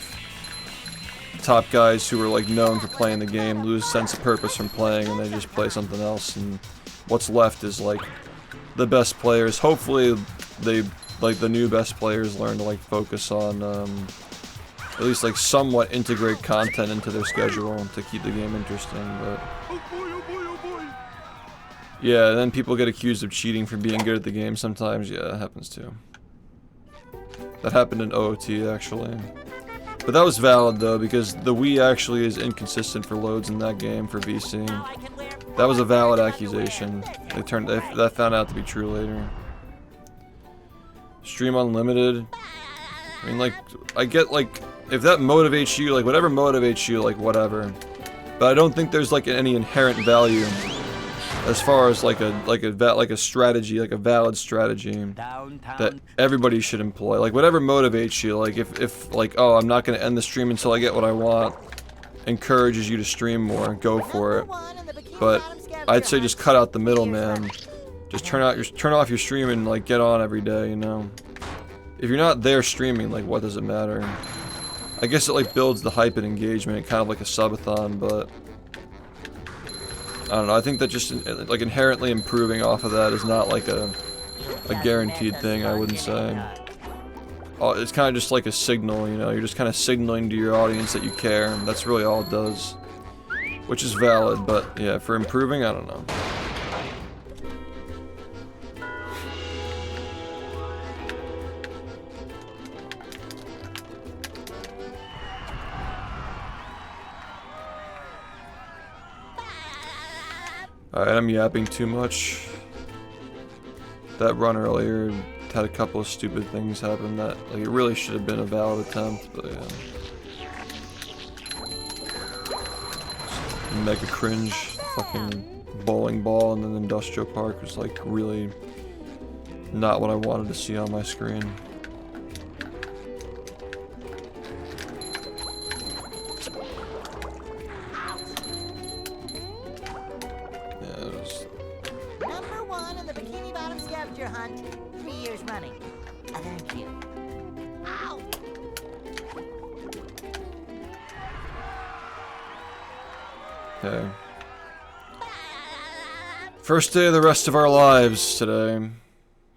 top guys who are like known for playing the game lose sense of purpose from playing and they just play something else, and what's left is like the best players. Hopefully they, like the new best players, learn to like focus on at least like somewhat integrate content into their schedule to keep the game interesting. But yeah, and then people get accused of cheating for being good at the game sometimes. Yeah, it happens too. That happened in OOT actually. But that was valid though, because the Wii actually is inconsistent for loads in that game for VC. That was a valid accusation. That found out to be true later. Stream Unlimited. I mean, like, I get like, if that motivates you, like whatever motivates you, like whatever. But I don't think there's like any inherent value as far as like a strategy, like a valid strategy that everybody should employ. Like whatever motivates you. Like if like, oh, I'm not gonna end the stream until I get what I want, encourages you to stream more, go for it. But I'd say just cut out the middleman. Just turn off your stream and like get on every day, you know. If you're not there streaming, like what does it matter? I guess it like builds the hype and engagement, kind of like a subathon, but I don't know. I think that just like inherently improving off of that is not like a guaranteed thing. I wouldn't say. It's kind of just like a signal, you know. You're just kind of signaling to your audience that you care, and that's really all it does. Which is valid, but yeah, for improving, I don't know. Alright, I'm yapping too much. That run earlier had a couple of stupid things happen that, like, it really should have been a valid attempt, but yeah. Mega cringe, fucking bowling ball and then industrial park was like really not what I wanted to see on my screen. Yeah, it was... Number 1 in the Bikini Bottom scavenger hunt, 3 years running. Thank you. Ow! Okay. First day of the rest of our lives today.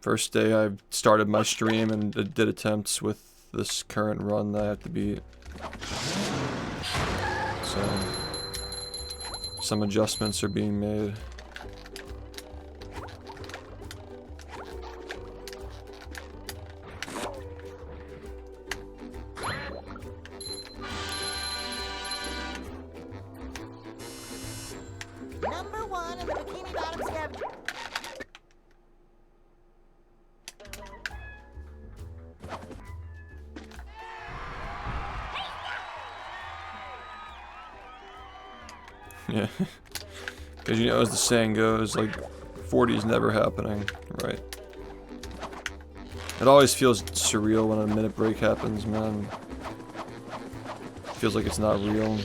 First day I started my stream and did attempts with this current run that I have to beat. So, some adjustments are being made. Number 1 in the Bikini Bottom scavenger. Yeah. Because you know, as the saying goes, like, 40 is never happening, right? It always feels surreal when a minute break happens, man. It feels like it's not real.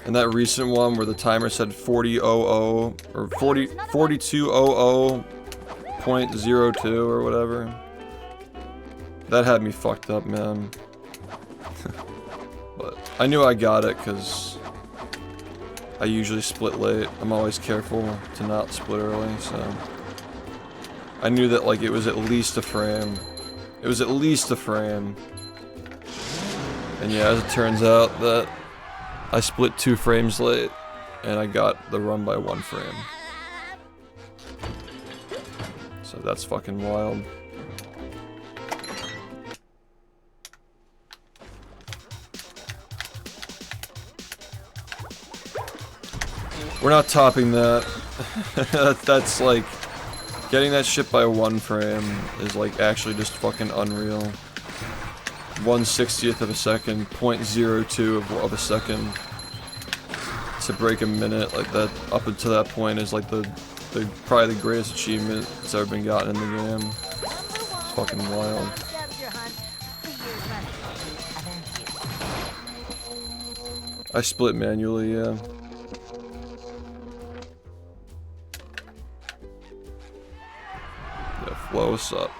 And that recent one where the timer said 40:00 or 42:00.02 or whatever. That had me fucked up, man. But I knew I got it because I usually split late. I'm always careful to not split early, so I knew that like it was at least a frame. It was at least a frame. And yeah, as it turns out that I split 2 frames late, and I got the run by 1 frame. So that's fucking wild. We're not topping that. That's like, getting that shit by 1 frame is like actually just fucking unreal. 1/60th of a second, 0.02 of a second to break a minute like that up until that point is like the probably the greatest achievement that's ever been gotten in the game. It's fucking wild. I split manually, yeah. Yeah, Flo, what's up?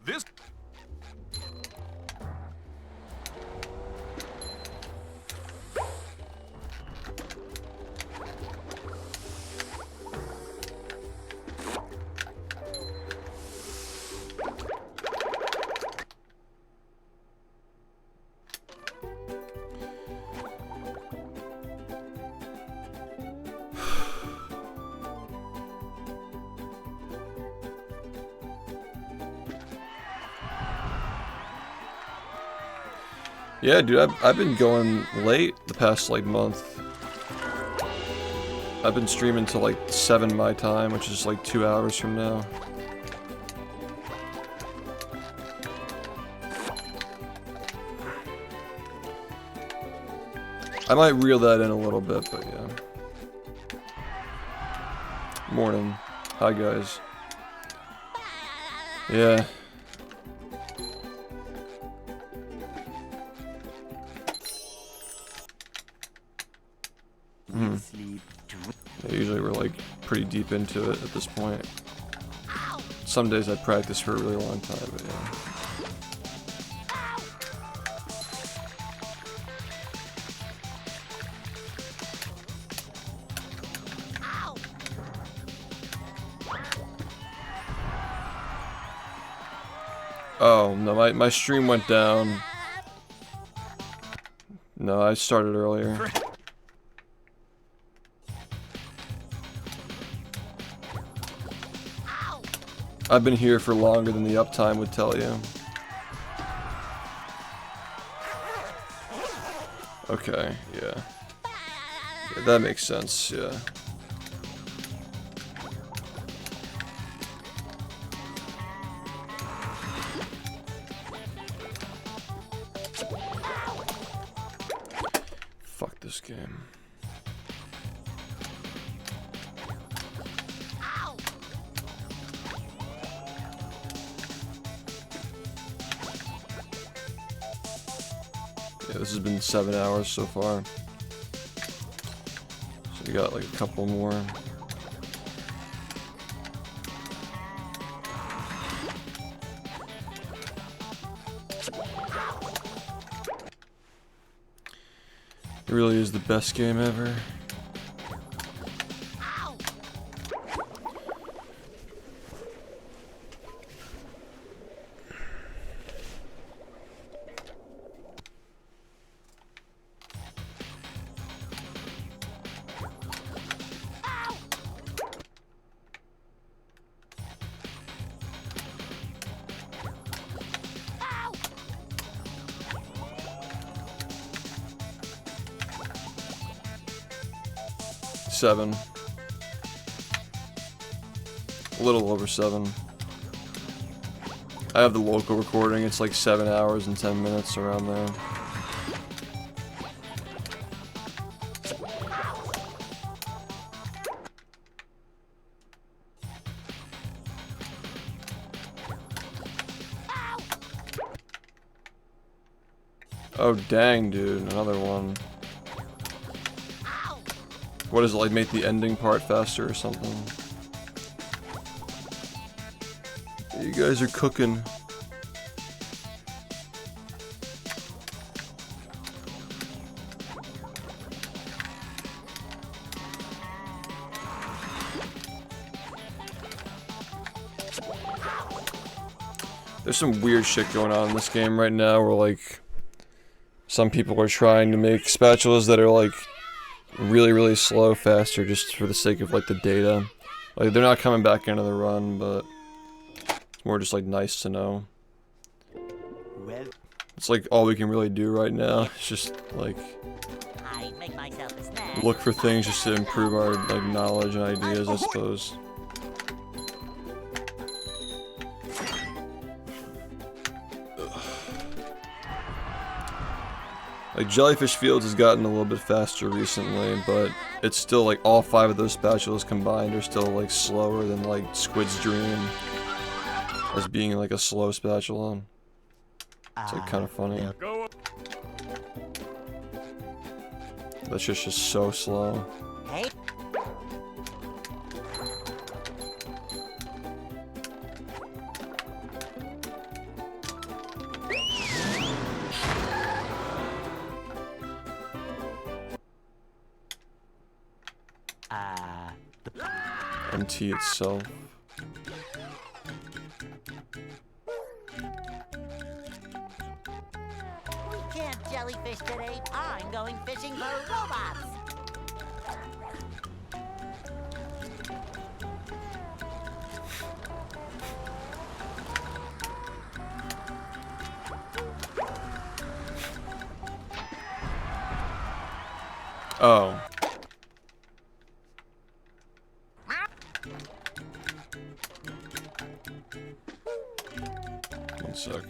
This Yeah, dude, I've been going late the past, like, month. I've been streaming till, like, 7 my time, which is, like, 2 hours from now. I might reel that in a little bit, but yeah. Morning. Hi, guys. Yeah. Sleep. Yeah, usually we're like pretty deep into it at this point. Some days I practice for a really long time, but yeah. Oh, no, my stream went down. No, I started earlier. I've been here for longer than the uptime would tell you. Okay, yeah. Yeah, that makes sense, yeah. Fuck this game. Yeah, this has been 7 hours so far. So we got like a couple more. It really is the best game ever. Seven. A little over 7. I have the local recording, it's like 7 hours and 10 minutes around there. Oh dang, dude, another one. What does it like, make the ending part faster or something? You guys are cooking. There's some weird shit going on in this game right now where like some people are trying to make spatulas that are like really slow faster just for the sake of like the data. Like they're not coming back into the run, but it's more just like nice to know. Well, It's like all we can really do right now. It's just like I make myself a snack. look for things just to improve our like knowledge and ideas, I suppose. Like Jellyfish Fields has gotten a little bit faster recently, but it's still like all 5 of those spatulas combined are still like slower than like Squid's Dream as being like a slow spatula. It's like kind of funny. Go. That's just so slow. Hey, MT itself. we can't jellyfish today. I'm going fishing for robots. Oh. One sec.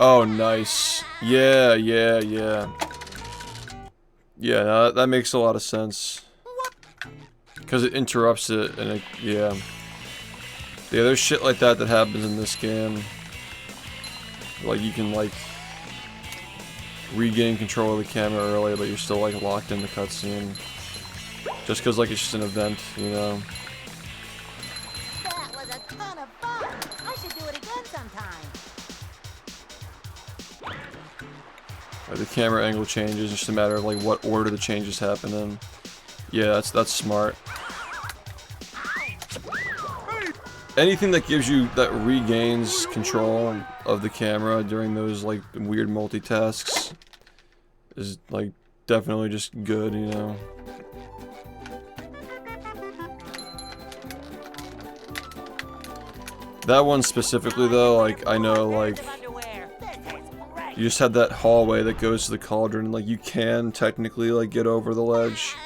Oh, nice. Yeah. Yeah, no, that makes a lot of sense. Because it interrupts it, and yeah. Yeah, there's shit like that that happens in this game. Like, you can, like, regain control of the camera early, but you're still, like, locked in the cutscene. Just because, like, it's just an event, you know? That was a ton of fun. I should do it again sometime. Like, the camera angle changes, it's just a matter of, like, what order the changes happen in. Yeah, that's smart. Anything that gives you, that regains control of the camera during those, like, weird multitasks is, like, definitely just good, you know? That one specifically, though, like, I know, like, you just had that hallway that goes to the cauldron, and, like, you can technically, like, get over the ledge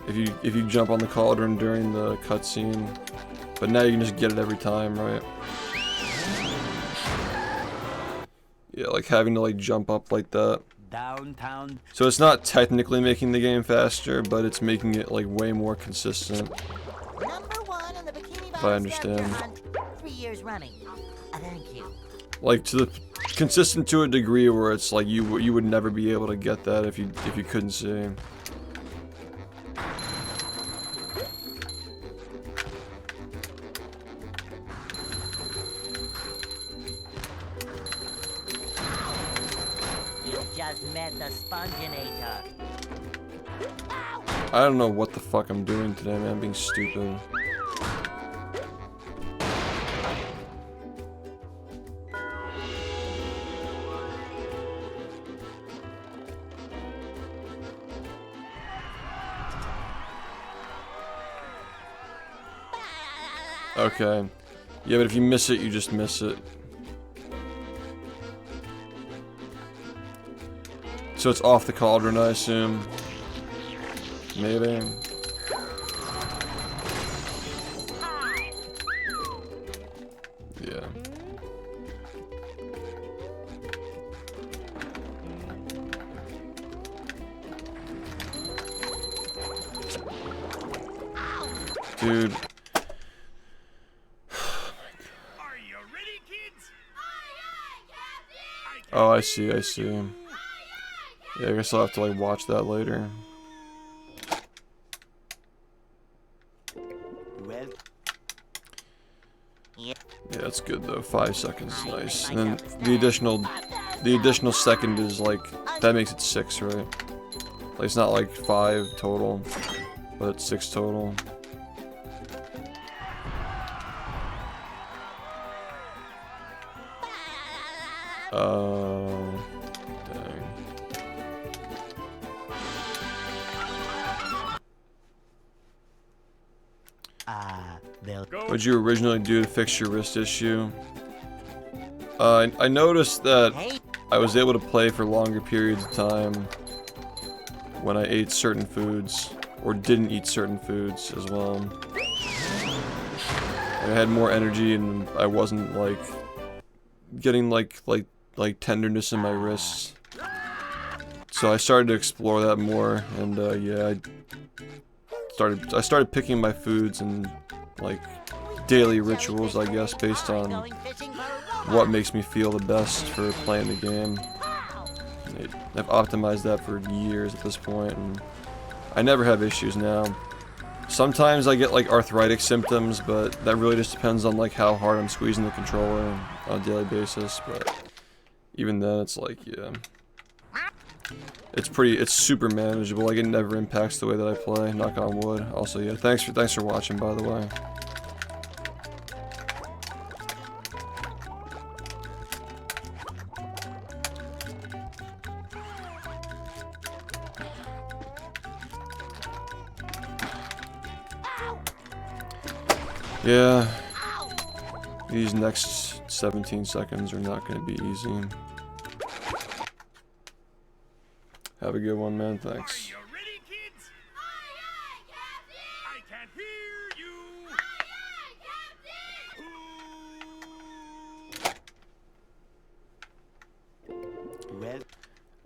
if you jump on the cauldron during the cutscene. But now you can just get it every time, right? Yeah, like having to like jump up like that. Downtown. So it's not technically making the game faster, but it's making it like way more consistent. #1 in the Bikini If I understand. Hunt, 3 years running. Thank you. Like to the consistent to a degree where it's like you would never be able to get that if you couldn't see. Just met the sponginator. I don't know what the fuck I'm doing today, man. I'm being stupid. Okay. Yeah, but if you miss it, you just miss it. So it's off the cauldron, I assume. Maybe. Yeah. Dude. Are you ready, kids? Oh, I see, I see. Yeah, I guess I'll have to like watch that later. Well, Yeah, that's good though. 5 seconds is nice. And then the additional second is like, that makes it 6, right? Like it's not like 5 total, but it's 6 total. Dang. What'd you originally do to fix your wrist issue? I noticed that I was able to play for longer periods of time when I ate certain foods, or didn't eat certain foods as well. I had more energy and I wasn't like getting like tenderness in my wrists. So I started to explore that more, and yeah, I started picking my foods and like daily rituals, I guess, based on what makes me feel the best for playing the game. I've optimized that for years at this point, and I never have issues now. Sometimes I get like arthritic symptoms, but that really just depends on like how hard I'm squeezing the controller on a daily basis. But even then, it's like, yeah, it's super manageable. Like, it never impacts the way that I play, knock on wood. Also, yeah, thanks for watching, by the way. Yeah. These next 17 seconds are not going to be easy. Have a good one, man. Thanks. Are you ready, kids? Aye, aye, Captain! I can't hear you. Aye, aye, Captain! Well,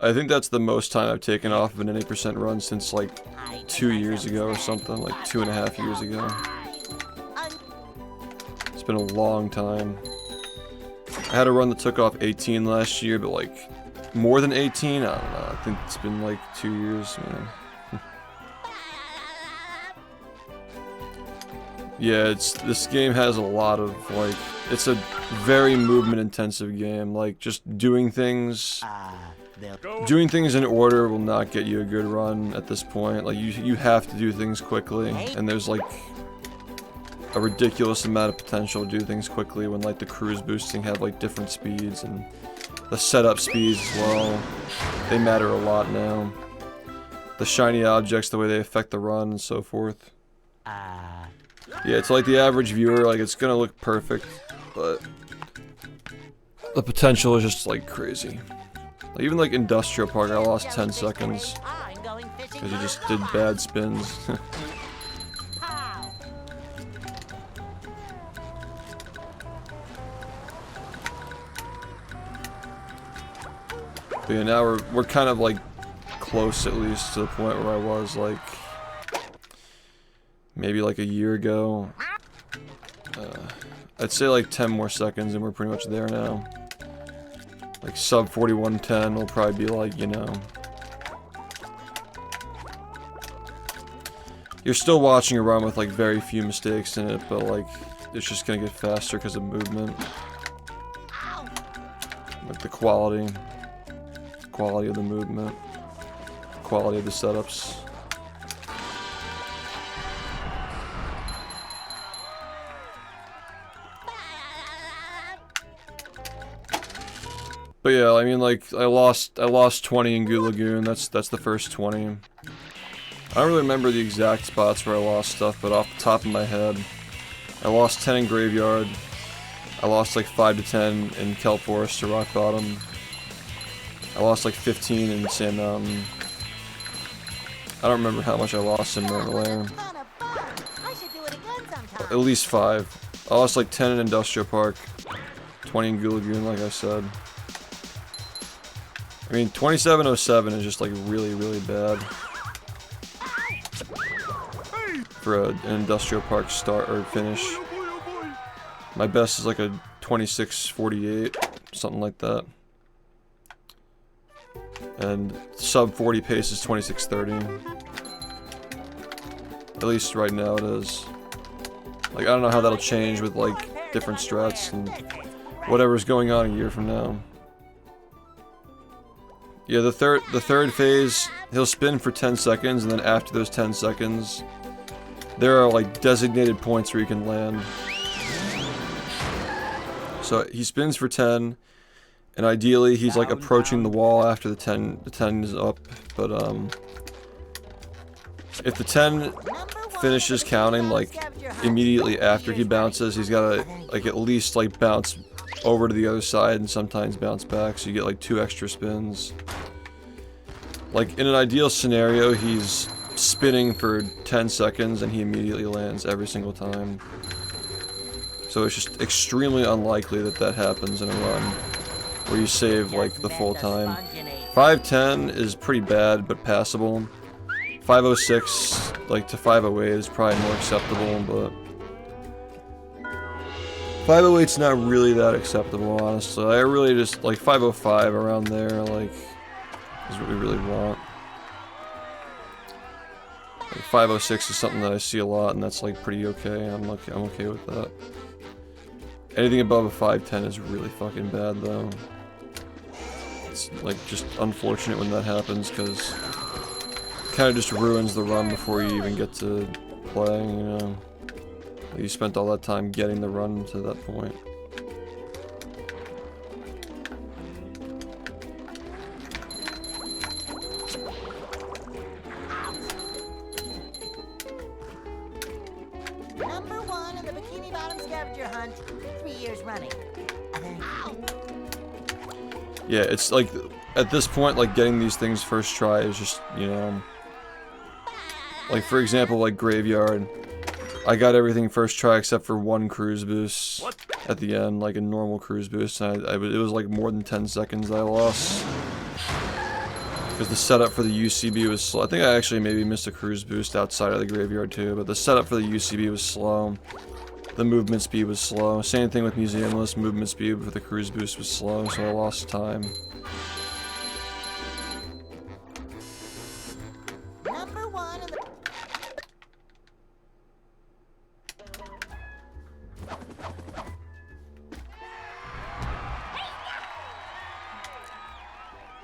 I think that's the most time I've taken off of an 80% run since like 2 years ago or something, like 2.5 years ago. It's been a long time. I had a run that took off 18 last year, but like more than 18? I don't know. I think it's been like 2 years, man. Yeah, this game has a lot of like, it's a very movement intensive game. Like just doing things in order will not get you a good run at this point. Like you have to do things quickly, and there's like a ridiculous amount of potential to do things quickly when like the cruise boosting have like different speeds, and the setup speeds as well. They matter a lot now. The shiny objects, the way they affect the run and so forth. Yeah, it's like the average viewer, like it's gonna look perfect, but the potential is just like crazy. Like, even like Industrial Park, I lost 10 seconds because you just did bad spins. But yeah, now we're kind of like close at least to the point where I was like maybe like a year ago. I'd say like 10 more seconds and we're pretty much there now. Like sub 41:10 will probably be like, you know. You're still watching a run with like very few mistakes in it, but like it's just gonna get faster because of movement. Like the quality of the movement, quality of the setups. But yeah, I mean, like I lost 20 in Goo Lagoon. That's the first 20. I don't really remember the exact spots where I lost stuff, but off the top of my head, I lost 10 in Graveyard. I lost like 5 to 10 in Kelp Forest to Rock Bottom. I lost like 15 in Sand Mountain. I don't remember how much I lost in Merrill. At least 5. I lost like 10 in Industrial Park, 20 in Goo Lagoon, like I said. I mean, 27:07 is just like really, really bad for an Industrial Park start or finish. My best is like a 26:48, something like that. And sub 40 pace is 26:30. At least right now it is. Like, I don't know how that'll change with like different strats and whatever's going on a year from now. Yeah, the third phase, he'll spin for 10 seconds, and then after those 10 seconds, there are like designated points where you can land. So he spins for 10, and ideally he's like approaching the wall after the 10 is up, but if the 10 finishes counting like immediately after he bounces, he's gotta like at least like bounce over to the other side and sometimes bounce back, so you get like 2 extra spins. Like in an ideal scenario, he's spinning for 10 seconds and he immediately lands every single time. So it's just extremely unlikely that that happens in a run where you save like the full time. 5:10 is pretty bad but passable. 5:06 like to 5:08 is probably more acceptable, but 5:08's not really that acceptable, honestly. I really just like 5:05 around there, like, is what we really want. Like 5:06 is something that I see a lot, and that's like pretty okay. I'm okay with that. Anything above a 5:10 is really fucking bad, though. It's like just unfortunate when that happens, because it kind of just ruins the run before you even get to playing, you know. You spent all that time getting the run to that point. Number 1 in the Bikini bottom scavenger hunt 3 years running. Yeah, it's like, at this point, like, getting these things first try is just, you know... Like, for example, like, Graveyard. I got everything first try except for one cruise boost at the end, like a normal cruise boost, and it was like more than 10 seconds I lost. Because the setup for the UCB was slow. I think I actually maybe missed a cruise boost outside of the Graveyard too, but the setup for the UCB was slow. The movement speed was slow. Same thing with Museumless, movement speed for the cruise boost was slow, so I lost time. Number 1 in the...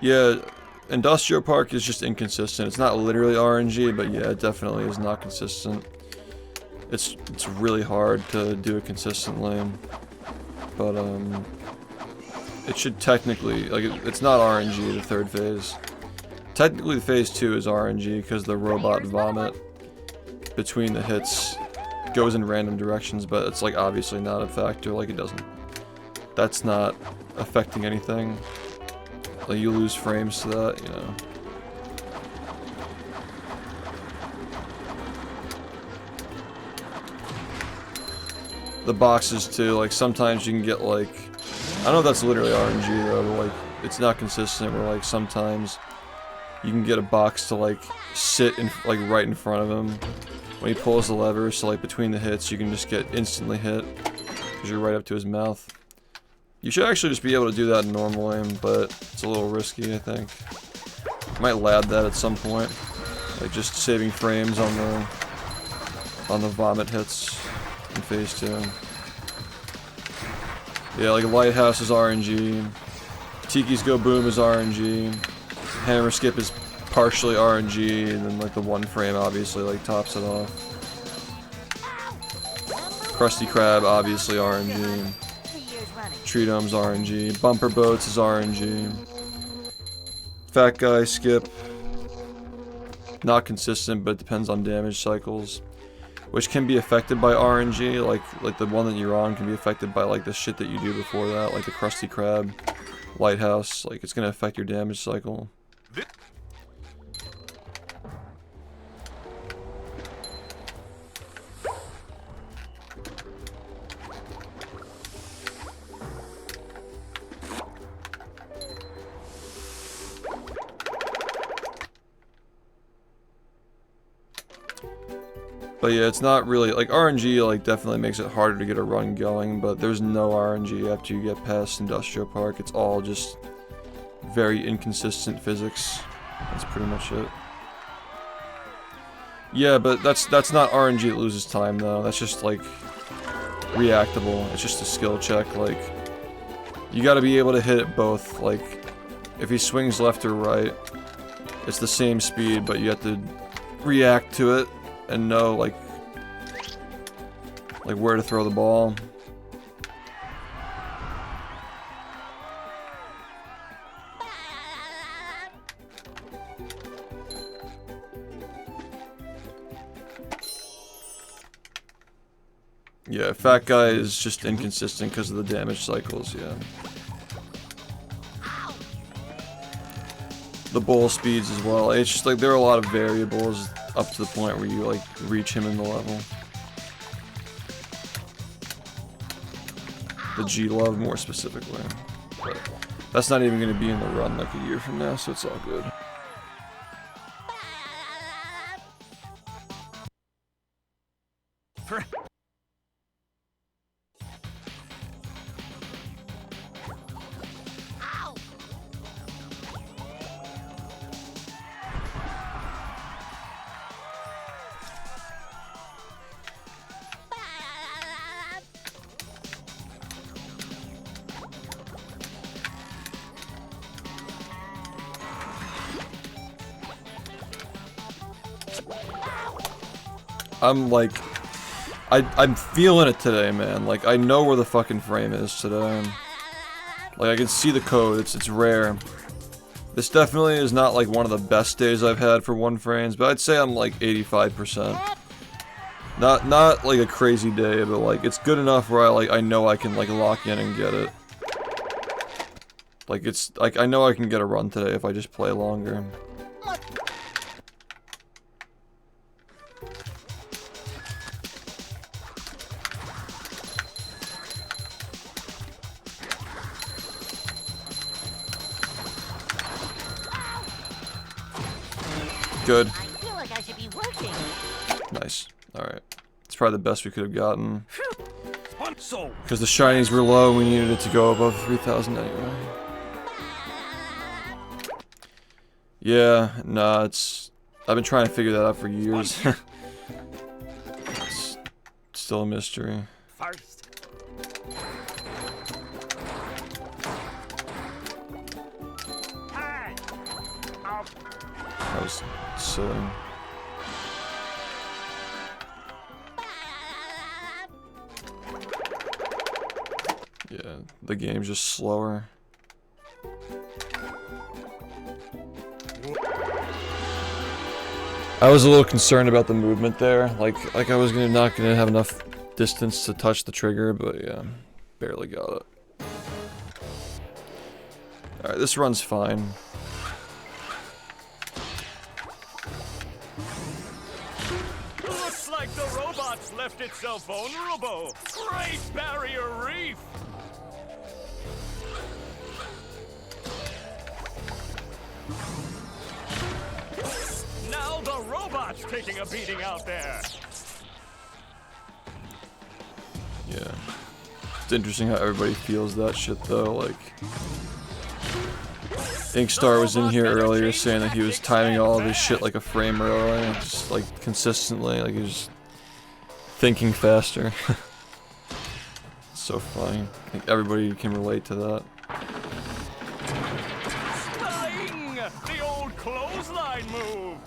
Yeah, Industrial Park is just inconsistent. It's not literally RNG, but yeah, it definitely is not consistent. It's really hard to do it consistently, but it should technically, like, it's not RNG, the third phase. Technically phase 2 is RNG because the robot vomit between the hits goes in random directions, but it's like obviously not a factor, like it doesn't, that's not affecting anything. Like, you lose frames to that, you know. The boxes too, like sometimes you can get like, I don't know if that's literally RNG though, but like it's not consistent where like sometimes you can get a box to like sit in like right in front of him when he pulls the lever, so like between the hits you can just get instantly hit because you're right up to his mouth. You should actually just be able to do that normally, but it's a little risky, I think. I might lab that at some point, like just saving frames on the vomit hits in phase 2. Yeah, like Lighthouse is RNG, Tiki's Go Boom is RNG, Hammer Skip is partially RNG, and then like the one frame obviously like tops it off. Krusty Krab obviously RNG. Tree Dome's RNG. Bumper Boats is RNG. Fat Guy Skip. Not consistent, but it depends on damage cycles, which can be affected by RNG. Like the one that you're on can be affected by like the shit that you do before that, like the Krusty Krab, Lighthouse. Like it's gonna affect your damage cycle. But yeah, it's not really, like RNG like definitely makes it harder to get a run going, but there's no RNG after you get past Industrial Park. It's all just very inconsistent physics. That's pretty much it. Yeah, but that's not RNG that loses time though. That's just like reactable. It's just a skill check. Like you got to be able to hit it both. Like if he swings left or right, it's the same speed, but you have to react to it and know like where to throw the ball. Yeah, Fat Guy is just inconsistent because of the damage cycles, yeah. The bowl speeds as well. It's just like there are a lot of variables up to the point where you like reach him in the level. The G-Love more specifically. But that's not even going to be in the run like a year from now, so it's all good. I'm like, I'm feeling it today, man. Like, I know where the fucking frame is today. Like, I can see the code. It's rare. This definitely is not like one of the best days I've had for one frames, but I'd say I'm like 85%. Not like a crazy day, but like it's good enough where I know I can like lock in and get it. Like it's like I know I can get a run today if I just play longer. Good. I feel like I should be working. Nice. Alright. It's probably the best we could have gotten. So, Because the shinies were low, we needed it to go above 3,000 anyway. Yeah, nah, it's... I've been trying to figure that out for years. It's still a mystery. first. Hey! That was silly. Yeah, the game's just slower. I was a little concerned about the movement there, like I was not gonna have enough distance to touch the trigger, but yeah, barely got it. Alright, this run's fine. Looks like the robots left itself vulnerable. Great Barrier Reef! Now the robot's taking a beating out there. Yeah. It's interesting how everybody feels that shit though, like... Inkstar was in here earlier saying that he was timing all of his shit like a frame earlier, just like consistently, like he was thinking faster. So funny. I think everybody can relate to that. Spying! The old clothesline move!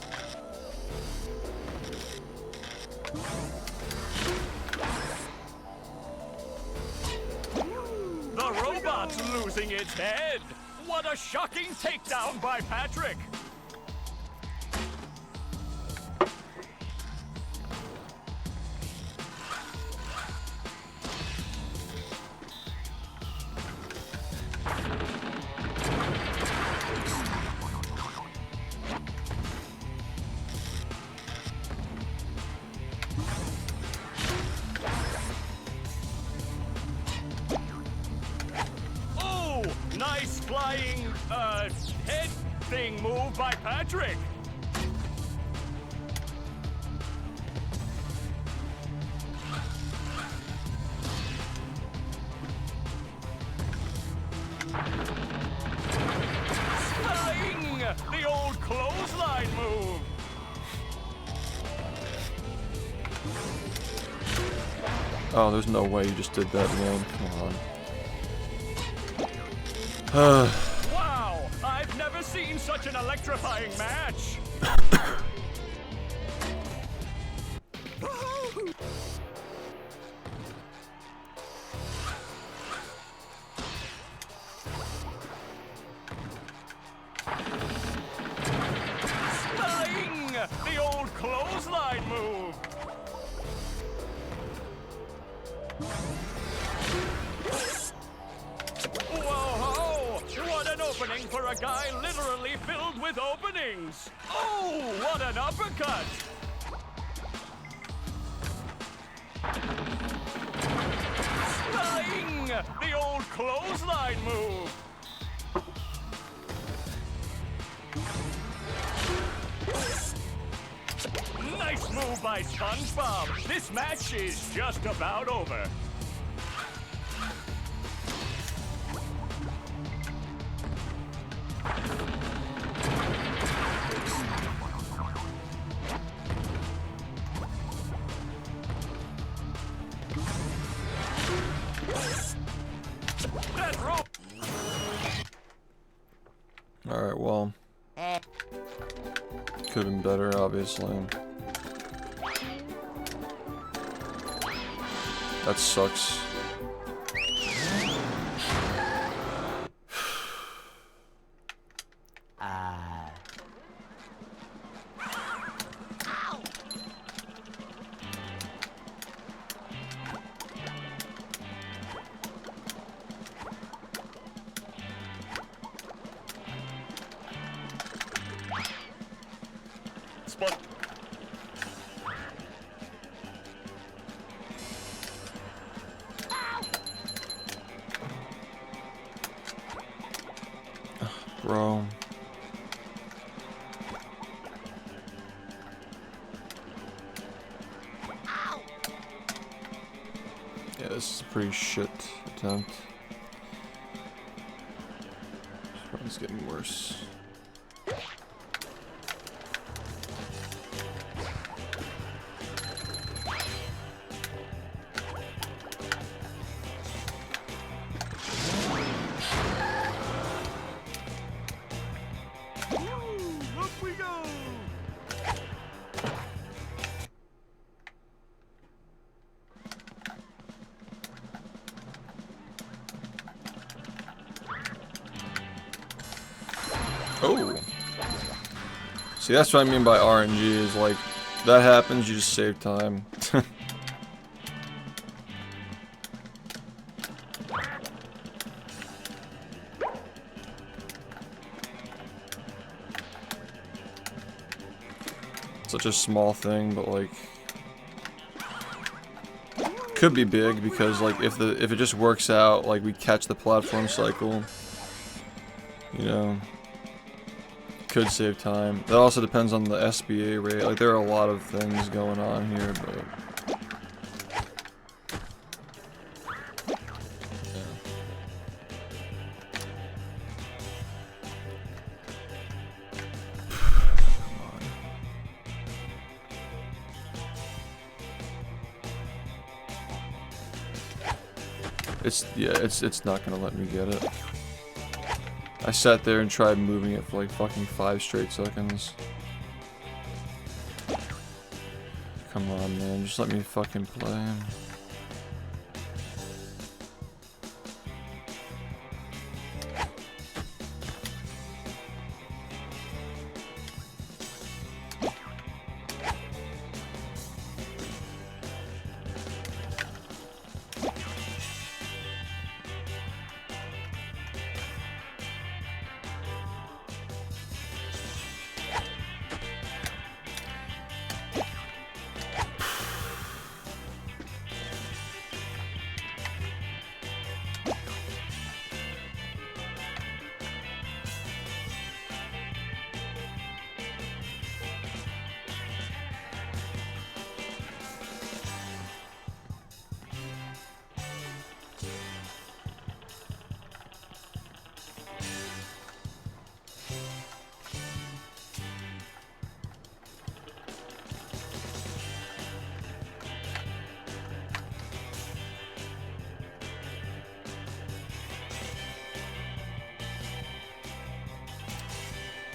The robot's losing its head! What a shocking takedown by Patrick! Oh, nice flying, head thing move by Patrick! Flying! The old clothesline move! Oh, there's no way you just did that, man. Come on. Wow! I've never seen such an electrifying match! Spying! The old clothesline move! Whoa! What an opening for a guy literally filled with openings! Oh, what an uppercut! Spying! The old clothesline move! Nice move by SpongeBob! This match is just about over. That rope! Alright, well. Could have been better, obviously. That sucks. this is a pretty shit attempt. It's getting worse. Up we go! Oh. See, that's what I mean by RNG, is like, that happens, you just save time. Such a small thing, but like, could be big, because like if it just works out, like we catch the platform cycle, you know, could save time. That also depends on the SBA rate. Like there are a lot of things going on here, but it's not gonna let me get it. I sat there and tried moving it for like fucking 5 straight seconds. Come on, man, just let me fucking play.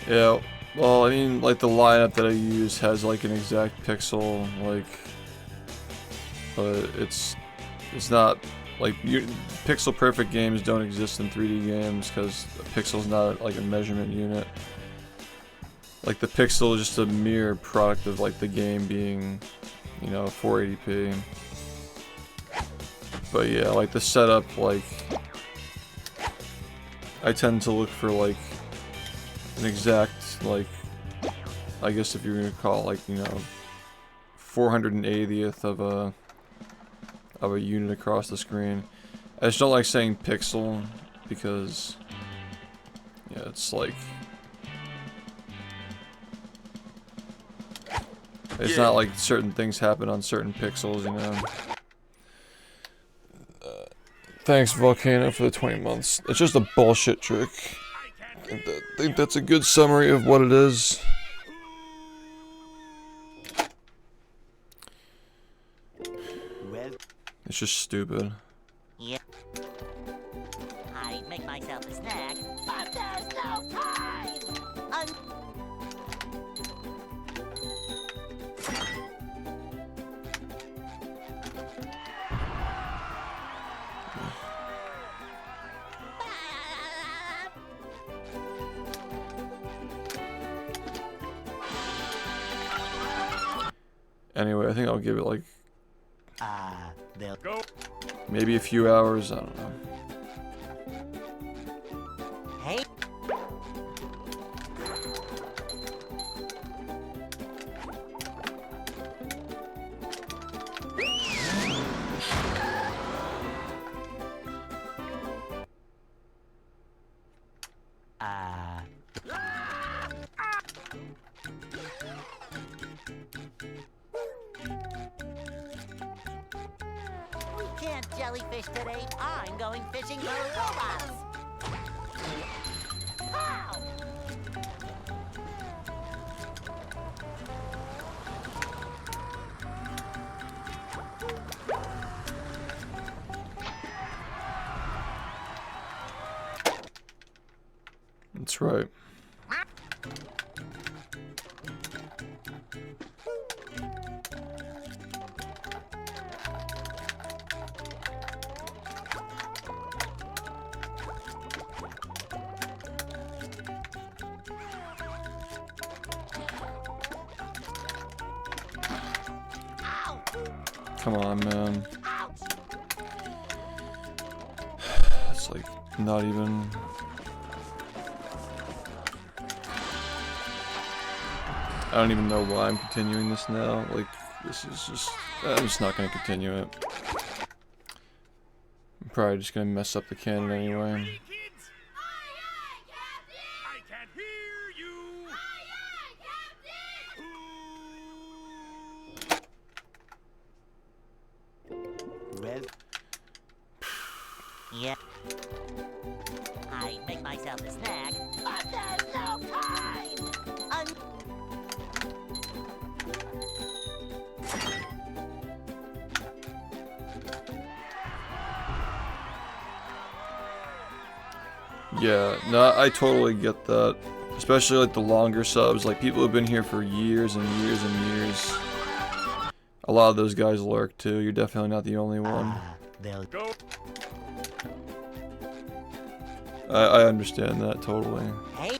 Yeah, well, I mean, like the lineup that I use has like an exact pixel, like, but it's not like pixel perfect games don't exist in 3D games because a pixel is not like a measurement unit. Like the pixel is just a mere product of like the game being, you know, 480p. But yeah, like the setup, like I tend to look for like an exact, like, I guess if you're gonna call it, like, you know, 480th of a unit across the screen. I just don't like saying pixel because, yeah, it's like, it's not like certain things happen on certain pixels, you know. Thanks, Volcano, for the 20 months. It's just a bullshit trick. I think that's a good summary of what it is. Well, It's just stupid. Yep. I'd make myself a snack, but there's no time! Anyway, I think I'll give it like they'll Go! maybe a few hours, I don't know. Hey! can't jellyfish today. I'm going fishing for robots. Pow! That's right. Come on, man. It's like not even. I don't even know why I'm continuing this now. Like, this is just. I'm just not gonna continue it. I'm probably just gonna mess up the cannon anyway. Ready, kids? I can't hear you. Well, Yep. I make myself a snack, but there's no time! Yeah, no, I totally get that. Especially like the longer subs, like people who've been here for years and years and years. A lot of those guys lurk too. You're definitely not the only one. they'll Go. I understand that totally. Hey,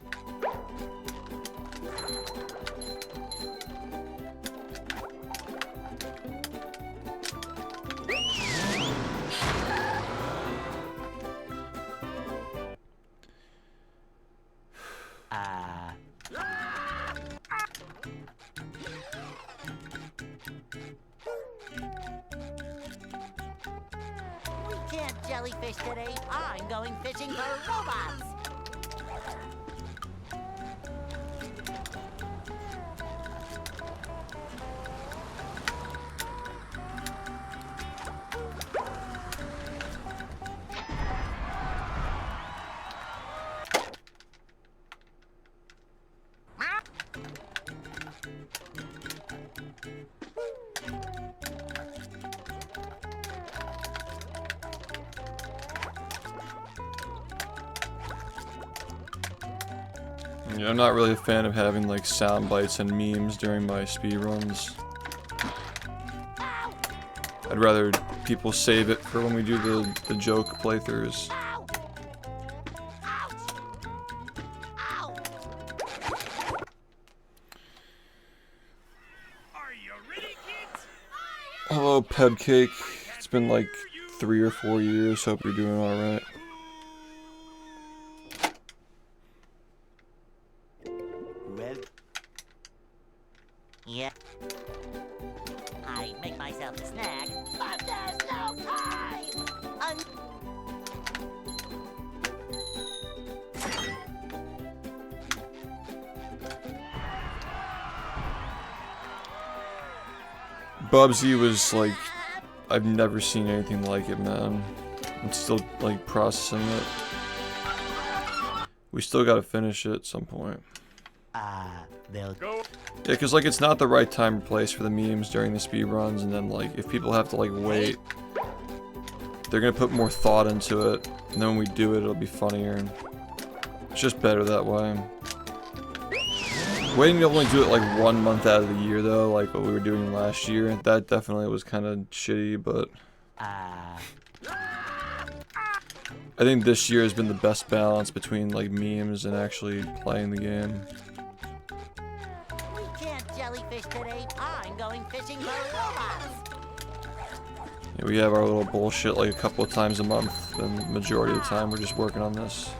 we can't jellyfish today. I'm going fishing for robots. Yeah, I'm not really a fan of having like sound bites and memes during my speedruns. I'd rather people save it for when we do the joke playthroughs. Ow! Ouch! Ow! Are you ready, kids? Hello, Pebcake. It's been like 3 or 4 years. Hope you're doing alright. well, Yeah. I make myself a snack, but there's no time! Bubsy was like, I've never seen anything like it, man. I'm still like processing it. We still gotta finish it at some point. they'll Go. Yeah, cause like it's not the right time or place for the memes during the speed runs, and then like if people have to like wait, they're gonna put more thought into it, and then when we do it, it'll be funnier. It's just better that way. Waiting to only do it like 1 month out of the year though, like what we were doing last year, that definitely was kind of shitty, but I think this year has been the best balance between like memes and actually playing the game. We can't jellyfish today. I'm going fishing for robots. Yeah, we have our little bullshit like a couple of times a month, and the majority of the time we're just working on this.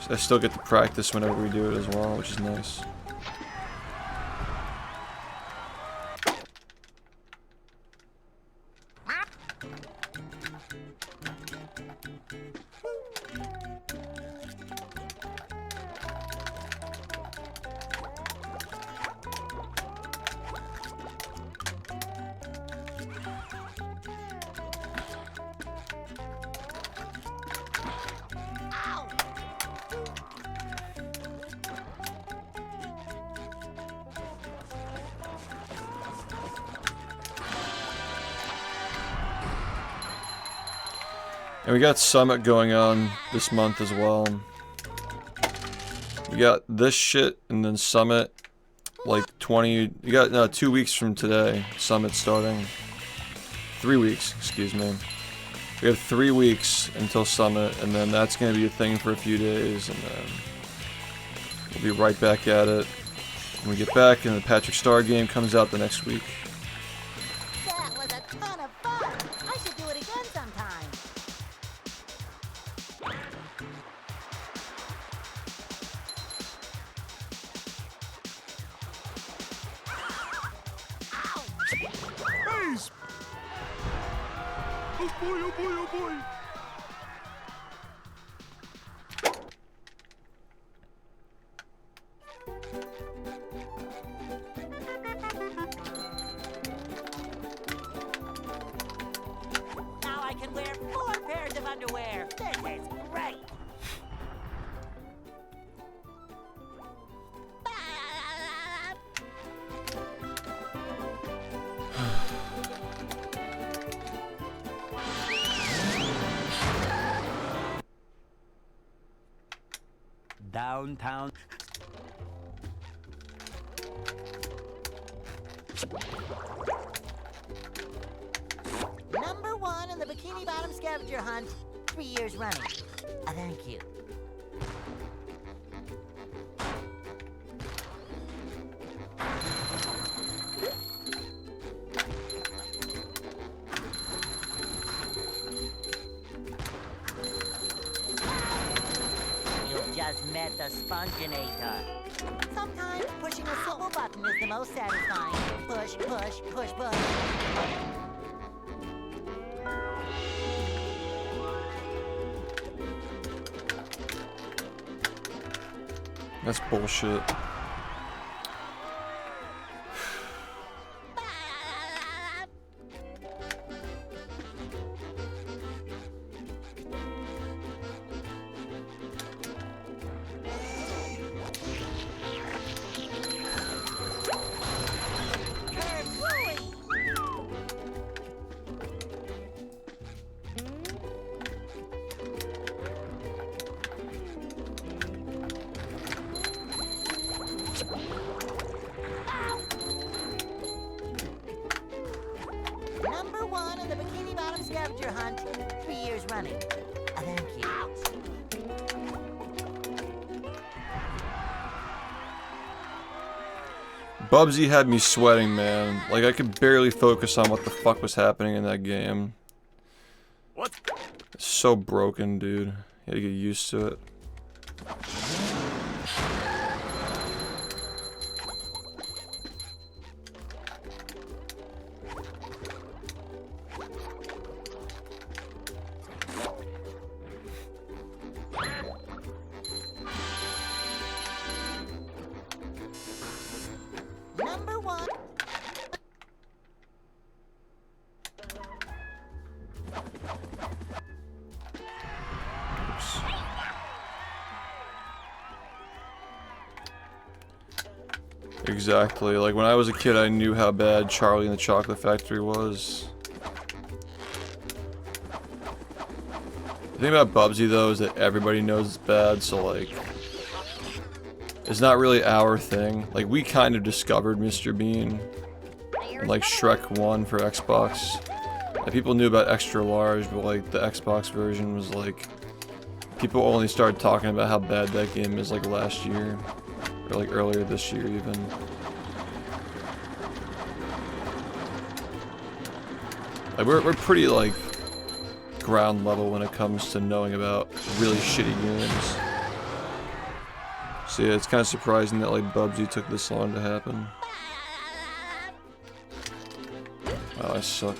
So I still get to practice whenever we do it as well, which is nice. And we got Summit going on this month as well. We got this shit and then Summit, like 20, you got, no, 2 weeks from today, Summit starting. 3 weeks, excuse me. We have 3 weeks until Summit, and then that's going to be a thing for a few days, and then we'll be right back at it when we get back, and the Patrick Star game comes out the next week. That was a ton of fun. I should do it again sometime. Base! Oh boy, oh boy, oh boy! Now I can wear 4 pairs of underwear. This is great. Downtown. Number 1 in the Bikini Bottom scavenger hunt, 3 years running. Thank you. You've just met the Sponginator. Sometimes pushing a simple button is the most satisfying. Push, push, push, push. That's bullshit. Number 1 in the Bikini Bottom scavenger hunt, 3 years running. Thank you. Bubsy had me sweating, man. Like, I could barely focus on what the fuck was happening in that game. What? It's so broken, dude. You gotta get used to it. Number 1. Exactly. Like, when I was a kid, I knew how bad Charlie and the Chocolate Factory was. The thing about Bubsy, though, is that everybody knows it's bad, so, like, it's not really our thing. Like, we kind of discovered Mr. Bean in, like, Shrek 1 for Xbox. Like, people knew about Extra Large, but, like, the Xbox version was, like, people only started talking about how bad that game is, like, last year. Or, like, earlier this year, even. Like, we're pretty, like, ground level when it comes to knowing about really shitty games. So yeah, it's kind of surprising that, like, Bubsy took this long to happen. Wow, I suck.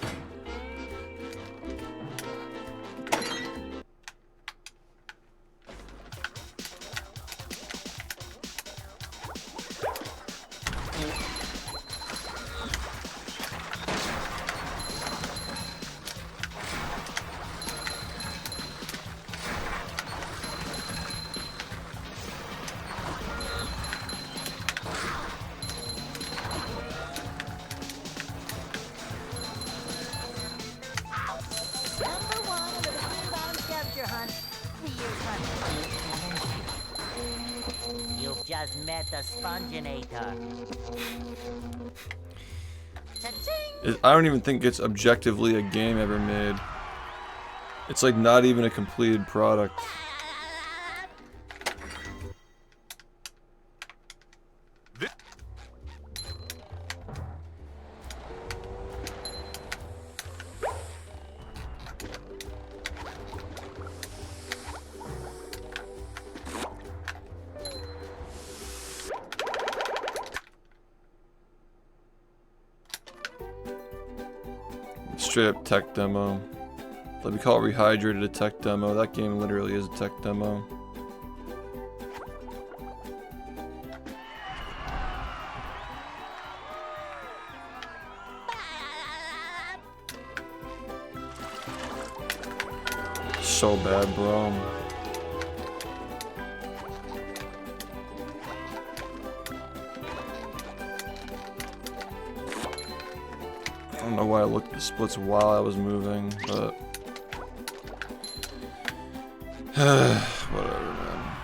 met the sponginator. Cha-ching! I don't even think it's objectively a game ever made. It's like not even a completed product. Straight up tech demo. Let me call it Rehydrated a tech demo. That game literally is a tech demo. So bad, bro. I don't know why I looked at the splits while I was moving, but whatever, man.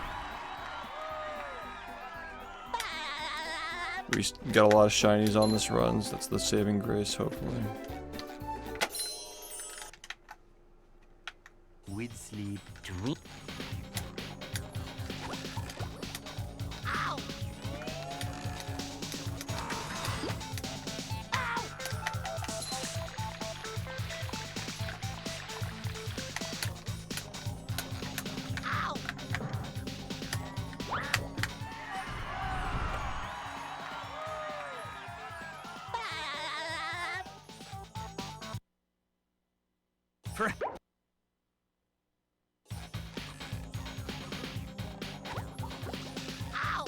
We got a lot of shinies on this run, so that's the saving grace, hopefully. With sleep. Dream. Ow! Ow! For Ow!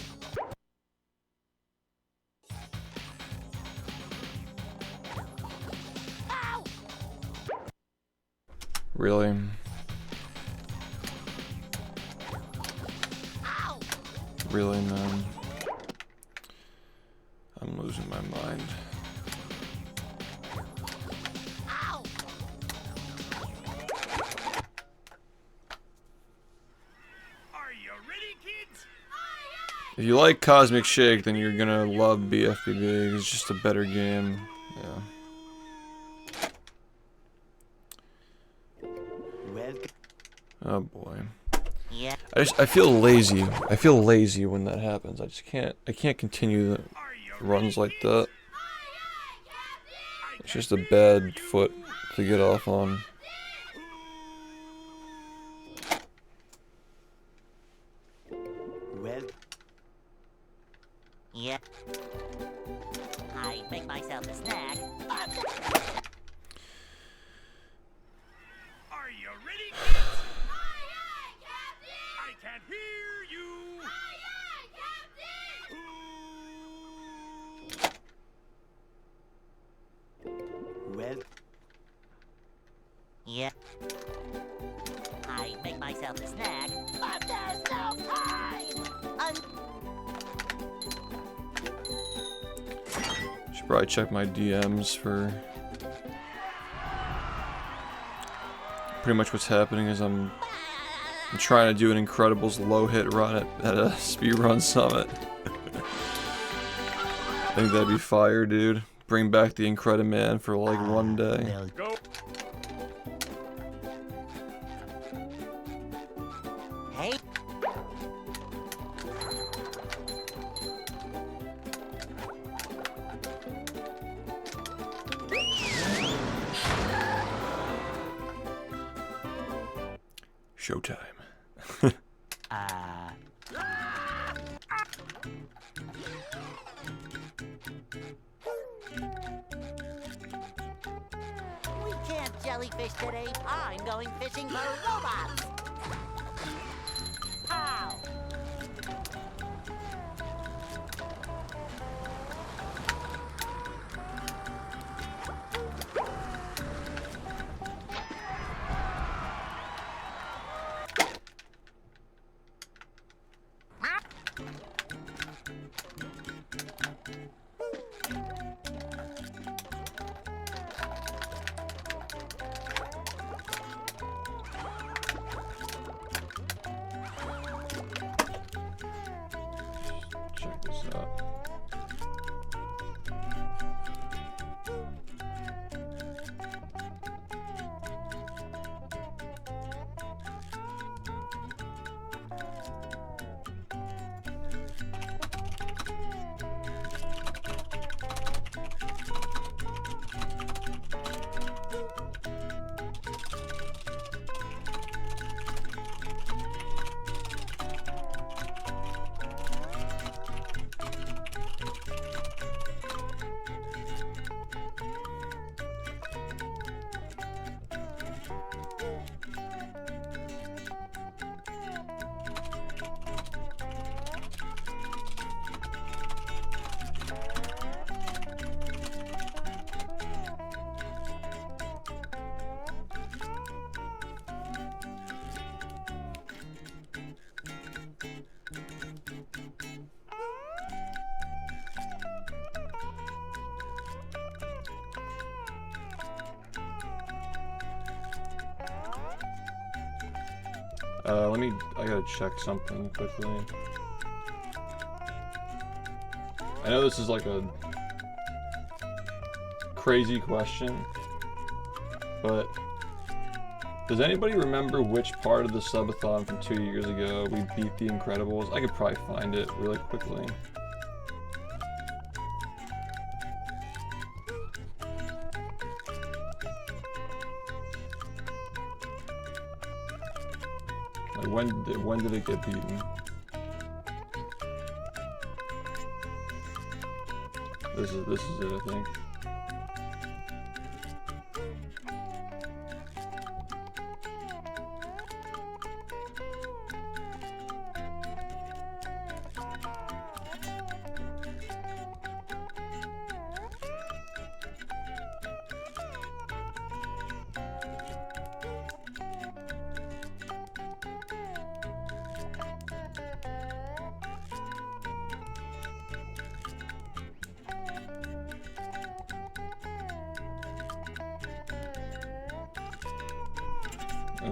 Ow! Really? Ow! Really, man? I'm losing my mind. Ow! Are you ready, kids? If you like Cosmic Shake, then you're gonna love bfbb. It's just a better game. Yeah. welcome. Oh boy. Yeah. I feel lazy. I feel lazy when that happens. I can't continue the Are you runs ready, like kids? that. It's just a bad foot to get off on. Well, Yeah. I make myself a snack. Are you ready, kids? I can't hear you. well, Yeah. I make myself a snack. But there's no time! Should probably check my DMs for. Pretty much what's happening is I'm trying to do an Incredibles low hit run at a speedrun summit. I think that'd be fire, dude. Bring back the Incrediman for like one day. they'll Go. Hey. Showtime. We can't jellyfish today. I'm going fishing for robots. How? I gotta check something quickly. I know this is like a crazy question, but does anybody remember which part of the subathon from 2 years ago we beat the Incredibles? I could probably find it really quickly. Like when did it get beaten? This is it, I think.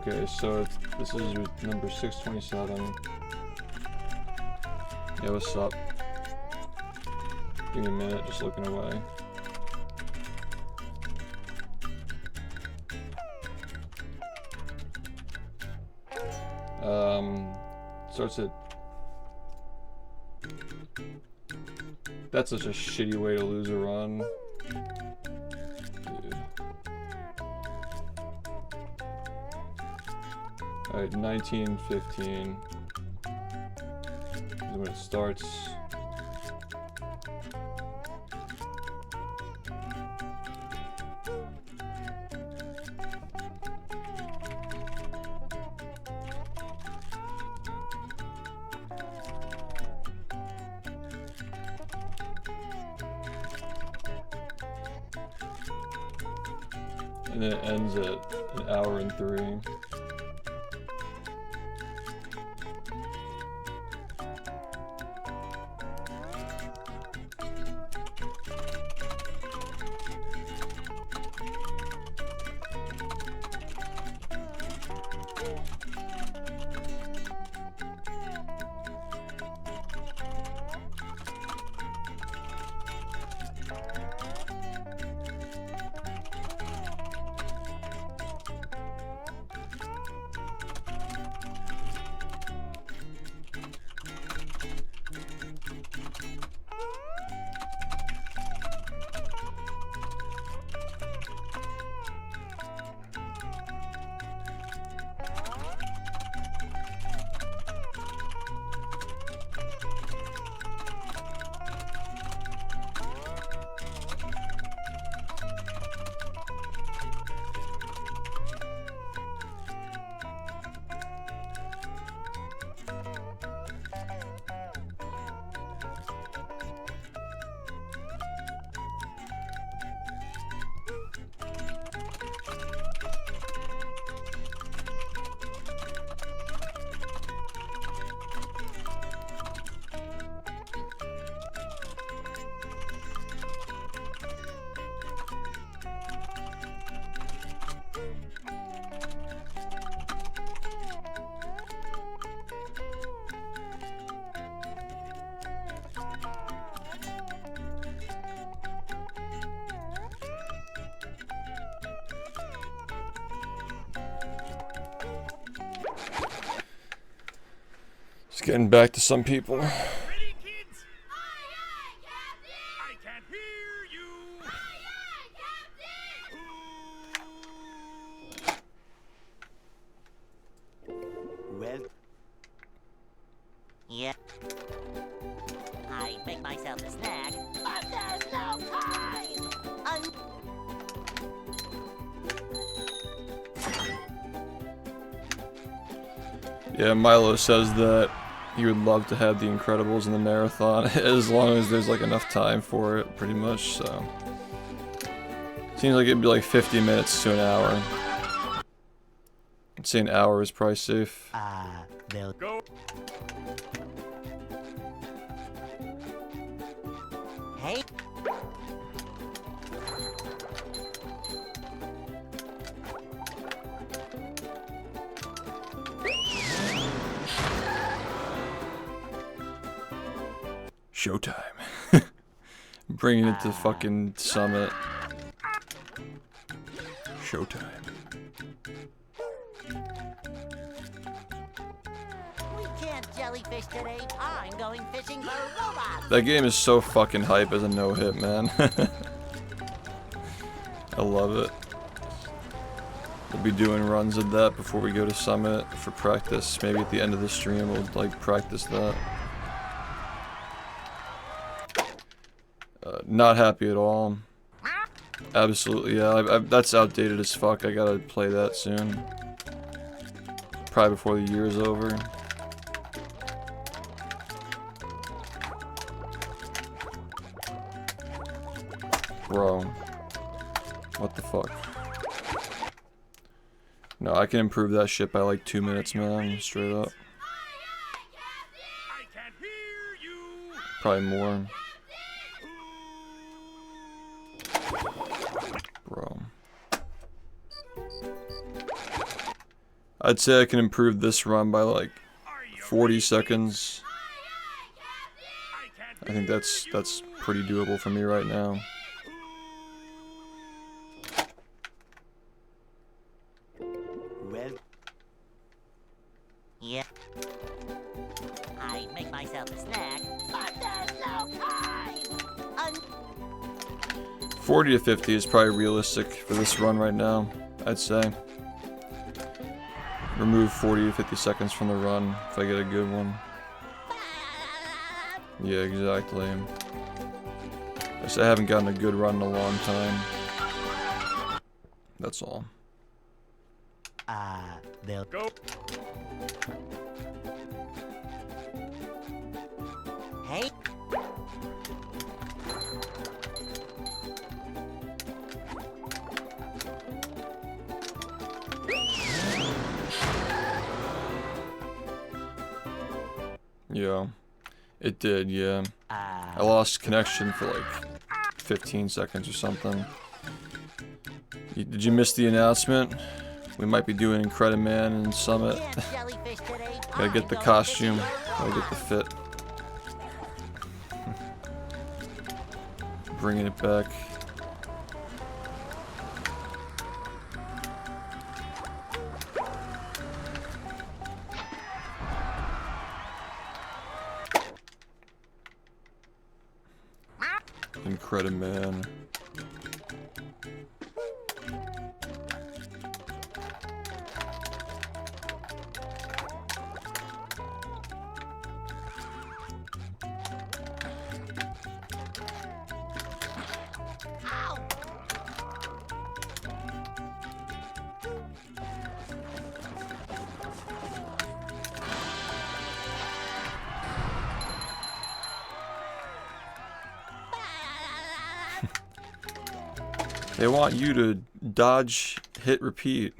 Okay, so this is number 627. Yeah, what's up? Give me a minute, just looking away. Starts at... That's such a shitty way to lose a run. Dude. Alright, 1915 is when it starts. And then it ends at 1 hour and 3. Just getting back to some people. Ready, kids? Aye, aye, Captain! I can't hear you. Aye, aye, Captain! Well, Yeah. I make myself a snack. But there's no time! Yeah, Milo says that he would love to have the Incredibles in the marathon as long as there's like enough time for it, pretty much, so. Seems like it'd be like 50 minutes to an hour. I'd say an hour is probably safe. they'll Go. Hey. Showtime. Bringing it to fucking summit. Showtime. We can't jellyfish today. I'm going fishing for robots. That game is so fucking hype as a no-hit, man. I love it. We'll be doing runs of that before we go to summit for practice. Maybe at the end of the stream we'll like practice that. Not happy at all. Absolutely, yeah. That's outdated as fuck. I gotta play that soon. Probably before the year is over. Bro. What the fuck? No, I can improve that shit by like 2 minutes, man. Straight up. I can't hear you. Probably more. Bro. I'd say I can improve this run by like 40 seconds. I think that's pretty doable for me right now. Well, Yeah. I make myself a snack. But there's no time. 40 to 50 is probably realistic for this run right now, I'd say. Remove 40 to 50 seconds from the run if I get a good one. Yeah, exactly. I guess I haven't gotten a good run in a long time. That's all. they'll Go. Hey. Yeah. It did, yeah. I lost connection for like 15 seconds or something. Did you miss the announcement? We might be doing Incrediman and Summit. Can't jellyfish today. Gotta get the costume. Gotta get the fit. Bringing it back. Incrediman. They want you to dodge, hit, repeat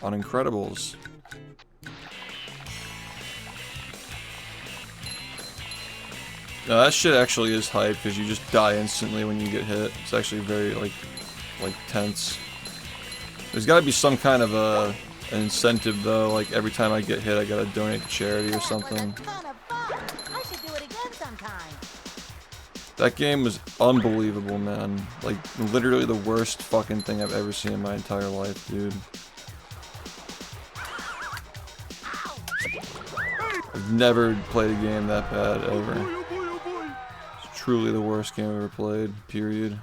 on Incredibles. No, that shit actually is hype because you just die instantly when you get hit. It's actually very like tense. There's got to be some kind of an incentive though. Like every time I get hit, I gotta donate to charity or something. That was a ton of fun. I should do it again sometime. That game was unbelievable, man. Like, literally the worst fucking thing I've ever seen in my entire life, dude. I've never played a game that bad, ever. It's truly the worst game I've ever played, period.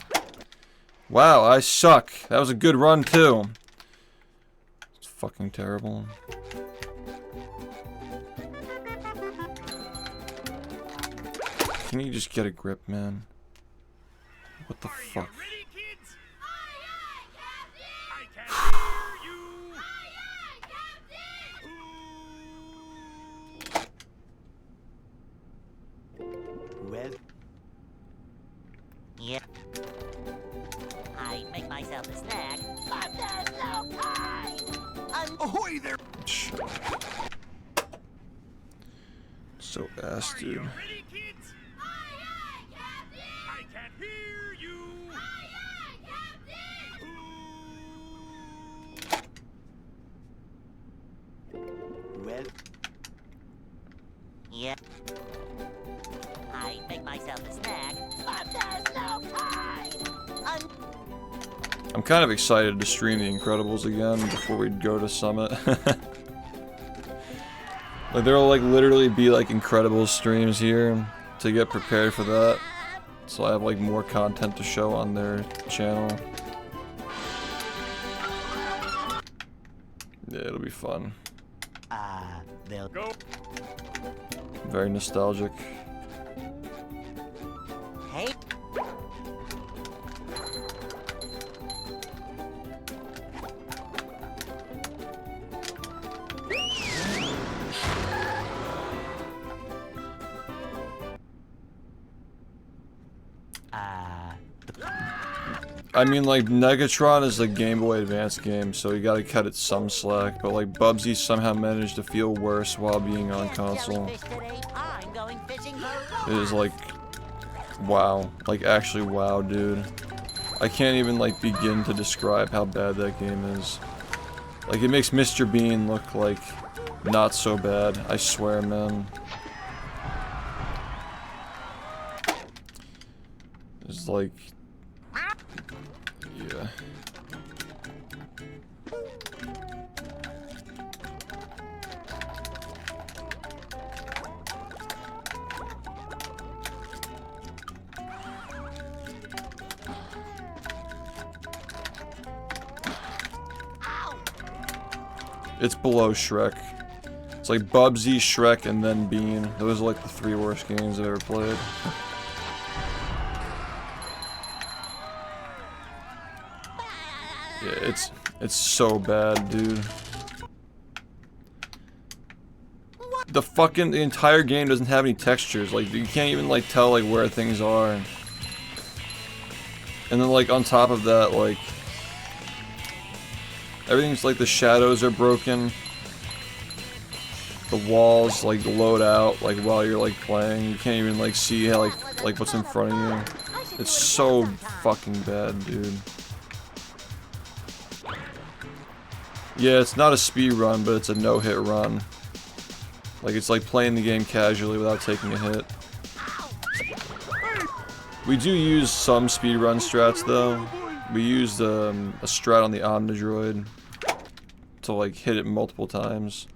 Wow, I suck. That was a good run, too. It's fucking terrible. Can you just get a grip, man? What the fuck? Ready, kids? I can't hear you. well, Yeah. I make myself a snack. But there's no time. Ahoy there. Shit. So ass, dude. Ready, kids? I can't hear you. well, Yeah. I make myself I'm kind of excited to stream The Incredibles again before we go to Summit. Like there'll like literally be like Incredibles streams here to get prepared for that. So I have like more content to show on their channel. Yeah, it'll be fun. They'll Go. Very nostalgic. Hey, I mean, like, Negatron is a Game Boy Advance game, so you gotta cut it some slack, but, like, Bubsy somehow managed to feel worse while being on console. jellyfish today. I'm going fishing for It is, like, wow. Like, actually wow, dude. I can't even, like, begin to describe how bad that game is. Like, it makes Mr. Bean look, like, not so bad. I swear, man. It's like... yeah. It's below Shrek. It's like Bubsy, Shrek, and then Bean. Those are like the 3 worst games I've ever played. Yeah, it's so bad, dude. The entire game doesn't have any textures. Like, you can't even like tell like where things are. And then like on top of that, like everything's like the shadows are broken. The walls like load out like while you're like playing. You can't even like see how, like what's in front of you. It's so fucking bad, dude. Yeah, it's not a speed run, but it's a no-hit run. Like, it's like playing the game casually without taking a hit. We do use some speedrun strats, though. We used a strat on the Omnidroid to, like, hit it multiple times.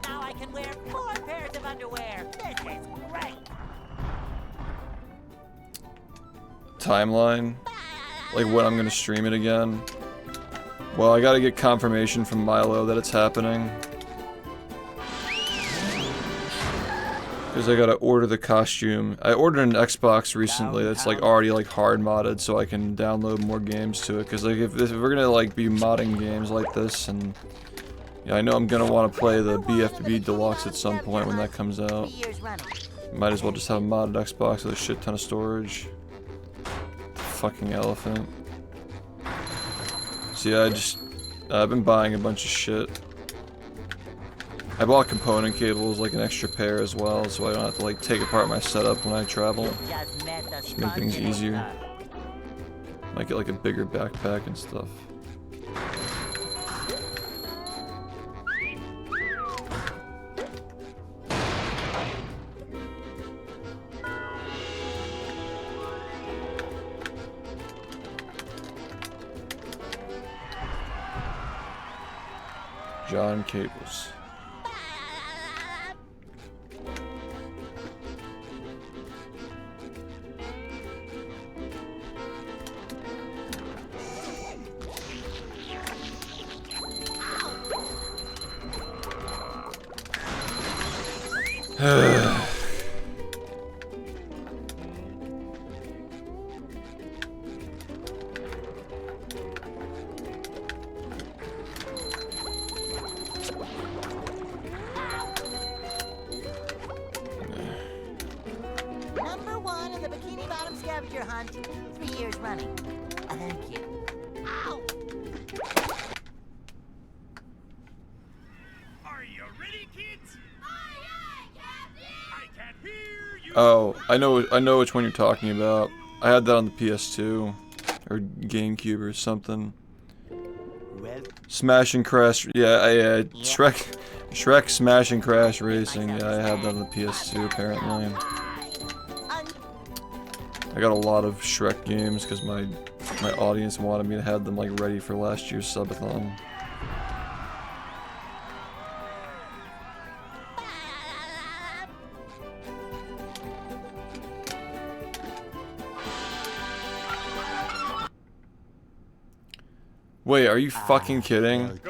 Now I can wear 4 pairs of underwear. This is great. Timeline, like when I'm gonna stream it again. Well, I gotta get confirmation from Milo that it's happening, because I gotta order the costume. I ordered an Xbox recently that's like already like hard modded, so I can download more games to it. Because like if we're gonna like be modding games like this, and yeah, I know I'm gonna want to play the bfbb Deluxe at some point when that comes out. 3 years running. Might as well just have a modded Xbox with a shit ton of storage. Fucking elephant. So yeah, I've been buying a bunch of shit. I bought component cables, like an extra pair as well, so I don't have to like take apart my setup when I travel. Just met the Just make things easier. Might get like a bigger backpack and stuff. John Cables. Number 1 in the Bikini Bottom scavenger hunt. 3 years running. Thank you. Ow! Are you ready, kids? Aye, aye, Captain! I can't hear you! Oh, I know which one you're talking about. I had that on the PS2 or GameCube or something. Smash and Crash. Yeah, Shrek Smash and Crash Racing. Yeah, I have that on the PS2 apparently. I got a lot of Shrek games because my audience wanted me to have them like ready for last year's subathon. Wait, are you fucking kidding?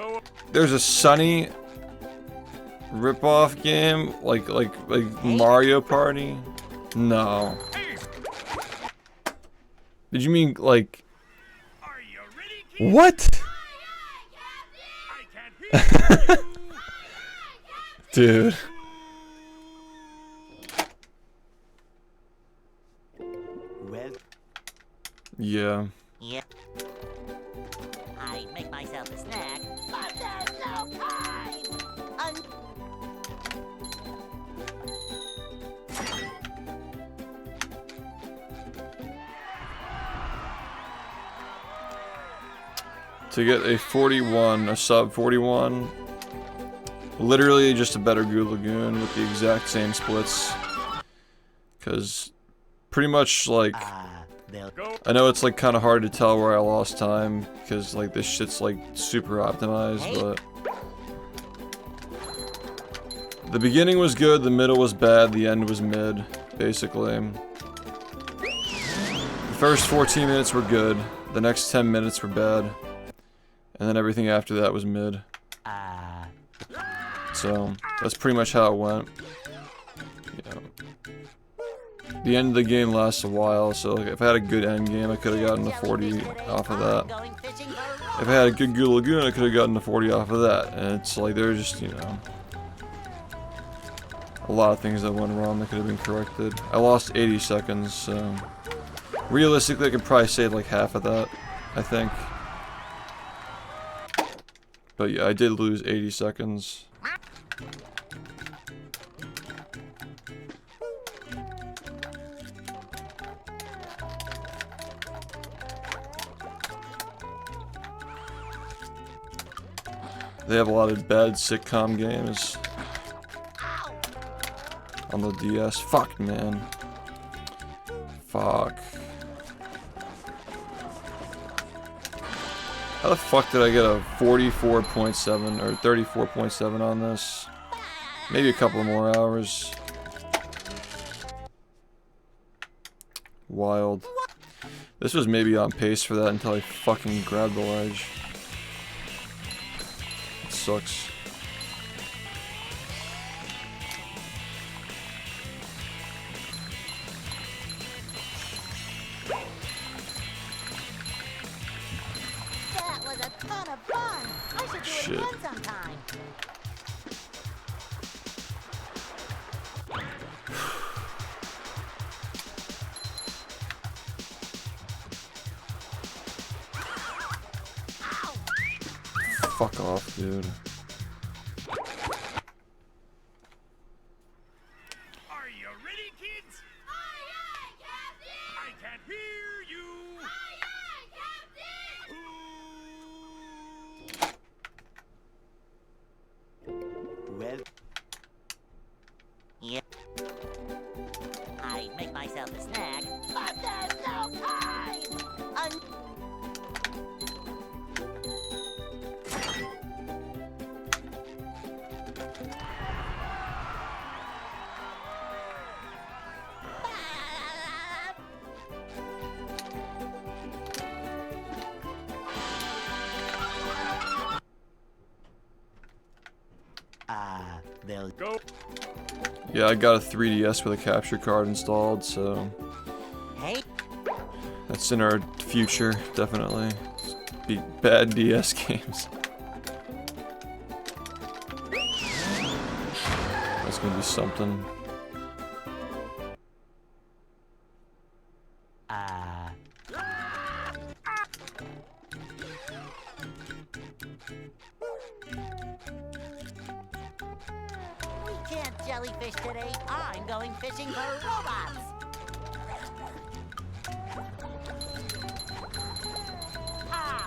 There's a Sunny ripoff game like Mario Party? No. Did you mean like? Are you ready, kids? What? I can't hear you. Dude. Yeah. Yep. I make myself a snack. But there's no time. To get a 41, a sub 41, literally just a better Goo Lagoon with the exact same splits. Cause pretty much like, I know it's like kind of hard to tell where I lost time because like this shit's like super optimized, but the beginning was good, the middle was bad, the end was mid, basically. The first 14 minutes were good, the next 10 minutes were bad. And then everything after that was mid. So, that's pretty much how it went. Yeah. The end of the game lasts a while, so like, if I had a good end game, I could have gotten a 40 off of that. If I had a good Goo Lagoon, I could have gotten a 40 off of that. And it's like, there's just, you know, a lot of things that went wrong that could have been corrected. I lost 80 seconds, so realistically, I could probably save like half of that, I think. But yeah, I did lose 80 seconds. They have a lot of bad sitcom games on the DS. Fuck, man. Fuck. How the fuck did I get a 44.7 or 34.7 on this? Maybe a couple more hours. Wild. This was maybe on pace for that until I fucking grabbed the ledge. It sucks. That was a ton of fun. I should do Shit. it again sometime. Fuck off, dude. Are you ready, kids? Aye, aye, Captain! I can't hear you. Aye, aye, Captain! Well, Yep. I make myself a snack. But there's no time! they'll Go. Yeah, I got a 3DS with a capture card installed, so Hey, that's in our future, definitely. Be bad DS games. That's gonna be something. we can't jellyfish today. I'm going fishing for robots. Ow!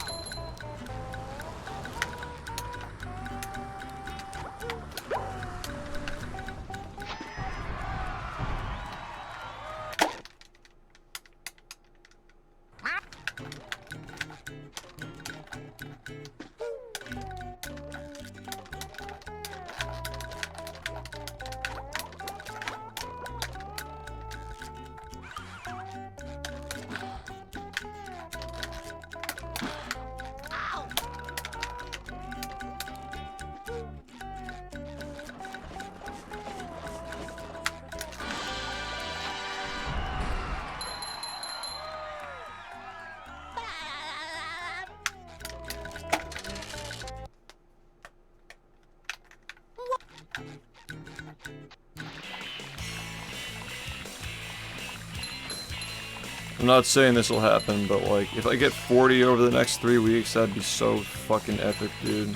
I'm not saying this will happen, but like, if I get 40 over the next 3 weeks, that'd be so fucking epic, dude.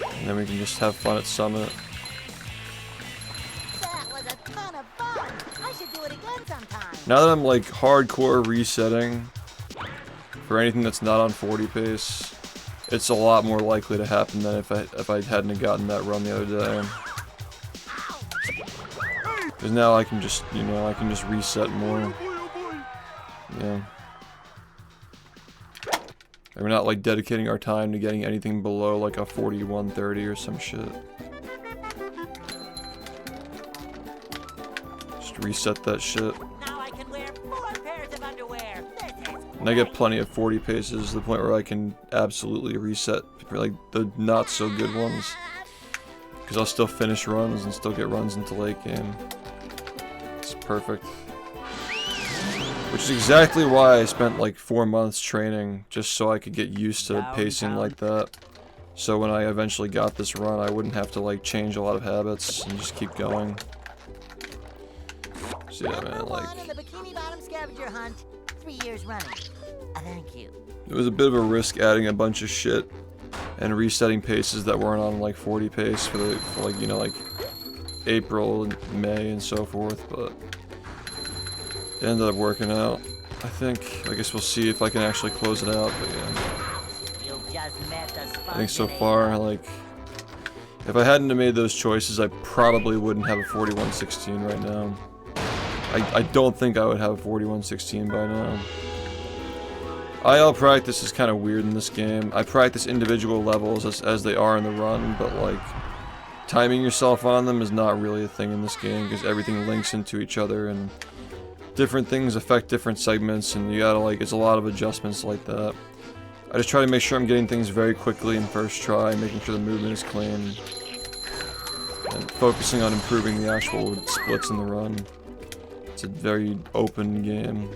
And then we can just have fun at Summit. That was a ton of fun. I should do it again sometime. Now that I'm like hardcore resetting for anything that's not on 40 pace, it's a lot more likely to happen than if I hadn't have gotten that run the other day. Because now I can just, you know, I can just reset more. Yeah. And we're not like dedicating our time to getting anything below like a 4130 or some shit. Just reset that shit. Now I can wear 4 pairs of underwear. This is And I get plenty of 40 paces to the point where I can absolutely reset for like the not so good ones. Because I'll still finish runs and still get runs into late game. It's perfect. Which is exactly why I spent like 4 months training, just so I could get used to pacing like that. So when I eventually got this run, I wouldn't have to like change a lot of habits and just keep going. So yeah, man, number like, 1 in the Bikini Bottom scavenger hunt. 3 years running. Thank you. it was a bit of a risk adding a bunch of shit and resetting paces that weren't on like 40 pace for like, you know, like April and May and so forth, but it ended up working out. I think. I guess we'll see if I can actually close it out, but yeah. You just met the I think so far, like, if I hadn't have made those choices, I probably wouldn't have a 4116 right now. I don't think I would have a 4116 by now. IL practice is kind of weird in this game. I practice individual levels as they are in the run, but like, timing yourself on them is not really a thing in this game because everything links into each other and different things affect different segments, and you gotta like, it's a lot of adjustments like that. I just try to make sure I'm getting things very quickly in first try, making sure the movement is clean, and focusing on improving the actual splits in the run. It's a very open game.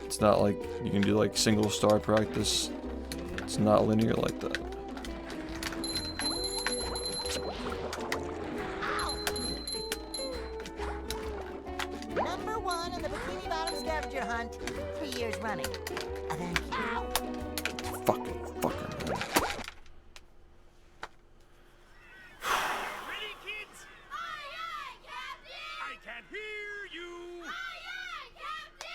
It's not like you can do like single star practice. It's not linear like that. Number 1 in the Bikini Bottom scavenger hunt. 3 years running. Thank you. Fucking fucker, man. Ready, kids? Aye, aye, Captain! I can't hear you! Aye, aye, Captain!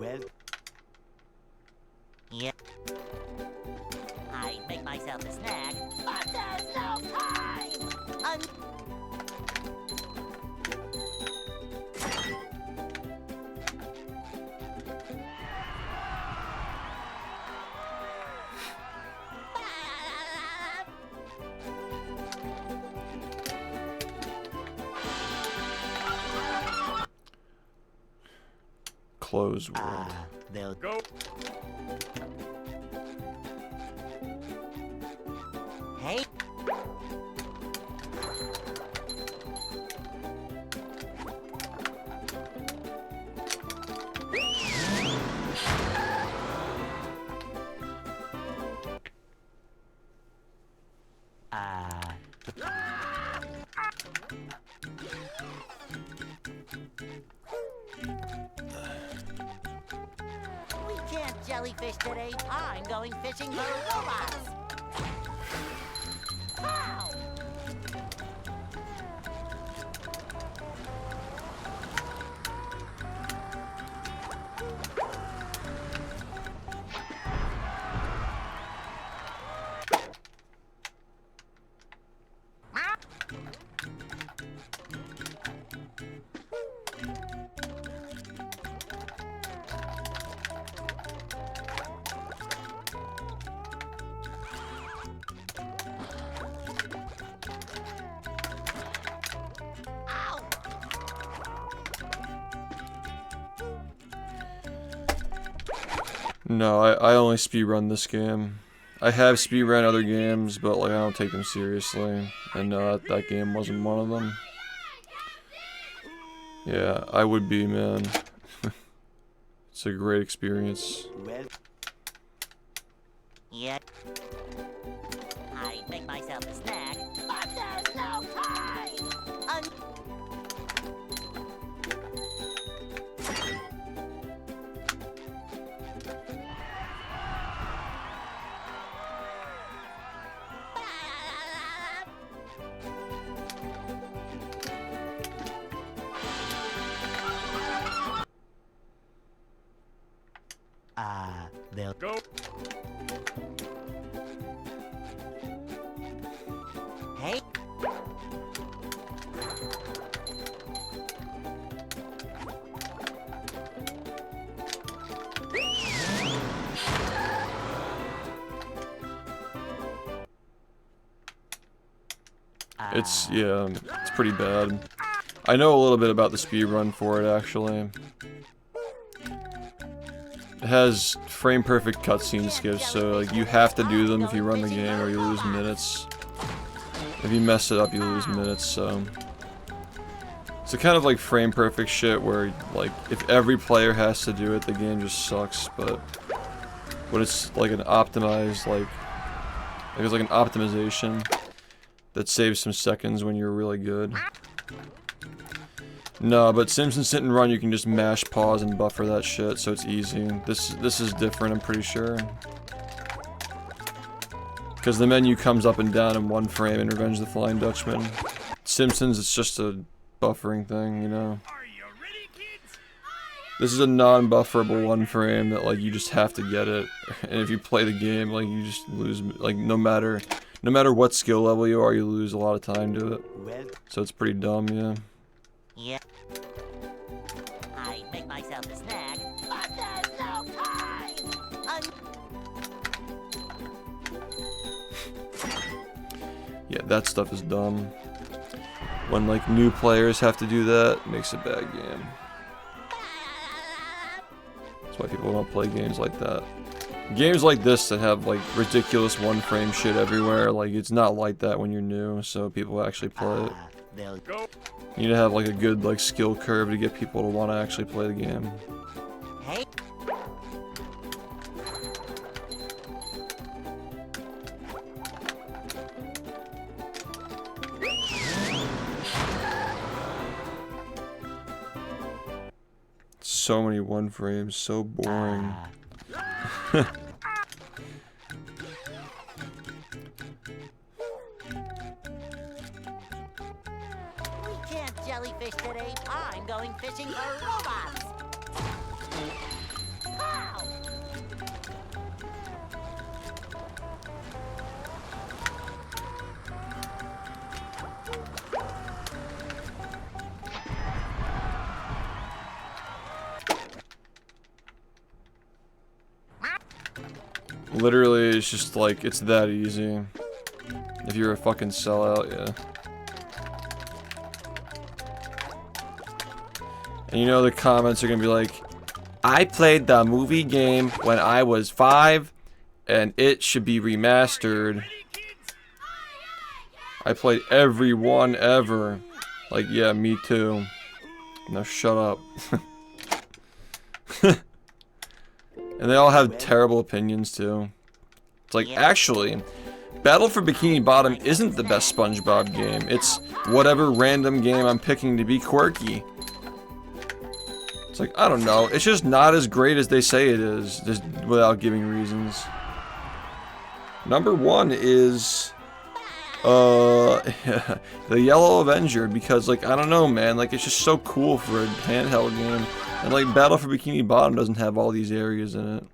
Well, Yeah. I make myself a snack, but there's no time. Close world. they'll Go! Hey. We can't jellyfish today. I'm going fishing for robots. Pow! No, I only speedrun this game. I have speedrun other games, but like I don't take them seriously. And that game wasn't one of them. Yeah, I would be, man. It's a great experience. well, Yeah. I make myself a snack, but there's no time. They'll Go. Hey. It's, yeah, it's pretty bad. I know a little bit about the speedrun for it, actually. It has frame perfect cutscene skips, so like you have to do them if you run the game or you lose minutes. If you mess it up, you lose minutes, so... It's a kind of like frame perfect shit where, like, if every player has to do it, the game just sucks, but it's like an optimized, like it's like an optimization that saves some seconds when you're really good. No, but Simpsons Sit and Run, you can just mash pause and buffer that shit, so it's easy. This is different, I'm pretty sure. Because the menu comes up and down in one frame in Revenge of the Flying Dutchman. Simpsons, it's just a buffering thing, you know? Are you ready, kids? This is a non-bufferable one frame that, like, you just have to get it. And if you play the game, like, you just lose, like, no matter what skill level you are, you lose a lot of time to it. well. So it's pretty dumb, yeah. Yeah. I make myself a snack, but there's no time. Yeah, that stuff is dumb. When, like, new players have to do that, it makes a bad game. That's why people don't play games like that. Games like this that have, like, ridiculous one-frame shit everywhere, like, it's not like that when you're new, so people actually play it. They'll Go. You need to have, like, a good, like, skill curve to get people to want to actually play the game. Hey. So many one frames, so boring. We can't jellyfish today. I'm going fishing for robots. Pow! Literally, it's just like, it's that easy. If you're a fucking sellout, yeah. And you know the comments are gonna be like, I played the movie game when I was 5, and it should be remastered. Ready, kids? I played every one ever. Like, yeah, me too. Now shut up. And they all have terrible opinions too. It's like, actually, Battle for Bikini Bottom isn't the best SpongeBob game. It's whatever random game I'm picking to be quirky. It's like, I don't know. It's just not as great as they say it is, just without giving reasons. Number 1 is the Yellow Avenger, because, like, I don't know, man, like, it's just so cool for a handheld game. And, like, Battle for Bikini Bottom doesn't have all these areas in it.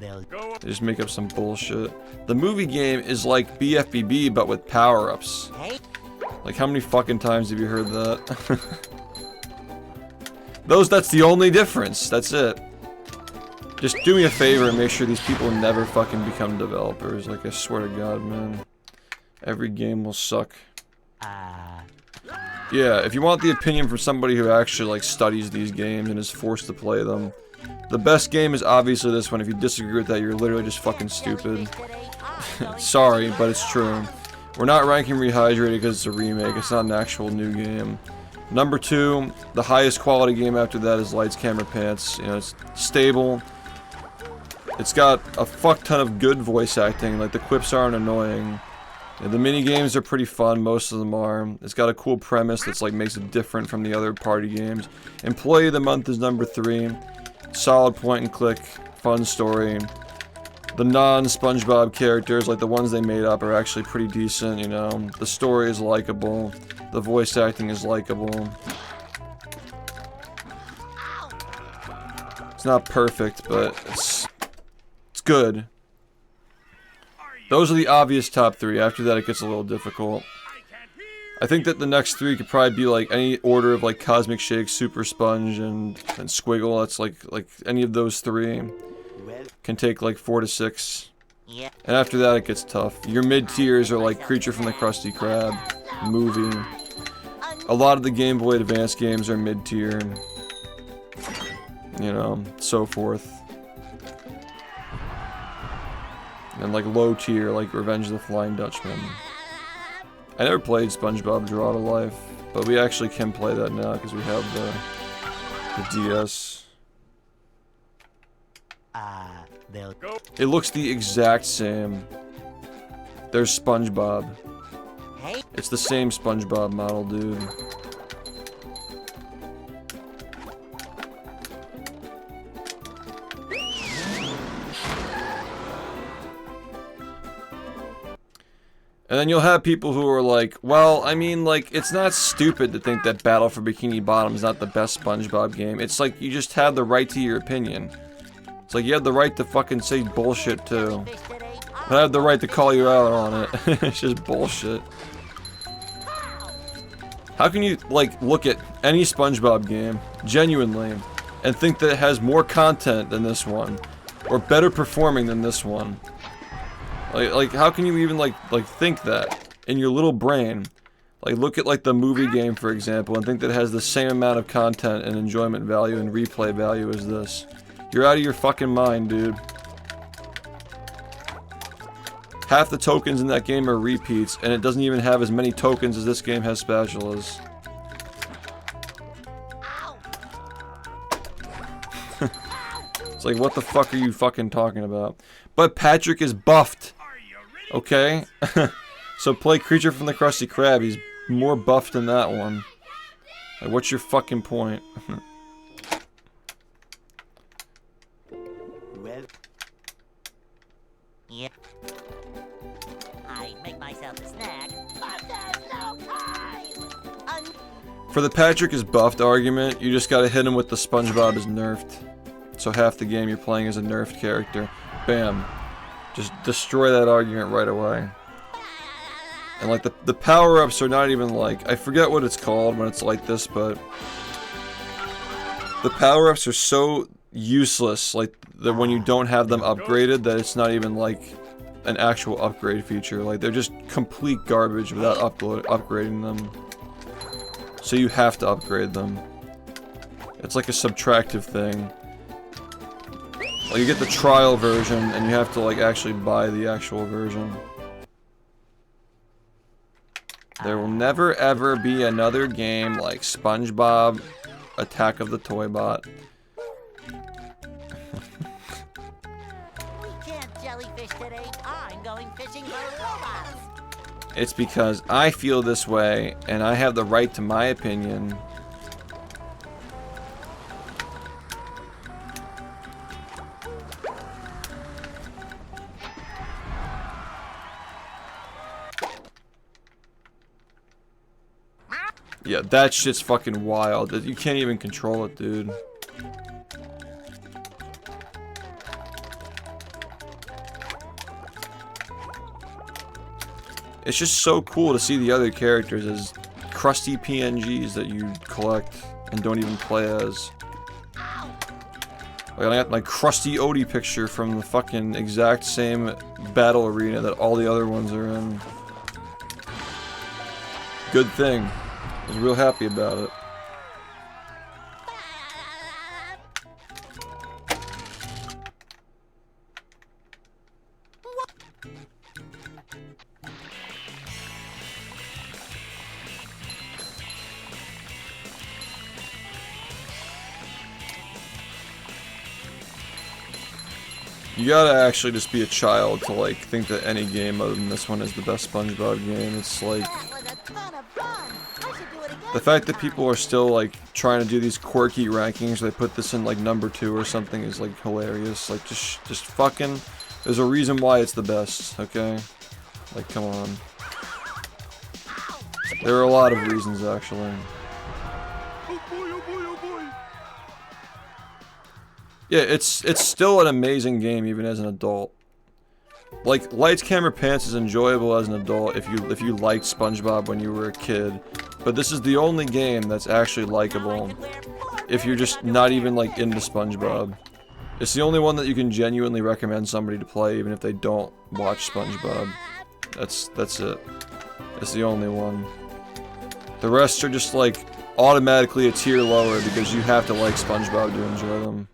they'll Go. They just make up some bullshit. The movie game is like BFBB, but with power-ups. Hey. Like, how many fucking times have you heard that? That's the only difference. That's it. Just do me a favor and make sure these people never fucking become developers. Like, I swear to God, man. Every game will suck. Yeah, if you want the opinion from somebody who actually, like, studies these games and is forced to play them, the best game is obviously this one. If you disagree with that, you're literally just fucking stupid. Sorry, but it's true. We're not ranking Rehydrated because it's a remake. It's not an actual new game. Number 2, the highest quality game after that is Lights, Camera, Pants. You know, it's stable. It's got a fuck ton of good voice acting, like the quips aren't annoying. Yeah, the mini games are pretty fun, most of them are. It's got a cool premise that's like makes it different from the other party games. Employee of the Month is number 3. Solid point and click, fun story. The non-SpongeBob characters, like the ones they made up, are actually pretty decent, you know. The story is likable. The voice acting is likable. It's not perfect, but it's good. Those are the obvious top 3. After that, it gets a little difficult. I think that the next 3 could probably be like any order of like Cosmic Shake, Super Sponge, and Squiggle. That's like any of those 3 can take like 4 to 6. Yeah. And after that, it gets tough. Your mid tiers are like Creature from the Krusty Krab, Movie. A lot of the Game Boy Advance games are mid tier. You know, so forth. And like low tier, like Revenge of the Flying Dutchman. I never played SpongeBob Draw to Life, but we actually can play that now because we have the DS. They'll It looks the exact same. There's SpongeBob. Hey. It's the same SpongeBob model, dude. And then you'll have people who are like, well, I mean, like, it's not stupid to think that Battle for Bikini Bottom is not the best SpongeBob game. It's like, you just have the right to your opinion. It's like, you have the right to fucking say bullshit, too. But I have the right to call you out on it. It's just bullshit. How can you, like, look at any SpongeBob game, genuinely, and think that it has more content than this one? Or better performing than this one? Like, how can you even, like think that in your little brain? Like, look at, like, the movie game, for example, and think that it has the same amount of content and enjoyment value and replay value as this. You're out of your fucking mind, dude. Half the tokens in that game are repeats, and it doesn't even have as many tokens as this game has spatulas. It's like, what the fuck are you fucking talking about? But Patrick is buffed. Okay? So play Creature from the Krusty Krab. He's more buffed than that one. Like, what's your fucking point? well, Yep. I make myself a snack, but there's no time. For the Patrick is buffed argument, you just gotta hit him with the SpongeBob is nerfed. So half the game you're playing as a nerfed character. Bam. Just destroy that argument right away. And like the power-ups are not even like, I forget what it's called when it's like this, but the power-ups are so useless, like that when you don't have them upgraded, that it's not even like an actual upgrade feature. Like they're just complete garbage without upgrading them. So you have to upgrade them. It's like a subtractive thing. Like you get the trial version, and you have to like actually buy the actual version. There will never ever be another game like SpongeBob Attack of the Toy Bot. We can't jellyfish today. I'm going fishing for robots. It's because I feel this way, and I have the right to my opinion. Yeah, that shit's fucking wild. You can't even control it, dude. It's just so cool to see the other characters as crusty PNGs that you collect and don't even play as. Like, I got my crusty Odie picture from the fucking exact same battle arena that all the other ones are in. Good thing. I was real happy about it. You gotta actually just be a child to like think that any game other than this one is the best SpongeBob game. It's like That was a ton of fun. I should do it again the fact that sometime. people are still like trying to do these quirky rankings. They put this in like #2 or something is like hilarious. Like just fucking. There's a reason why it's the best. Okay, like come on. There are a lot of reasons actually. Oh boy, oh boy, oh boy. Yeah, it's still an amazing game even as an adult. Like Lights, Camera, Pants is enjoyable as an adult if you liked SpongeBob when you were a kid, but this is the only game that's actually likable if you're just not even like into SpongeBob. It's the only one that you can genuinely recommend somebody to play even if they don't watch SpongeBob. That's it. It's the only one. The rest are just like automatically a tier lower because you have to like SpongeBob to enjoy them.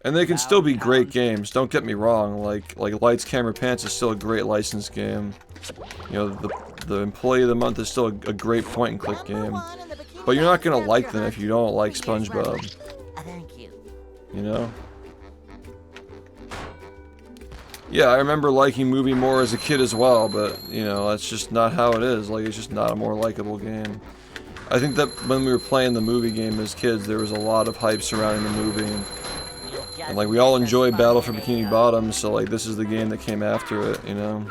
And they can still be great games, don't get me wrong, like Lights, Camera, Pants is still a great licensed game. You know, the Employee of the Month is still a great point-and-click game. But you're not gonna like them if you don't like SpongeBob, Thank you. you know? Yeah, I remember liking Movie more as a kid as well, but, you know, that's just not how it is. Like, it's just not a more likable game. I think that when we were playing the movie game as kids, there was a lot of hype surrounding the movie. And like we all enjoy Battle for Bikini Bottom, so like this is the game that came after it, you know?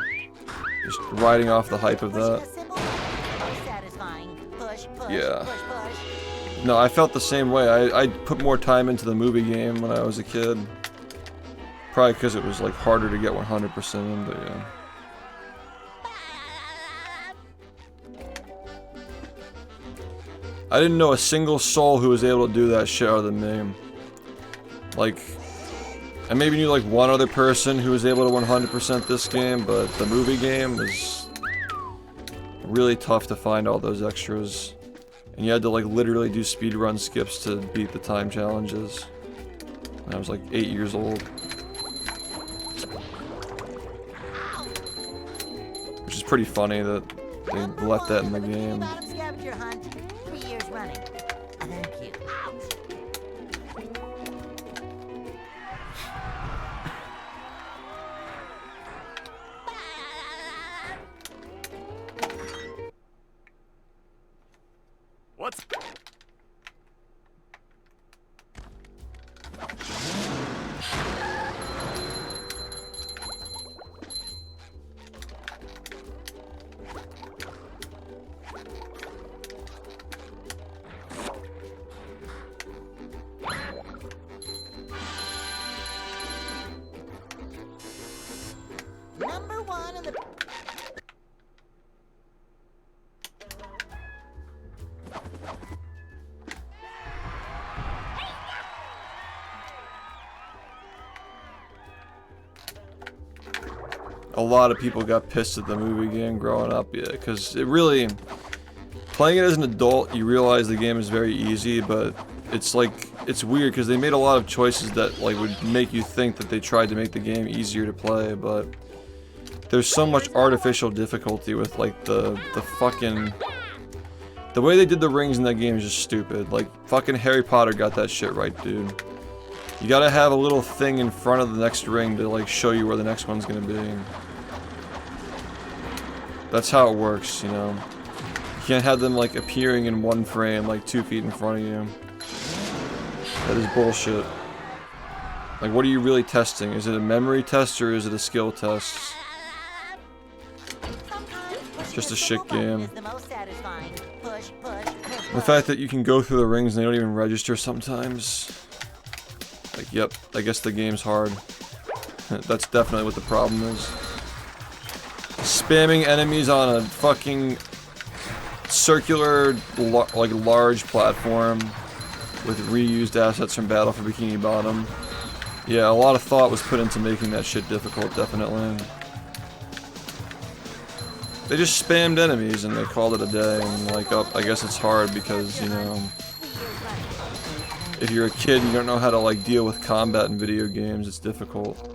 Just riding off the hype of that. Yeah. No, I felt the same way. I put more time into the movie game when I was a kid. Probably because it was like harder to get 100% in, but yeah. I didn't know a single soul who was able to do that shit other than me. Like, I maybe knew like one other person who was able to 100% this game, but the movie game was really tough to find all those extras. And you had to like literally do speedrun skips to beat the time challenges. And I was like 8 years old. Which is pretty funny that they left that in the game. Scavenger hunt, 3 years running. Thank you. What's... #1 in the... A lot of people got pissed at the movie game growing up, yeah, because it really... Playing it as an adult, you realize the game is very easy, but it's like, it's weird because they made a lot of choices that like would make you think that they tried to make the game easier to play, but there's so much artificial difficulty with like the fucking... The way they did the rings in that game is just stupid. Like, fucking Harry Potter got that shit right, dude. You gotta have a little thing in front of the next ring to like show you where the next one's gonna be. That's how it works, you know. You can't have them like appearing in one frame like 2 feet in front of you. That is bullshit. Like, what are you really testing? Is it a memory test or is it a skill test? Just a shit game. The fact that you can go through the rings and they don't even register sometimes. Like, yep, I guess the game's hard. That's definitely what the problem is. Spamming enemies on a fucking circular, like large platform with reused assets from Battle for Bikini Bottom. Yeah, a lot of thought was put into making that shit difficult, definitely. They just spammed enemies and they called it a day, and like, oh, I guess it's hard because, you know, if you're a kid and you don't know how to like deal with combat in video games, it's difficult.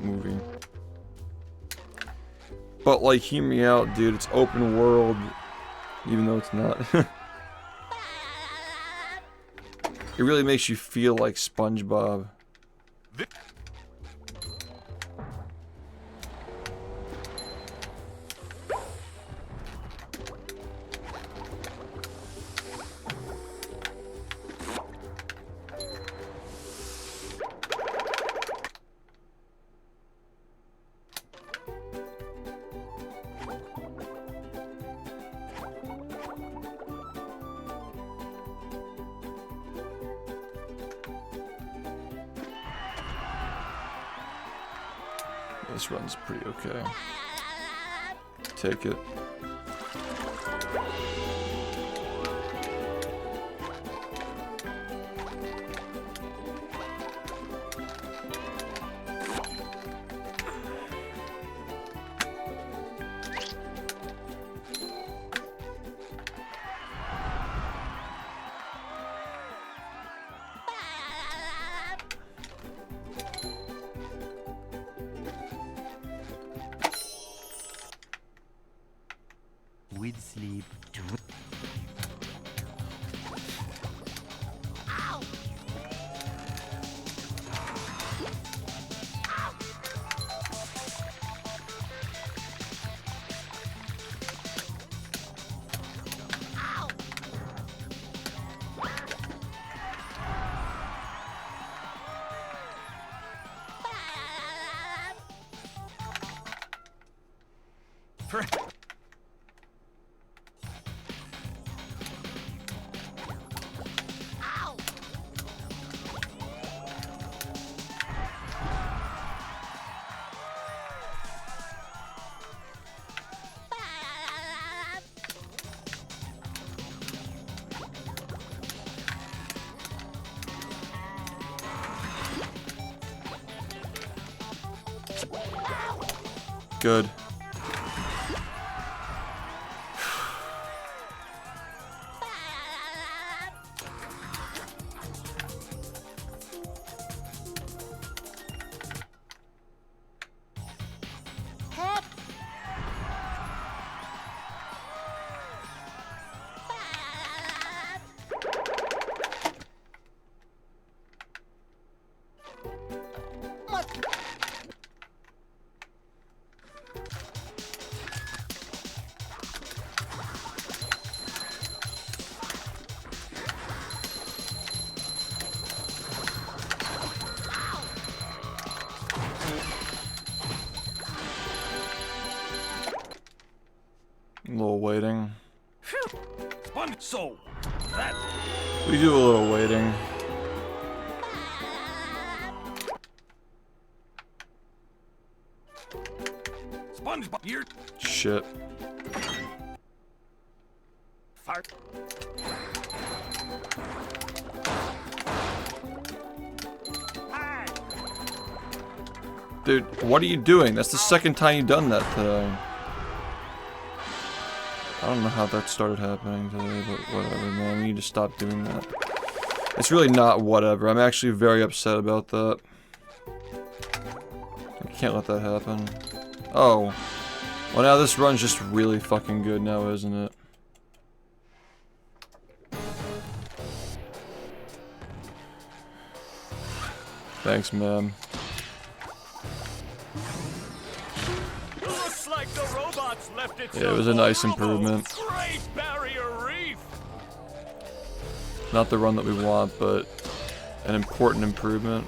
Movie. But like, hear me out, dude, it's open world, even though it's not. It really makes you feel like SpongeBob. This run's pretty okay. Take it. With sleep. Good. A little waiting. One so that We do a little waiting. SpongeBob here. Shit. Fart. Hi. Dude, what are you doing? That's the second time you've done that today. I don't know how that started happening today, but whatever, man. We need to stop doing that. It's really not whatever. I'm actually very upset about that. I can't let that happen. Oh. Well, now this run's just really fucking good now, isn't it? Thanks, ma'am. Looks like the robots left it. Yeah, it was a nice improvement. Great Barrier Reef. Not the run that we want, but an important improvement.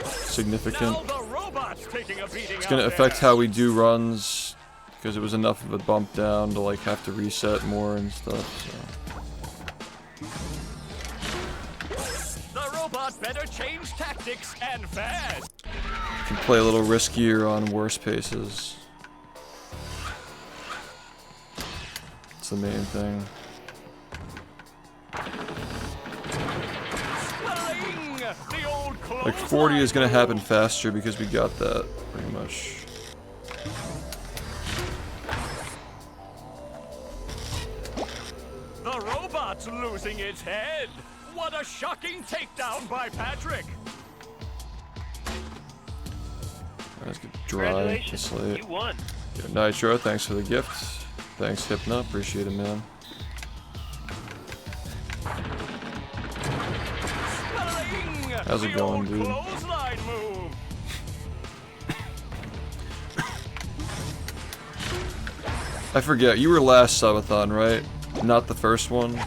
Significant. Now the robots taking a beating. It's gonna affect how we do runs, because it was enough of a bump down to like have to reset more and stuff, so. The robot better change tactics and fast. Can play a little riskier on worse paces. That's the main thing. The old Like 40 is gonna happen faster because we got that, pretty much. The robot's losing its head. What a shocking takedown by Patrick. Let's get dry to slate. You won. Yeah, Nitro, thanks for the gift. Thanks, Hypno, appreciate it, man. How's it going, dude? Clothesline move. I forget, you were last subathon, right? Not the first one?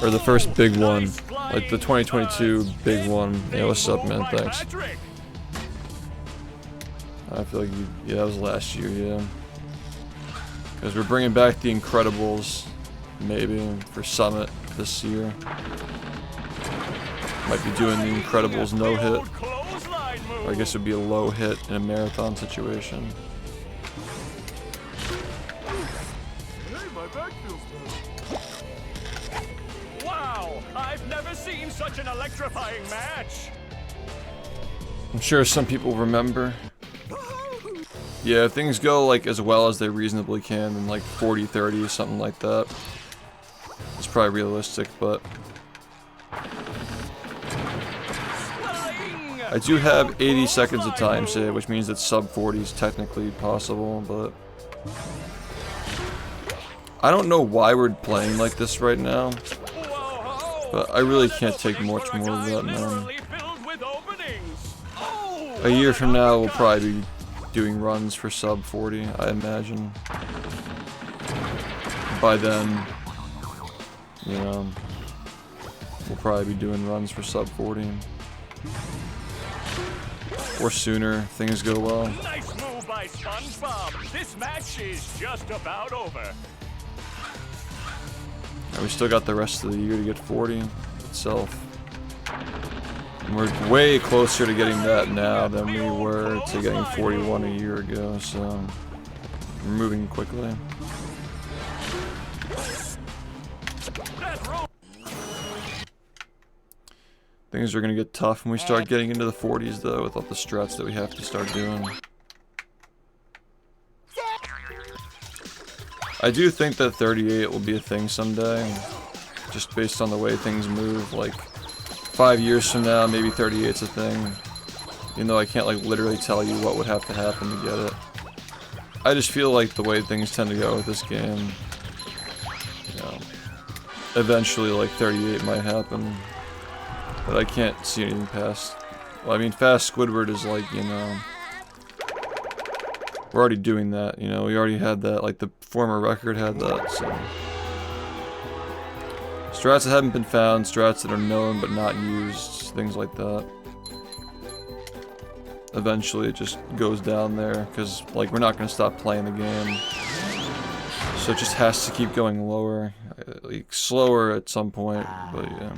Or the first big one. Like the 2022 big one. Yeah, what's up, man? Thanks. I feel like you, yeah, that was last year, yeah. Because we're bringing back the Incredibles, maybe, for Summit this year. Might be doing the Incredibles no-hit. Or I guess it would be a low hit in a marathon situation. Wow, I've never seen such an electrifying match. I'm sure some people remember. Yeah, if things go like as well as they reasonably can, then like 40-30 or something like that. It's probably realistic, but I do have 80 seconds of time save, which means that sub 40 is technically possible, but I don't know why we're playing like this right now. But I really can't take much more of that, man. A year from now, we'll probably be doing runs for sub 40, I imagine. By then, you know, we'll probably be doing runs for sub 40. Or sooner, if things go well. Nice move by SpongeBob. This match is just about over. And we still got the rest of the year to get 40 itself. And we're way closer to getting that now than we were to getting 41 a year ago, so we're moving quickly. Things are gonna get tough when we start getting into the 40s though, with all the struts that we have to start doing. I do think that 38 will be a thing someday, just based on the way things move. Like 5 years from now, maybe 38's a thing. Even though I can't like literally tell you what would have to happen to get it. I just feel like the way things tend to go with this game, you know, eventually like 38 might happen. But I can't see anything past. Well, I mean, Fast Squidward is like, you know, we're already doing that, you know, we already had that, like the former record had that, so. Strats that haven't been found, strats that are known but not used, things like that. Eventually it just goes down there, because, like, we're not going to stop playing the game. So it just has to keep going lower, like, slower at some point, but yeah.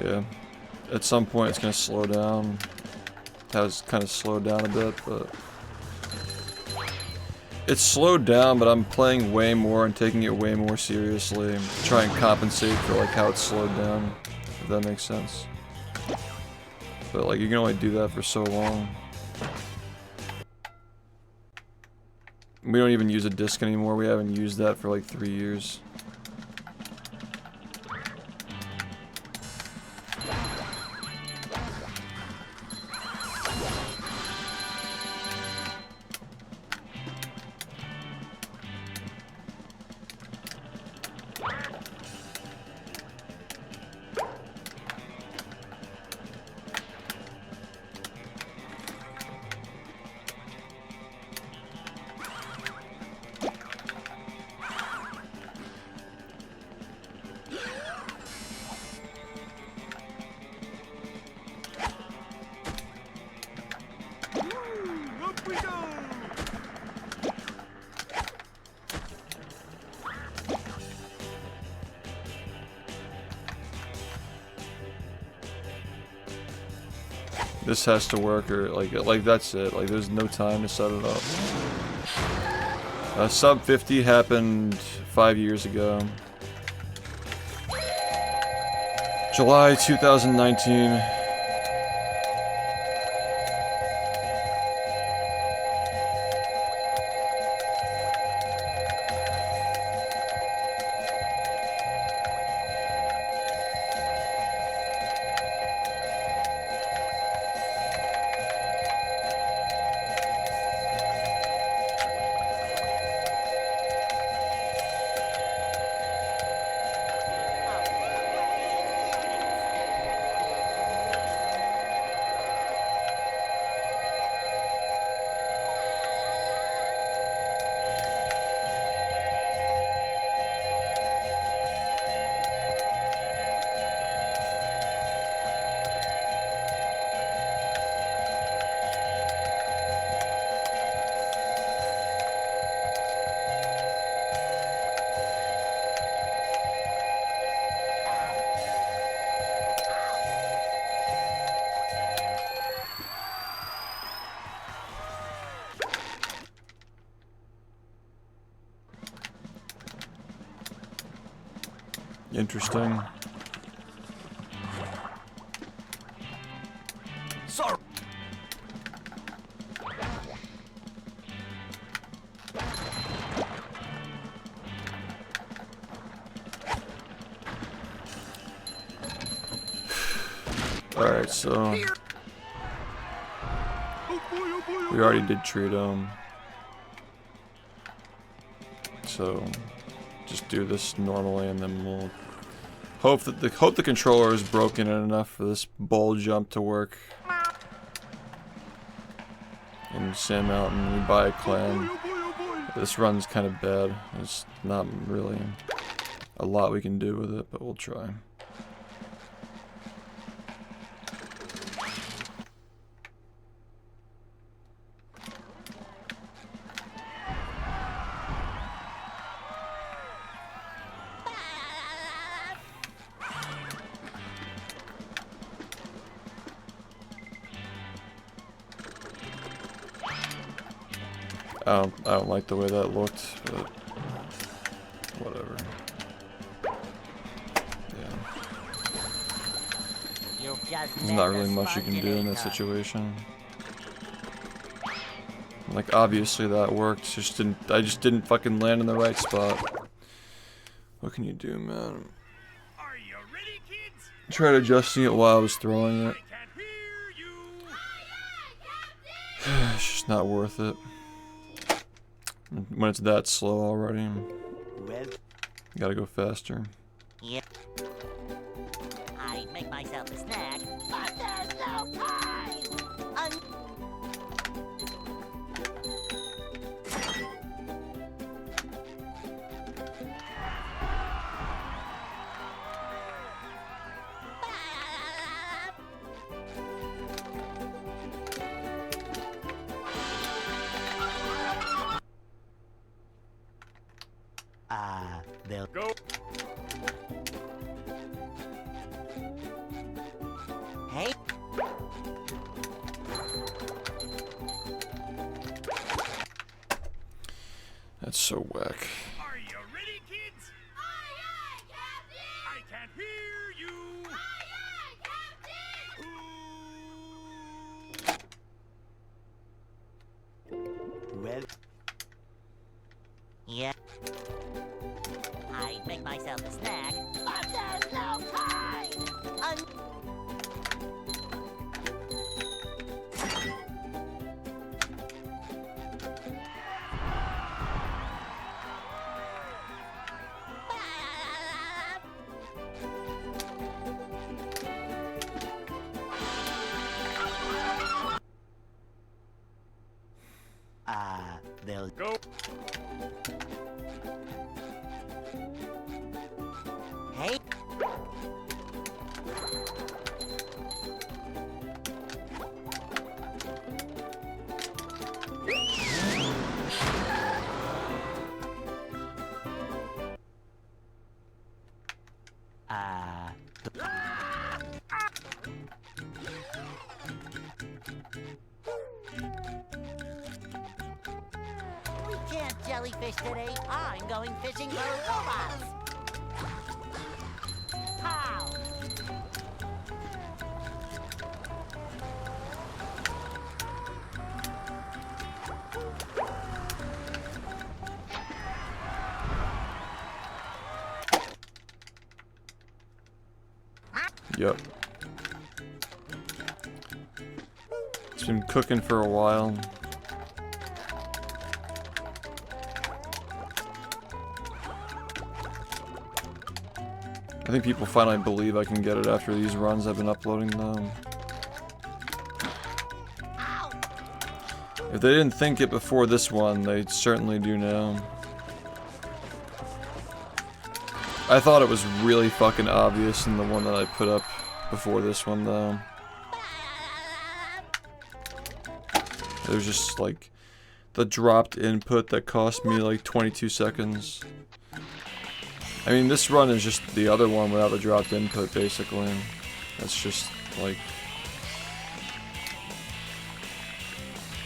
Yeah, at some point it's gonna slow down. It has kind of slowed down a bit, but it's slowed down, but I'm playing way more and taking it way more seriously. Try and compensate for like how it's slowed down, if that makes sense. But like you can only do that for so long. We don't even use a disc anymore. We haven't used that for like 3 years. This has to work, or like that's it. Like there's no time to set it up. Sub 50 happened 5 years ago. July 2019. Interesting. Sorry. Alright, so we already did treat him. So just do this normally and then we'll hope the controller is broken enough for this bowl jump to work. In Sand Mountain, we buy a clan. This run's kind of bad. There's not really a lot we can do with it, but we'll try. I don't like the way that looked, but whatever. Yeah. There's not really much you can do in that situation. Like obviously that worked, I just didn't fucking land in the right spot. What can you do, man? Are you ready, kids? Tried adjusting it while I was throwing it. I can't hear you. It's just not worth it. When it's that slow already, Well, gotta go faster. yep. I make myself a snack, but there's no time. They'll Go. Hey. That's so whack. Are you ready, kids? Aye, aye, Captain! I can't hear you. Aye, aye, Captain! Well. Yeah. I make myself a snack, but there's no time. They'll Go. Hey. We can't jellyfish today. I'm going fishing for robots. How? Yep. It's been cooking for a while. I think people finally believe I can get it after these runs I've been uploading them. If they didn't think it before this one, they certainly do now. I thought it was really fucking obvious in the one that I put up before this one though. There's just like the dropped input that cost me like 22 seconds. I mean, this run is just the other one without the dropped input, basically. That's just like,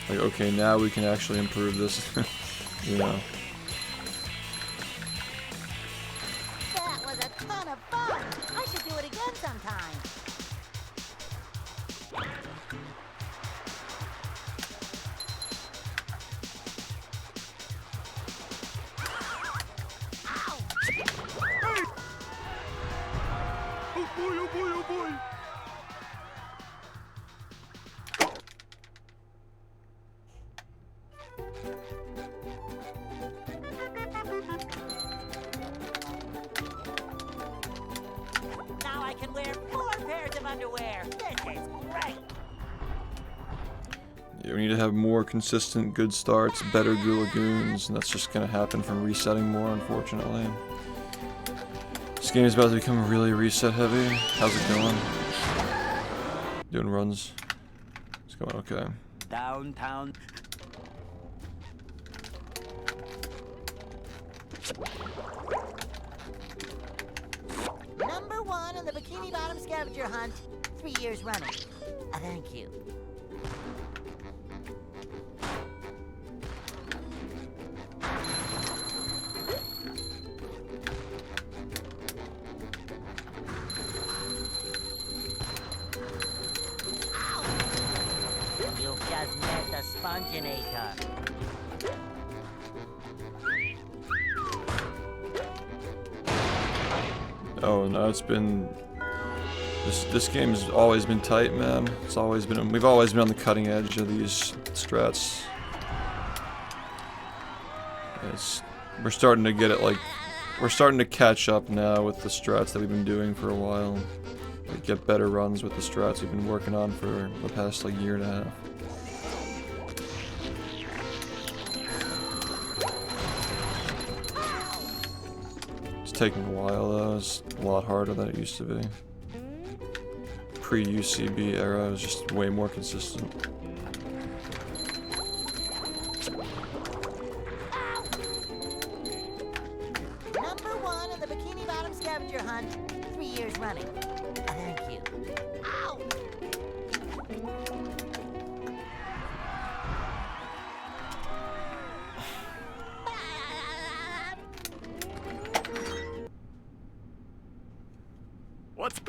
okay, now we can actually improve this, you know. That was a ton of fun. I should do it again sometime. Oh boy, oh boy, oh boy! Now I can wear 4 pairs of underwear. This is great. Yeah, we need to have more consistent good starts, better lagoons, and that's just gonna happen from resetting more, unfortunately. This game is about to become really reset heavy. How's it going? Doing runs. It's going okay. Downtown. Number 1 in the Bikini Bottom scavenger hunt. 3 years running. Thank you. You've just met the sponginator. Oh no, it's been this game has always been tight, man. It's always been, we've always been on the cutting edge of these strats. We're starting to get it, like, we're starting to catch up now with the strats that we've been doing for a while. Like, get better runs with the strats we've been working on for the past like year and a half. It's taking a while though. It's a lot harder than it used to be. Pre-UCB era was just way more consistent. Number 1 in the Bikini Bottom scavenger hunt. 3 years running. Thank you. Ow! What's...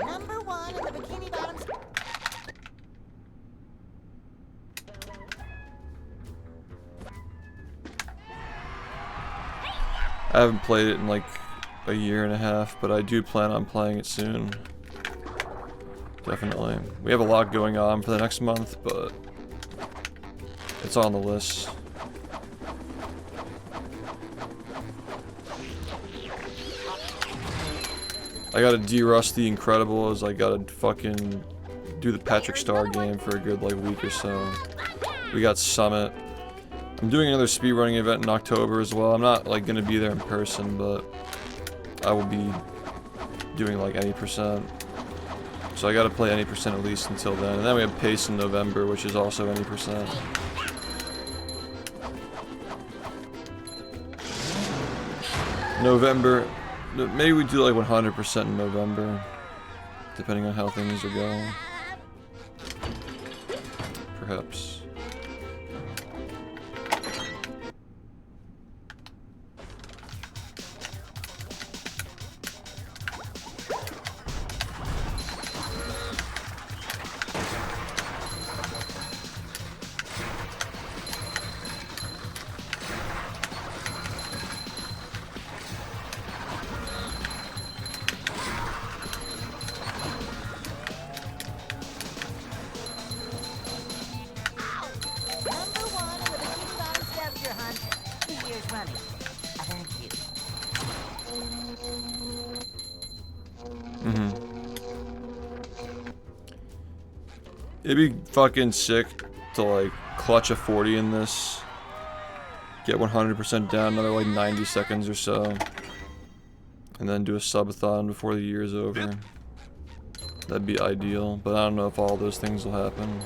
Number 1 in the Bikini Bottom. I haven't played it in like a year and a half, but I do plan on playing it soon. Definitely. We have a lot going on for the next month, but it's on the list. I gotta de-rust the Incredibles, I gotta fucking do the Patrick Star game for a good like week or so. We got Summit. I'm doing another speedrunning event in October as well. I'm not like gonna be there in person, but I will be doing like any percent So I gotta play any percent at least until then. And then we have pace in November, which is also any percent. November, maybe we do like 100% in November, depending on how things are going. Perhaps. Number 1 in the Bikini Bottom scavenger hunt. 2 years running. Thank you. It'd be fucking sick to like clutch a 40 in this. Get 100% down another like 90 seconds or so. And then do a subathon before the year's over. That'd be ideal, but I don't know if all those things will happen.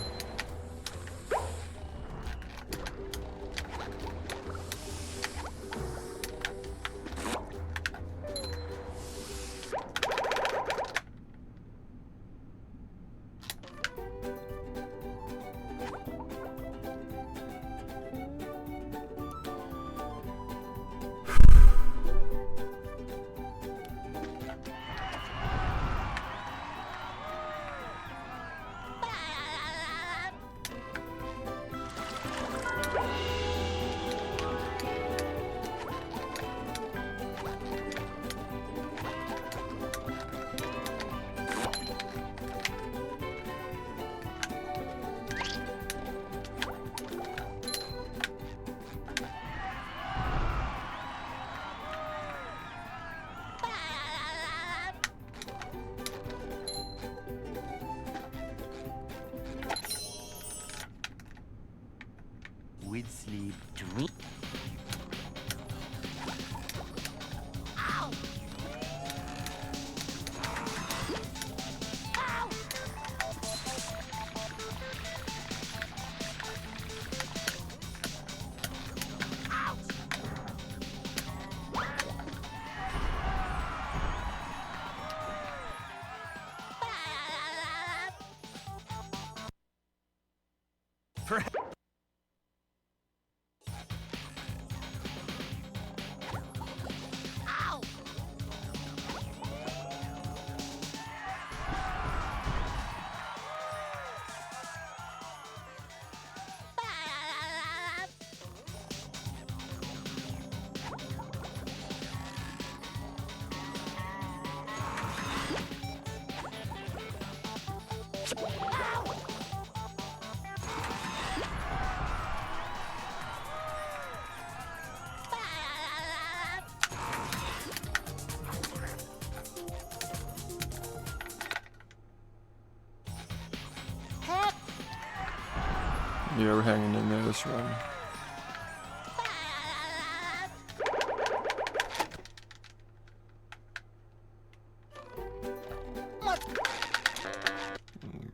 With sleep. Dream. Yeah, we're hanging in there this run.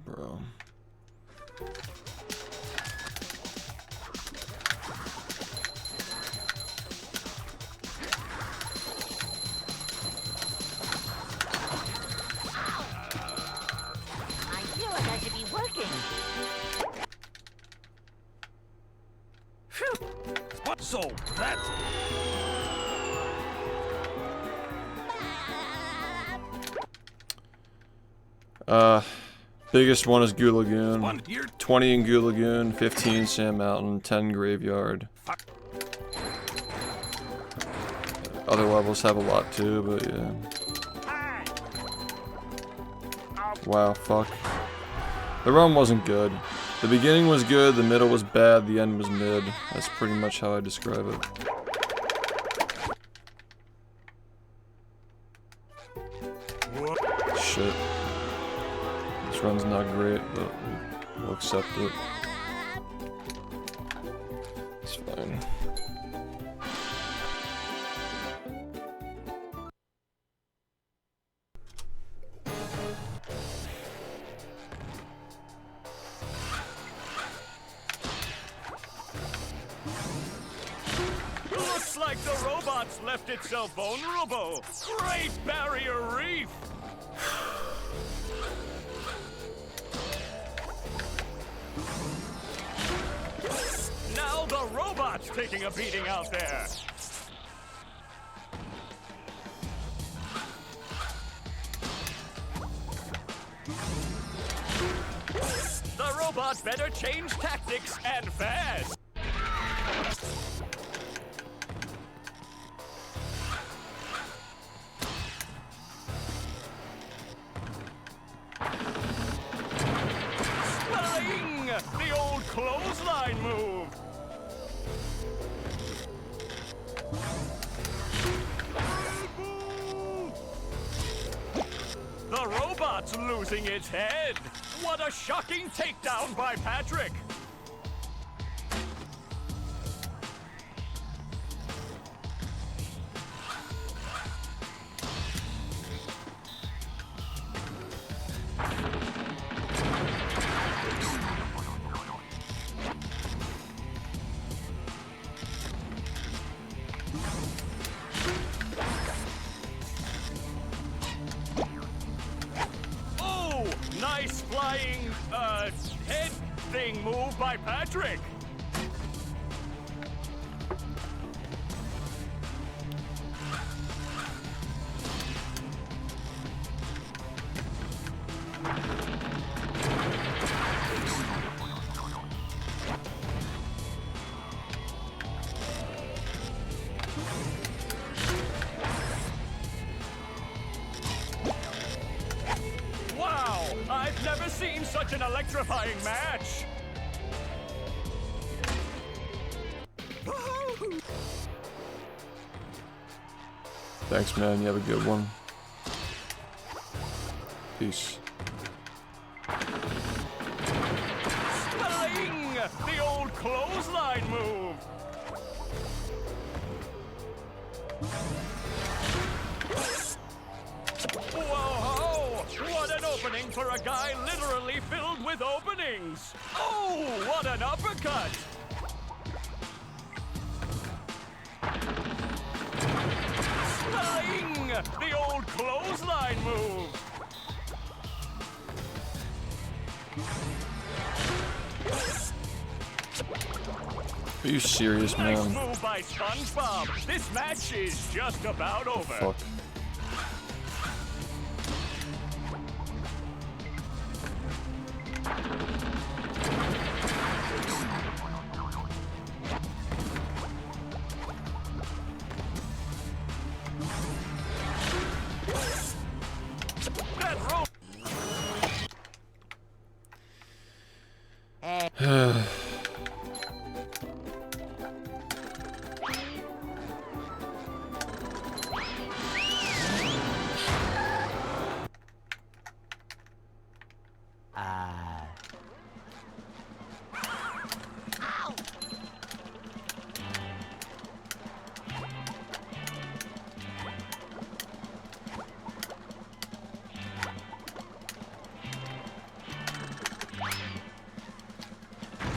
Bro. I feel like I should be working. What? So that's Biggest one is Goo Lagoon. one here. 20 in Goo Lagoon, 15 Sand Mountain, 10 Graveyard. Other levels have a lot too, but yeah. Wow, fuck. The run wasn't good. The beginning was good, the middle was bad, the end was mid. That's pretty much how I describe it. What? Shit. This run's not great, but we'll accept it. It's fine. like the robots left itself vulnerable. Great barrier reef. Now the robot's taking a beating out there. The robot better change tactics and fast. Bling! The old clothesline move. The robot's losing its head. What a shocking takedown by Patrick. Oh, nice flying, head thing move by Patrick. Wow, I've never seen such an electrifying match. Thanks, man. You have a good one. Peace. Bling! The old clothesline move. Whoa! What an opening for a guy literally filled with openings! Oh, what an uppercut! Bling! The old clothesline move. Are you serious, Nice man? move by SpongeBob. This match is just about over. Fuck. That rope.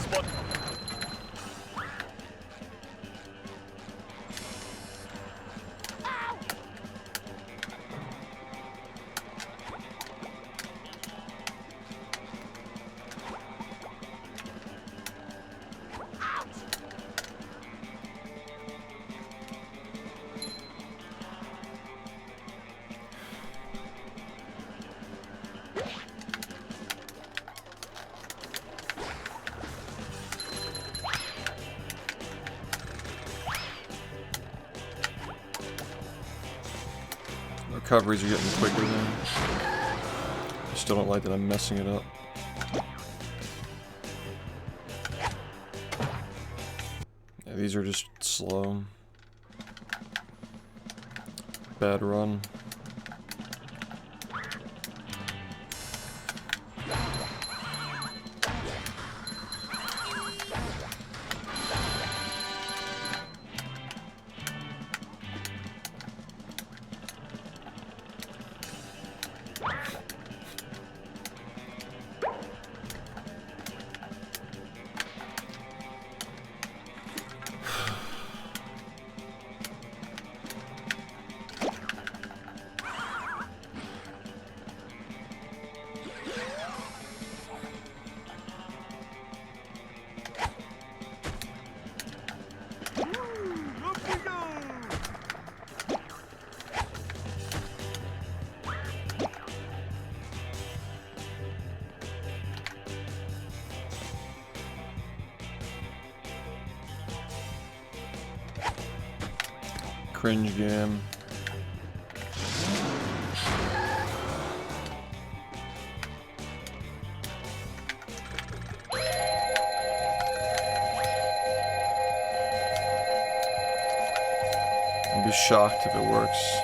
Spot. Recoveries are getting quicker then. I still don't like that I'm messing it up. Yeah, these are just slow. Bad run. cringe game. I'd be shocked if it works.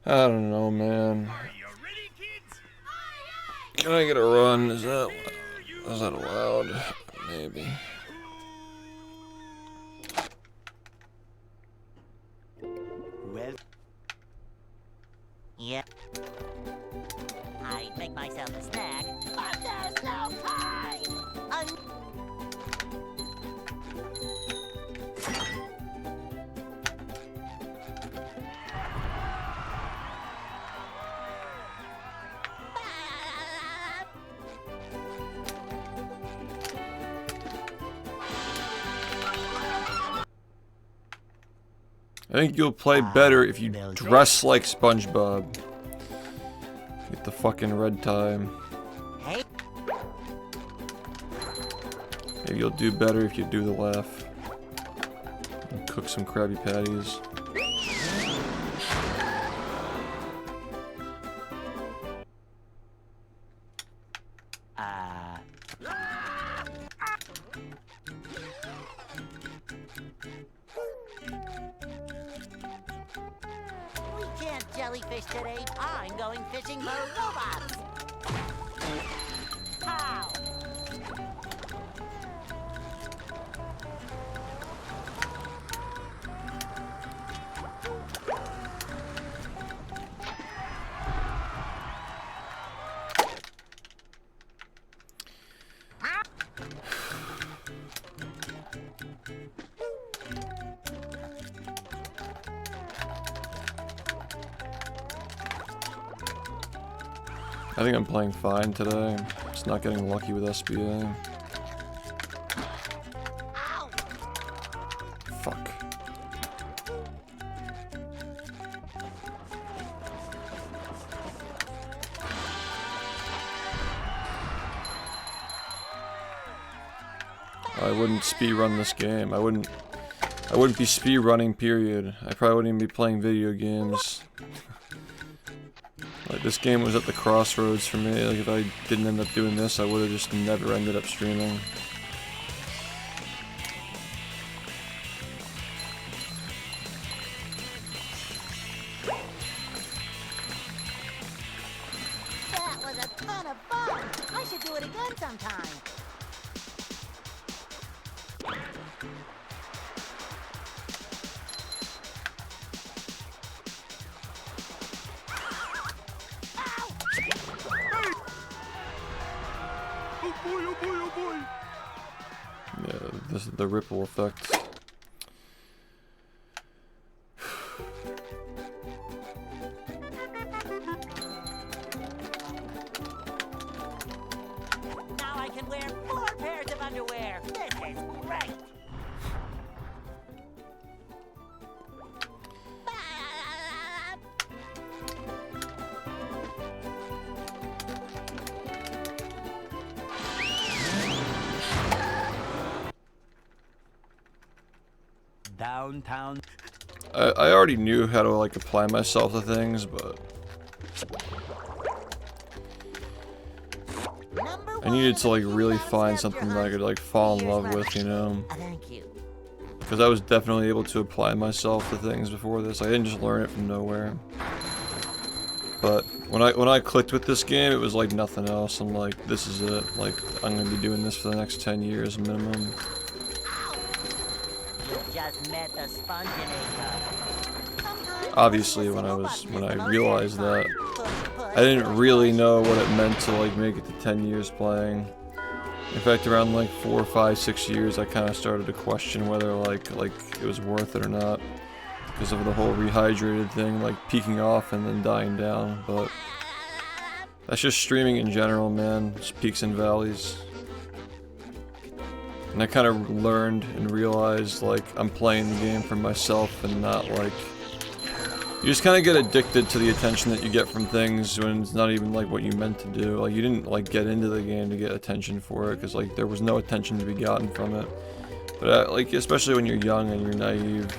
I don't know, man. Are you ready, kids? Can I get a run? Is that allowed? Maybe. Well, Yep. I'd make myself a snack, but there's no time! I think you'll play better if you dress like SpongeBob. Get the fucking red tie. Hey. Maybe you'll do better if you do the laugh. And cook some Krabby Patties. We can't jellyfish today. I'm going fishing for robots. How? I think I'm playing fine today. Just not getting lucky with SBA. Ow! Fuck. I wouldn't speedrun this game. I wouldn't be speedrunning, period. I probably wouldn't even be playing video games. Like, this game was at the crossroads for me. Like, if I didn't end up doing this, I would have just never ended up streaming. That was a ton of fun. I should do it again sometime. Oh boy, oh boy, oh boy! Yeah, this is the ripple effect. Now I can wear 4 pairs of underwear. This is great. Downtown. I already knew how to like apply myself to things, but I needed to like really find something that I could like fall in love with, you know? Thank you. Because I was definitely able to apply myself to things before this. I didn't just learn it from nowhere. But when I clicked with this game, it was like nothing else. I'm like, this is it. Like, I'm gonna be doing this for the next 10 years minimum. You just met the spongebob. Obviously, when I realized that, I didn't really know what it meant to like make it to 10 years playing. In fact, around like 4, 5, 6 years, I kind of started to question whether like it was worth it or not, because of the whole rehydrated thing, like peaking off and then dying down. But that's just streaming in general, man. It's peaks and valleys. And I kind of learned and realized like I'm playing the game for myself and not like. You just kind of get addicted to the attention that you get from things when it's not even like what you meant to do. Like you didn't like get into the game to get attention for it, because like there was no attention to be gotten from it. But like especially when you're young and you're naive,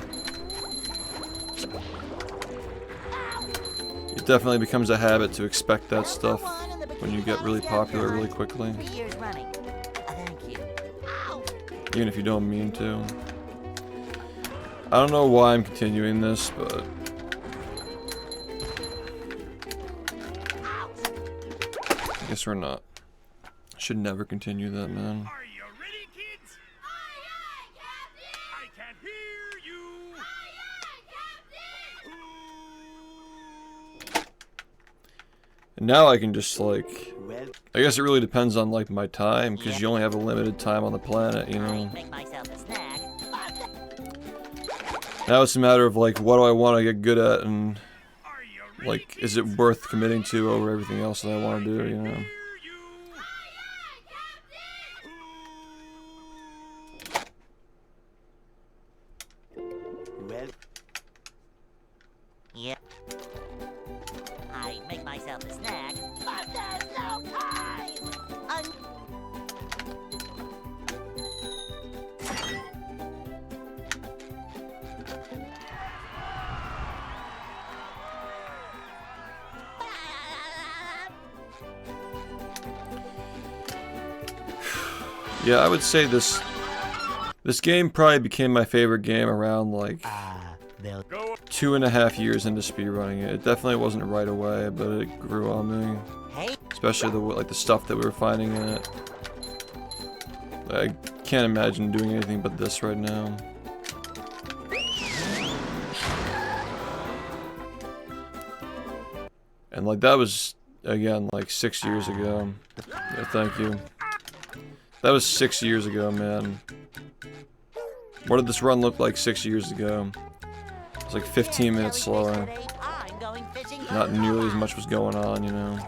it definitely becomes a habit to expect that stuff when you get really popular really quickly. 3 years running. Thank you. Even if you don't mean to. I don't know why I'm continuing this, but I guess we're not. I should never continue that, man. Are you ready, kids? Aye, aye, Captain! I can hear you! Aye, aye, Captain! And now I can just like, Well, I guess it really depends on like my time, because you only have a limited time on the planet, you know. Make myself a snack. Now it's a matter of like, what do I want to get good at, and Are you ready, like, is it worth committing to over everything else that I want to do, you know. hear you? well, Yep. I make myself a snack, but there's no time. Yeah, I would say this game probably became my favorite game around like they'll 2.5 years into speedrunning it. It definitely wasn't right away, but it grew on me. Hey. Especially the stuff that we were finding in it. I can't imagine doing anything but this right now. And like that was again like 6 years ago. Yeah, thank you. That was 6 years ago, man. What did this run look like 6 years ago? It was like 15 minutes slower. Not nearly as much was going on, you know.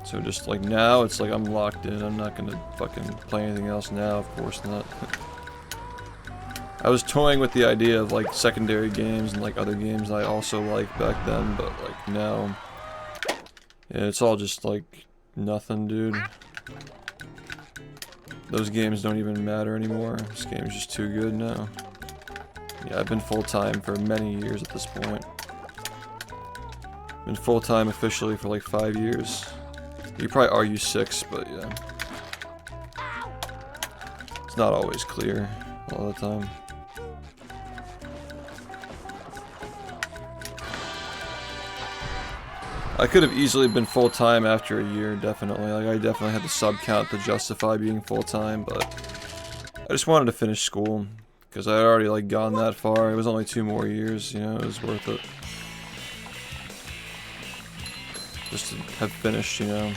So just like now, it's like I'm locked in. I'm not gonna fucking play anything else now, of course not. I was toying with the idea of like secondary games and like other games I also liked back then, but like now, yeah, it's all just like nothing, dude. Those games don't even matter anymore. This game is just too good now. Yeah, I've been full-time for many years at this point. Been full-time officially for like 5 years. You probably argue 6, but yeah. It's not always clear all the time. I could have easily been full-time after a year, definitely. Like, I definitely had the sub count to justify being full-time, but I just wanted to finish school, because I had already, like, gone that far. It was only 2 more years, you know, it was worth it. Just to have finished, you know.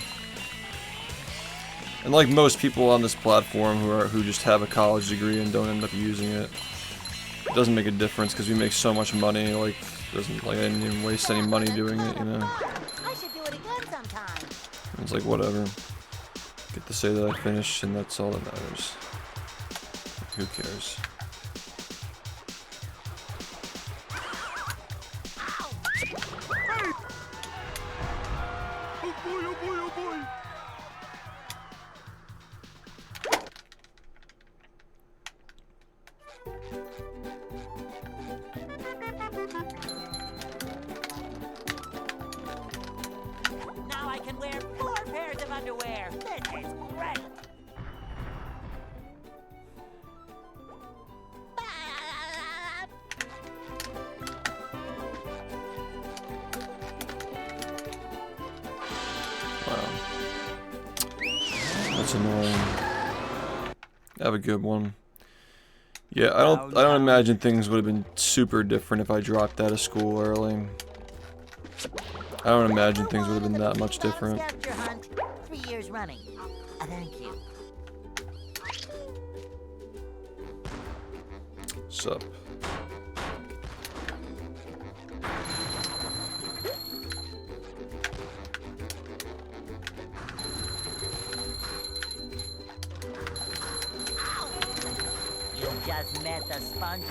And like most people on this platform who just have a college degree and don't end up using it, it doesn't make a difference, because we make so much money, like, I didn't even waste any money doing it, you know. I should do it again sometime. It's like, whatever. Get to say that I finished, and that's all that matters. Who cares? Oh boy, oh boy, oh boy. Now I can wear 4 pairs of underwear. This is great. Wow. That's annoying. Have a good one. Yeah, I don't imagine things would have been super different if I dropped out of school early. I don't imagine things would have been that much different. Scavenger hunt, 3 years running. Thank you. Sup? You just met the spongebob.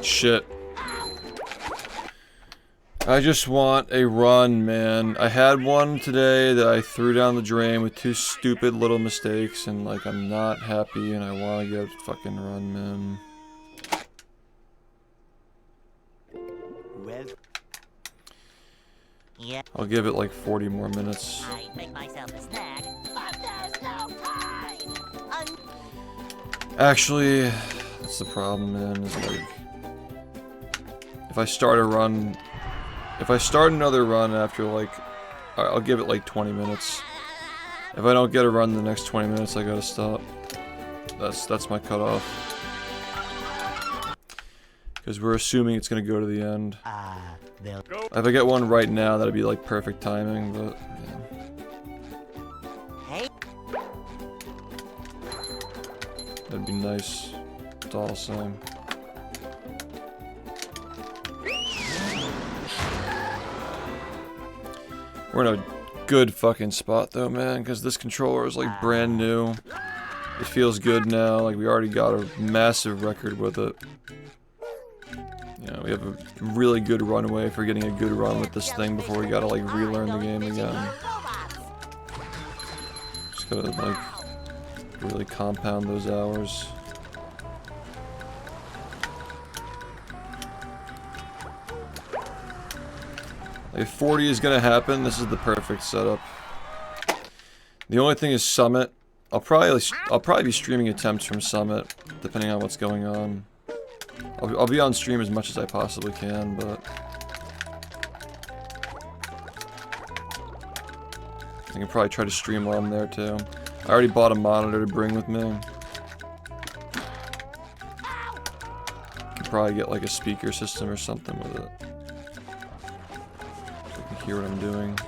Shit. I just want a run, man. I had one today that I threw down the drain with 2 stupid little mistakes, and like I'm not happy, and I want to get a fucking run, man. Well, Yeah, I'll give it like 40 more minutes. I make myself a snack, but there's no time. Actually, that's the problem, man. Is like, if I start a run, if I start another run after like, I'll give it like 20 minutes. If I don't get a run in the next 20 minutes, I gotta stop. That's my cutoff. Because we're assuming it's gonna go to the end. they'll If I get one right now, that'd be like perfect timing, but yeah. Hey, That'd be nice. It's all the same. We're in a good fucking spot though, man, because this controller is like brand new. It feels good now, like we already got a massive record with it. You know, we have a really good runway for getting a good run with this thing before we gotta like relearn the game again. Just gotta like really compound those hours. If 40 is gonna happen, this is the perfect setup. The only thing is Summit. I'll probably be streaming attempts from Summit, depending on what's going on. I'll be on stream as much as I possibly can, but I can probably try to stream while I'm there too. I already bought a monitor to bring with me. Could probably get like a speaker system or something with it. So I can hear what I'm doing.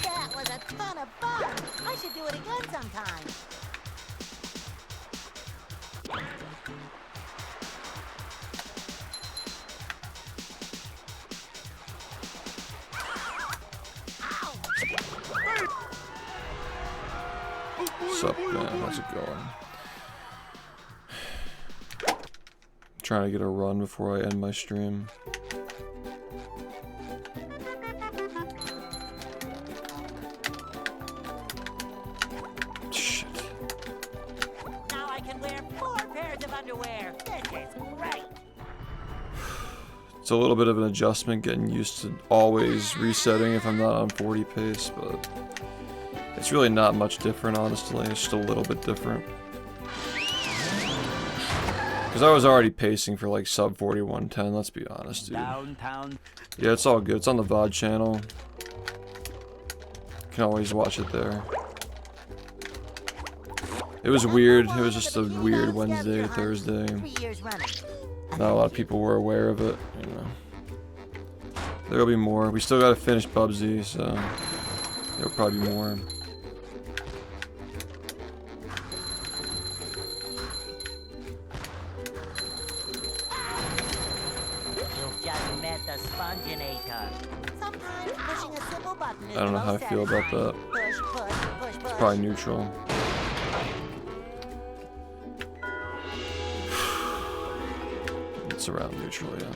That was a ton of fun. I should do it again sometime. Sup, man? How's it going? Trying to get a run before I end my stream. Shit. Now I can wear 4 pairs of underwear. This is great. It's a little bit of an adjustment getting used to always resetting if I'm not on 40 pace, but it's really not much different, honestly. It's just a little bit different. Because I was already pacing for like sub 4110, let's be honest, dude. Downtown. Yeah, it's all good. It's on the VOD channel. You can always watch it there. It was weird. It was just a weird Wednesday, Thursday. 3 years running. Not a lot of people were aware of it, you know. There'll be more. We still gotta finish Bubsy, so there'll probably be more. You've just met the sponginator. Sometimes pushing a simple button is I don't know the how I most feel about satisfying. that. Push, push, push, push. Probably neutral. It's around neutral, yeah.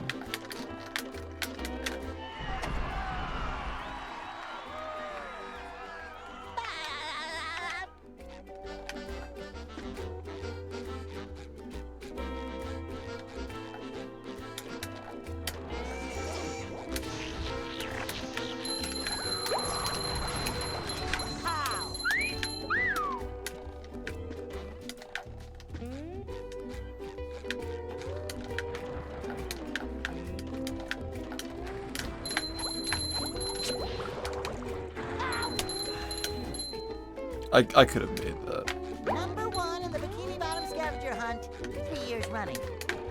I could have made that. Number 1 in the Bikini Bottom scavenger hunt. 3 years running.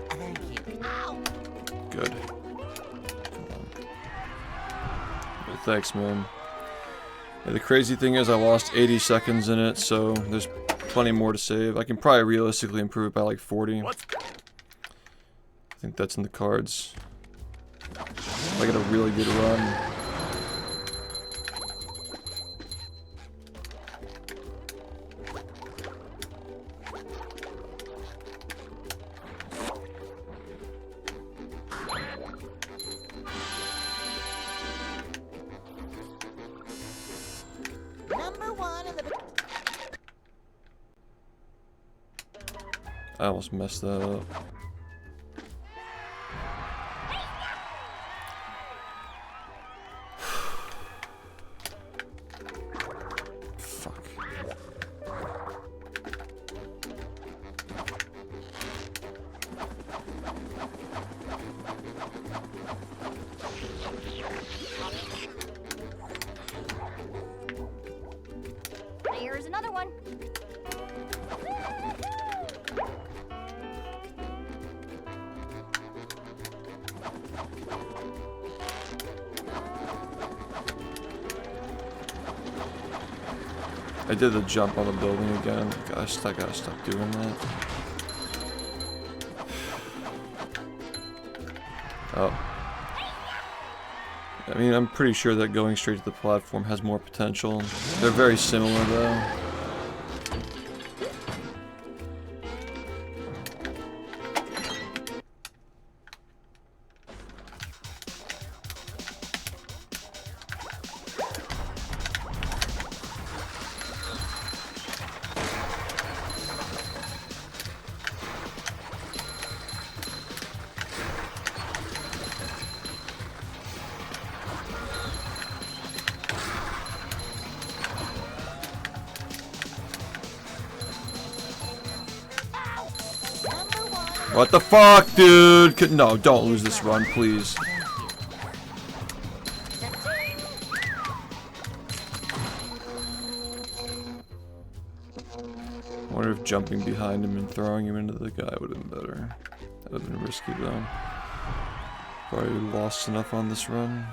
Thank you. Ow! Good. Come on. Yeah, thanks, man. Yeah, the crazy thing is I lost 80 seconds in it, so there's plenty more to save. I can probably realistically improve it by like 40. I think that's in the cards. If I get a really good run. Number 1 in the I almost messed that up. Fuck. There's another one. I did the jump on the building again. Gosh, I gotta stop doing that. Oh. I mean, I'm pretty sure that going straight to the platform has more potential. They're very similar, though. What the fuck, dude? No, don't lose this run, please. I wonder if jumping behind him and throwing him into the guy would have been better. That would have been risky, though. Probably lost enough on this run.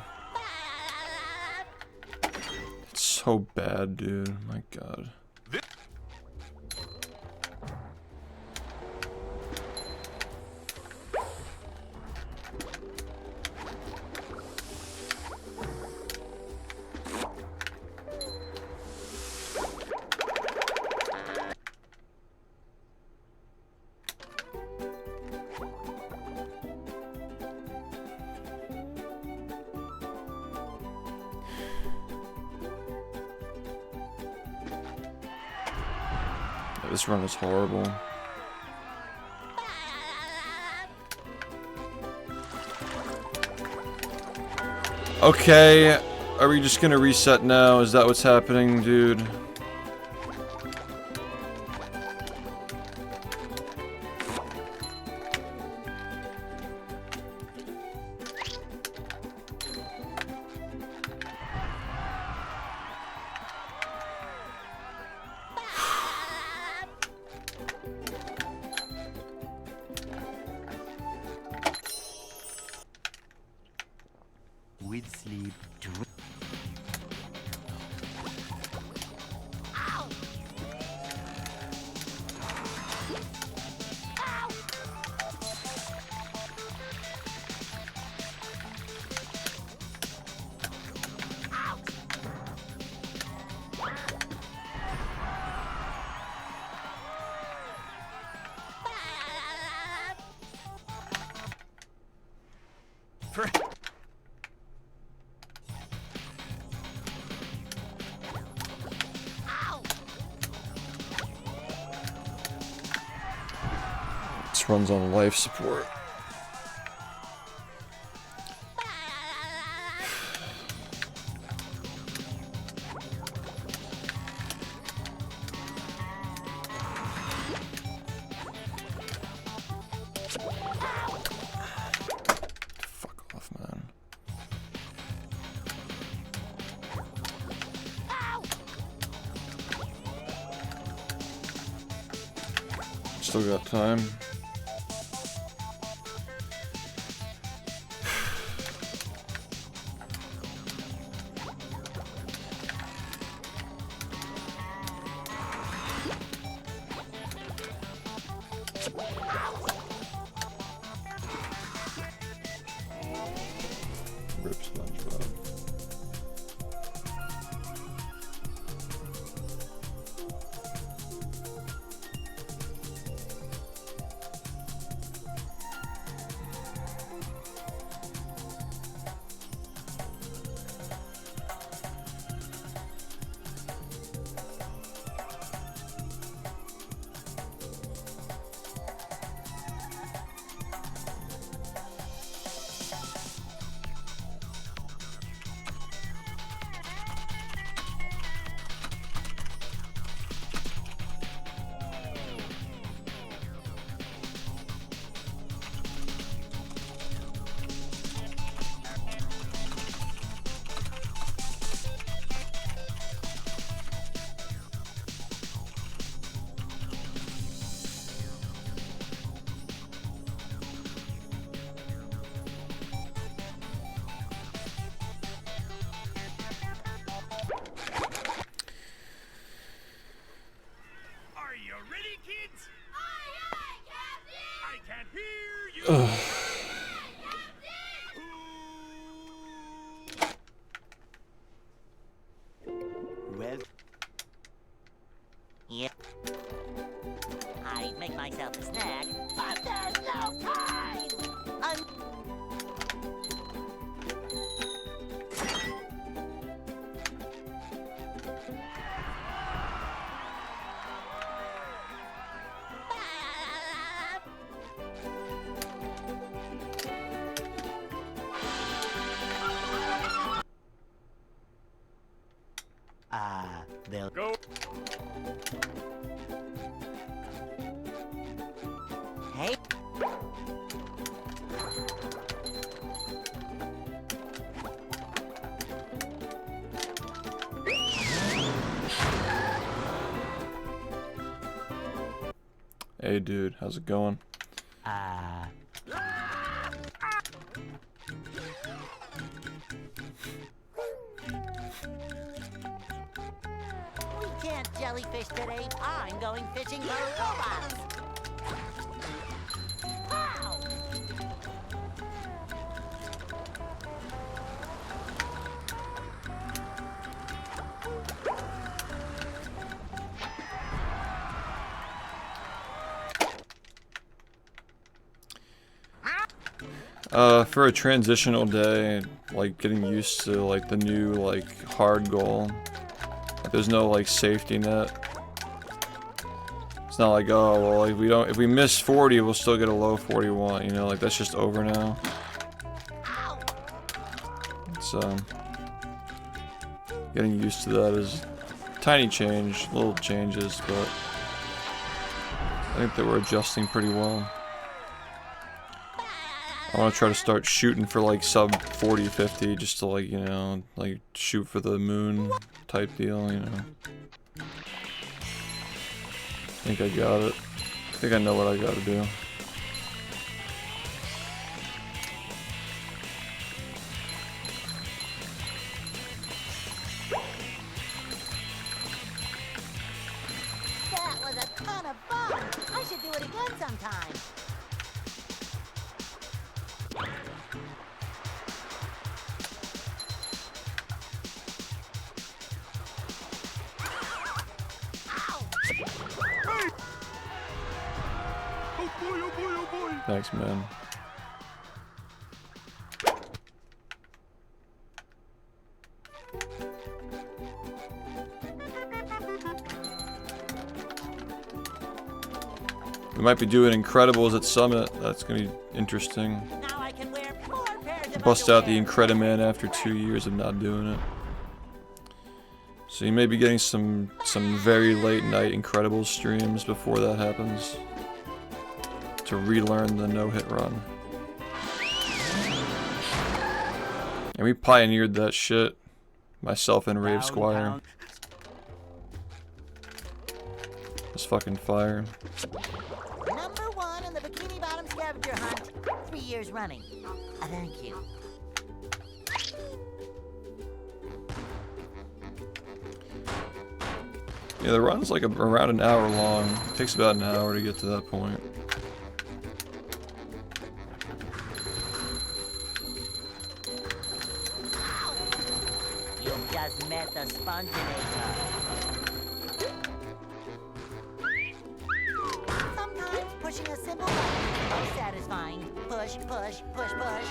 It's so bad, dude. My god. This run is horrible. Okay, are we just gonna reset now? Is that what's happening, dude? With sleep. This runs on life support. Fuck off, man. Still got time. Rip SpongeBob. Are you ready, kids? Aye, aye, Captain! I can't hear you! Well, Yep. I'd make myself a snack, but there's no time! they'll Go! Hey. Hey dude, how's it going? We can't jellyfish today. I'm going fishing for robots. Pow! For a transitional day, like getting used to like the new like hard goal. Like, there's no like safety net. It's not like, oh well, if we miss 40, we'll still get a low 41. You know, like that's just over now. It's getting used to that is tiny change, little changes, but I think that we're adjusting pretty well. I want to try to start shooting for like sub 40, 50, just to like, you know, like shoot for the moon type deal, you know. I think I got it. I think I know what I gotta do. That was a ton of fun. I should do it again sometime. Oh boy, oh boy, oh boy. Thanks, man. We might be doing Incredibles at Summit. That's gonna be interesting. Now I can wear 4 pairs of Bust out the underwear. Incrediman after 2 years of not doing it. So you may be getting some very late night Incredibles streams before that happens. To relearn the no-hit run. And we pioneered that shit. Myself and Rave Squire. It's fucking fire. Number 1 in the Bikini Bottom scavenger hunt. 3 years running. Thank you. Yeah, the run's like around an hour long. It takes about an hour to get to that point. You just met the spongebob. Sometimes pushing a simple button is the most satisfying. Push, push, push, push.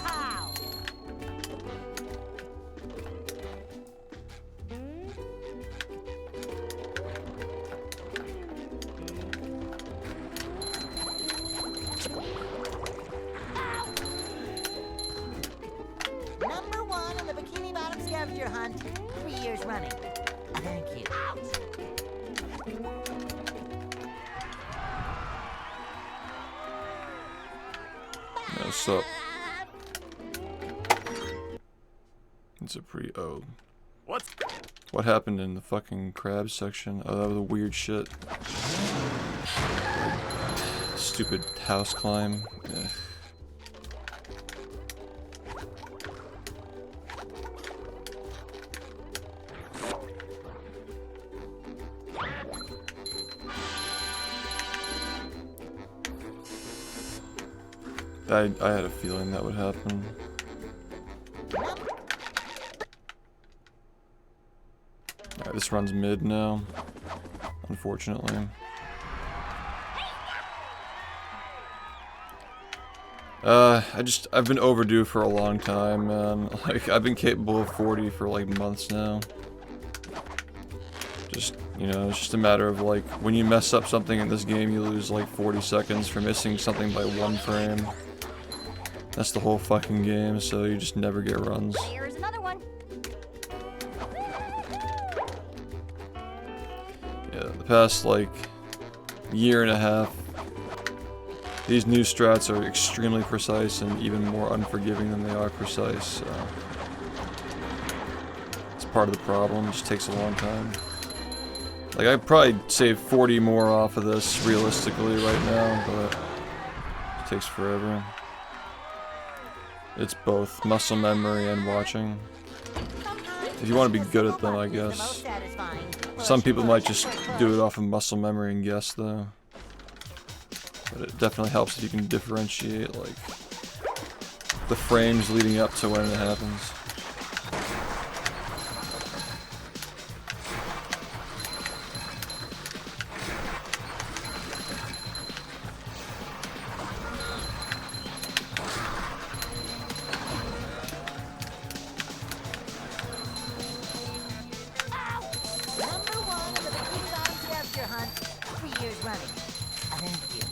Pow! Number 1 in the Bikini Bottom scavenger hunt. 3 years running. Thank you. Yeah, what's up? It's a pretty What's What happened in the fucking crab section? Oh, that was a weird shit. Stupid house climb. Ugh. I had a feeling that would happen. Alright, this runs mid now, unfortunately. I've been overdue for a long time, man. Like, I've been capable of 40 for like months now. Just, you know, it's just a matter of like, when you mess up something in this game, you lose like 40 seconds for missing something by 1 frame. That's the whole fucking game, so you just never get runs. Here's another one. Yeah, the past like year and a half, these new strats are extremely precise and even more unforgiving than they are precise, so it's part of the problem. It just takes a long time. Like, I'd probably save 40 more off of this realistically right now, but it takes forever. It's both muscle memory and watching. If you want to be good at them, I guess. Some people might just do it off of muscle memory and guess, though. But it definitely helps if you can differentiate, like, the frames leading up to when it happens. Number 1 of the Bikini Bottom scavenger hunt, 3 years running. Thank you.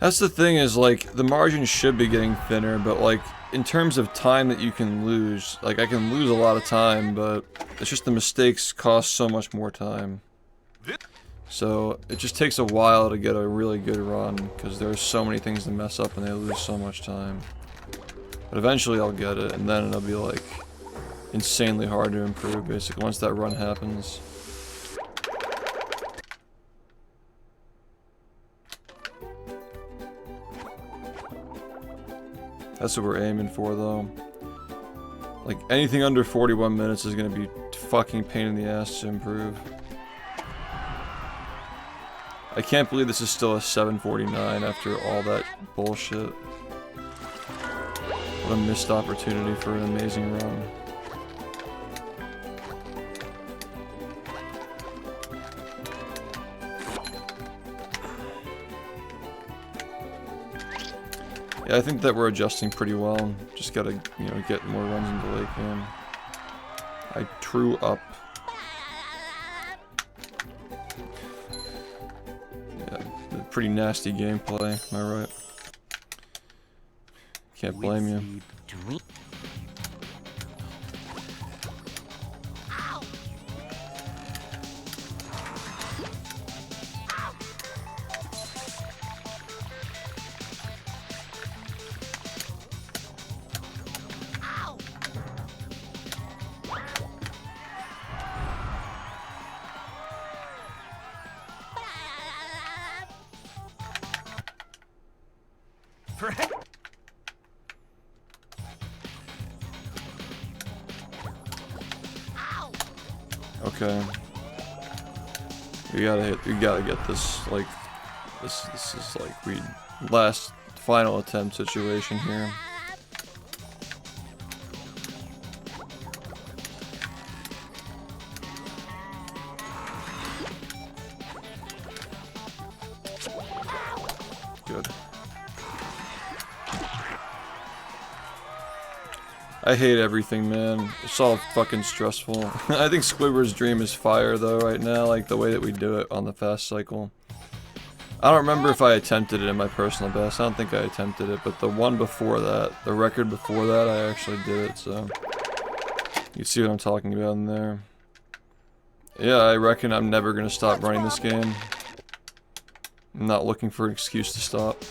That's the thing is, like, the margin should be getting thinner, but, like, in terms of time that you can lose, like, I can lose a lot of time, but it's just the mistakes cost so much more time. So, it just takes a while to get a really good run, because there's so many things to mess up and they lose so much time. But eventually I'll get it, and then it'll be, like, insanely hard to improve, basically, once that run happens. That's what we're aiming for, though. Like, anything under 41 minutes is gonna be fucking pain in the ass to improve. I can't believe this is still a 7:49 after all that bullshit. What a missed opportunity for an amazing run. Yeah, I think that we're adjusting pretty well. Just gotta, you know, get more runs into late game. I true up. Yeah, pretty nasty gameplay, am I right? Can't blame you. Okay. We gotta get this, like, this is like last final attempt situation here. Good. I hate everything, man. It's all fucking stressful. I think Squidward's dream is fire, though, right now, like the way that we do it on the fast cycle. I don't remember if I attempted it in my personal best. I don't think I attempted it, but the one before that, the record before that, I actually did it, so... You see what I'm talking about in there. Yeah, I reckon I'm never gonna stop running this game. I'm not looking for an excuse to stop.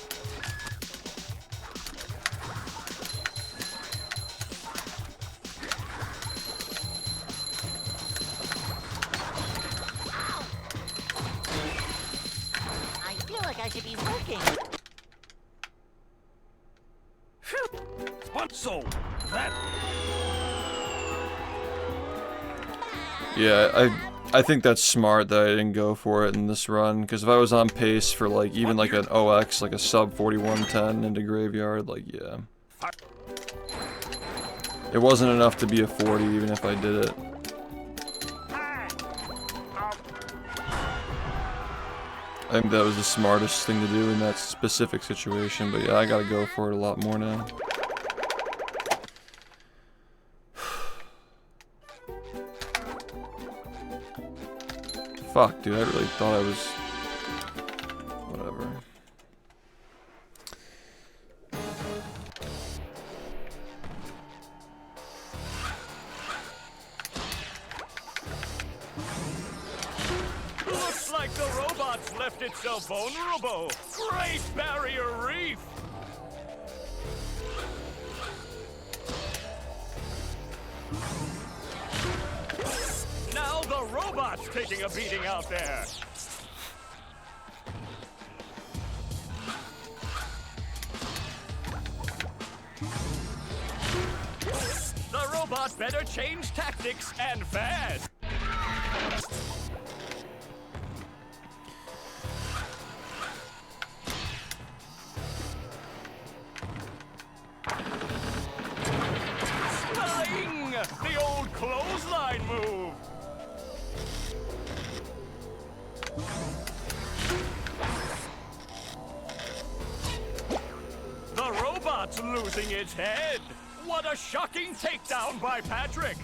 I should be working. So that. Yeah, I think that's smart that I didn't go for it in this run, because if I was on pace for like even like an OX, like a sub 4110 into graveyard, like yeah. It wasn't enough to be a 40 even if I did it. I think that was the smartest thing to do in that specific situation, but yeah, I gotta go for it a lot more now. Fuck, dude, I really thought I was... Whatever. Looks like the robots left it so vulnerable. Great Barrier Reef! Now the robot's taking a beating out there. The robot better change tactics and fast. losing its head. What a shocking takedown by Patrick.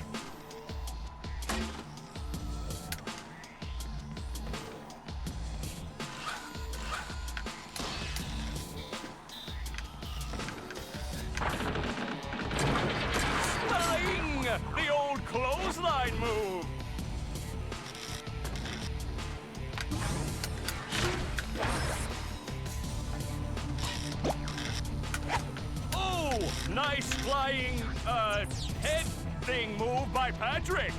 Flying! The old clothesline move. Oh, nice flying, head thing move by Patrick.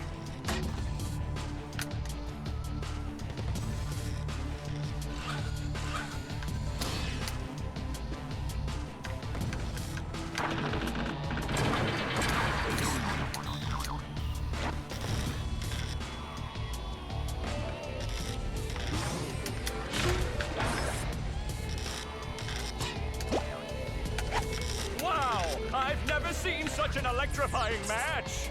Wow, I've never seen such an electrifying match.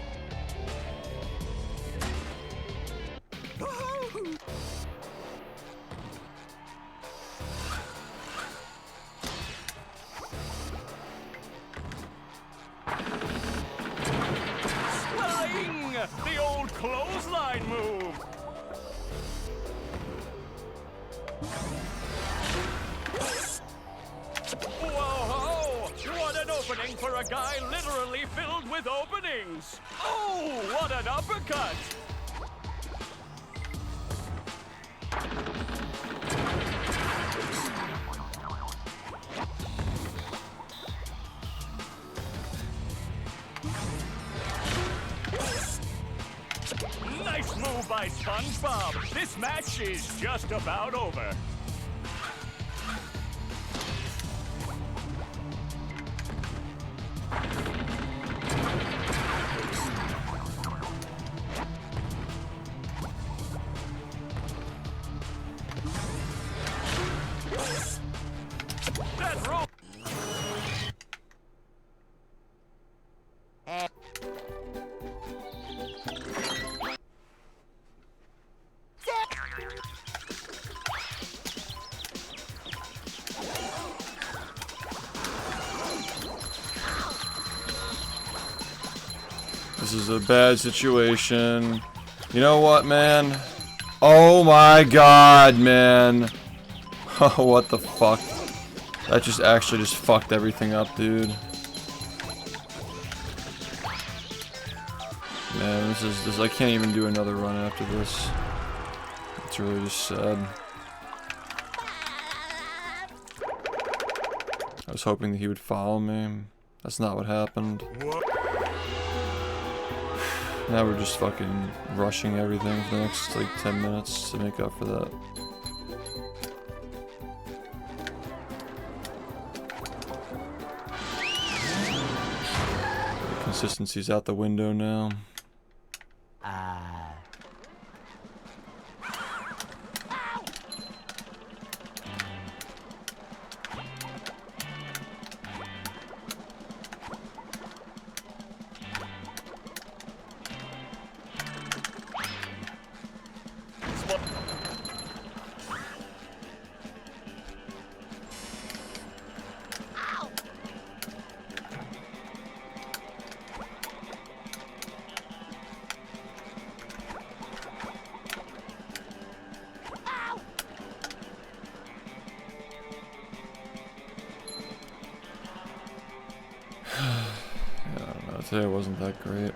Flying! The old clothesline move. Whoa! What an opening for a guy literally filled with openings! Oh, what an uppercut! Nice move by SpongeBob. This match is just about over. That rope. This is a bad situation. You know what, man? Oh my god, man. Oh, what the fuck? That just actually just fucked everything up, dude. Man, this I can't even do another run after this. It's really just sad. I was hoping that he would follow me. That's not what happened. Now we're just fucking rushing everything for the next like 10 minutes to make up for that. The consistency's out the window now. Today wasn't that great.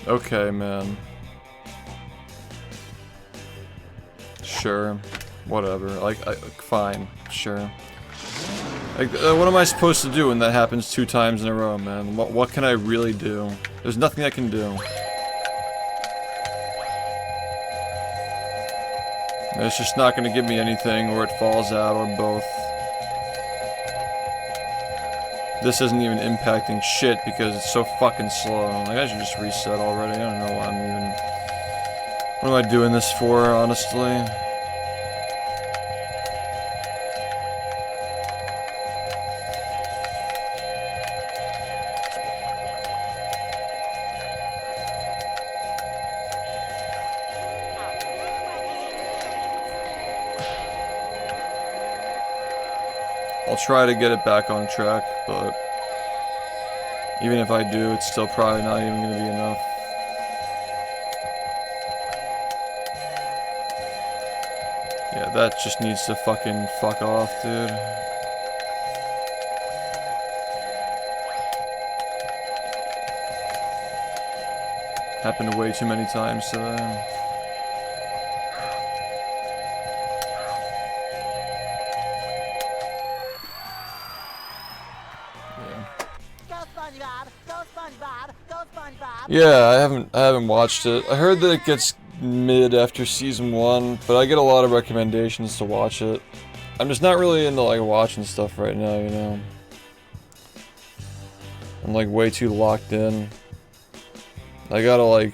Okay, man. Sure. Whatever. Like, fine. Sure. Like, what am I supposed to do when that happens 2 times in a row, man? What can I really do? There's nothing I can do. It's just not gonna give me anything, or it falls out, or both. This isn't even impacting shit because it's so fucking slow. Like, I should just reset already. I don't know what I'm even... What am I doing this for, honestly? I'll try to get it back on track, but even if I do, it's still probably not even gonna be enough. Yeah, that just needs to fucking fuck off, dude. Happened way too many times today. Yeah, I haven't watched it. I heard that it gets mid after season 1, but I get a lot of recommendations to watch it. I'm just not really into like watching stuff right now, you know. I'm like way too locked in. I gotta like,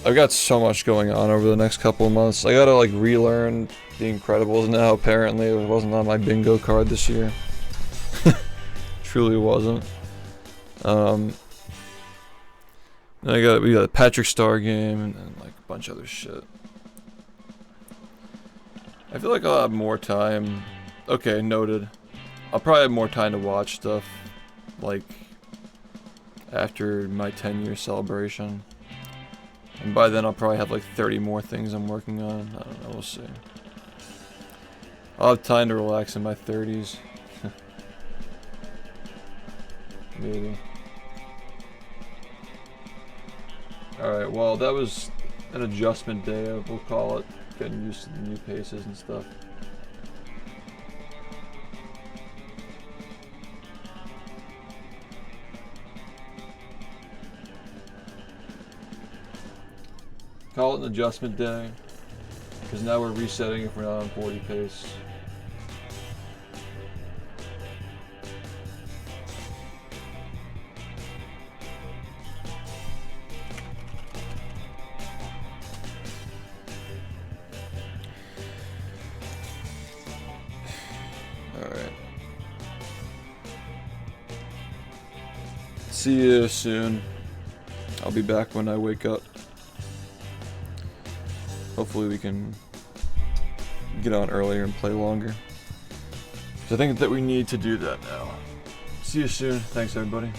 I've got so much going on over the next couple of months. I gotta like relearn The Incredibles now. Apparently, it wasn't on my bingo card this year. Truly wasn't. We got a Patrick Star game and like a bunch of other shit. I feel like I'll have more time. Okay, noted. I'll probably have more time to watch stuff like after my 10-year celebration. And by then I'll probably have like 30 more things I'm working on. I don't know, we'll see. I'll have time to relax in my 30s. Maybe. Alright, well, that was an adjustment day, we'll call it. Getting used to the new paces and stuff. Call it an adjustment day, because now we're resetting if we're not on 40 pace. See you soon. I'll be back when I wake up. Hopefully we can get on earlier and play longer. So I think that we need to do that now. See you soon. Thanks everybody.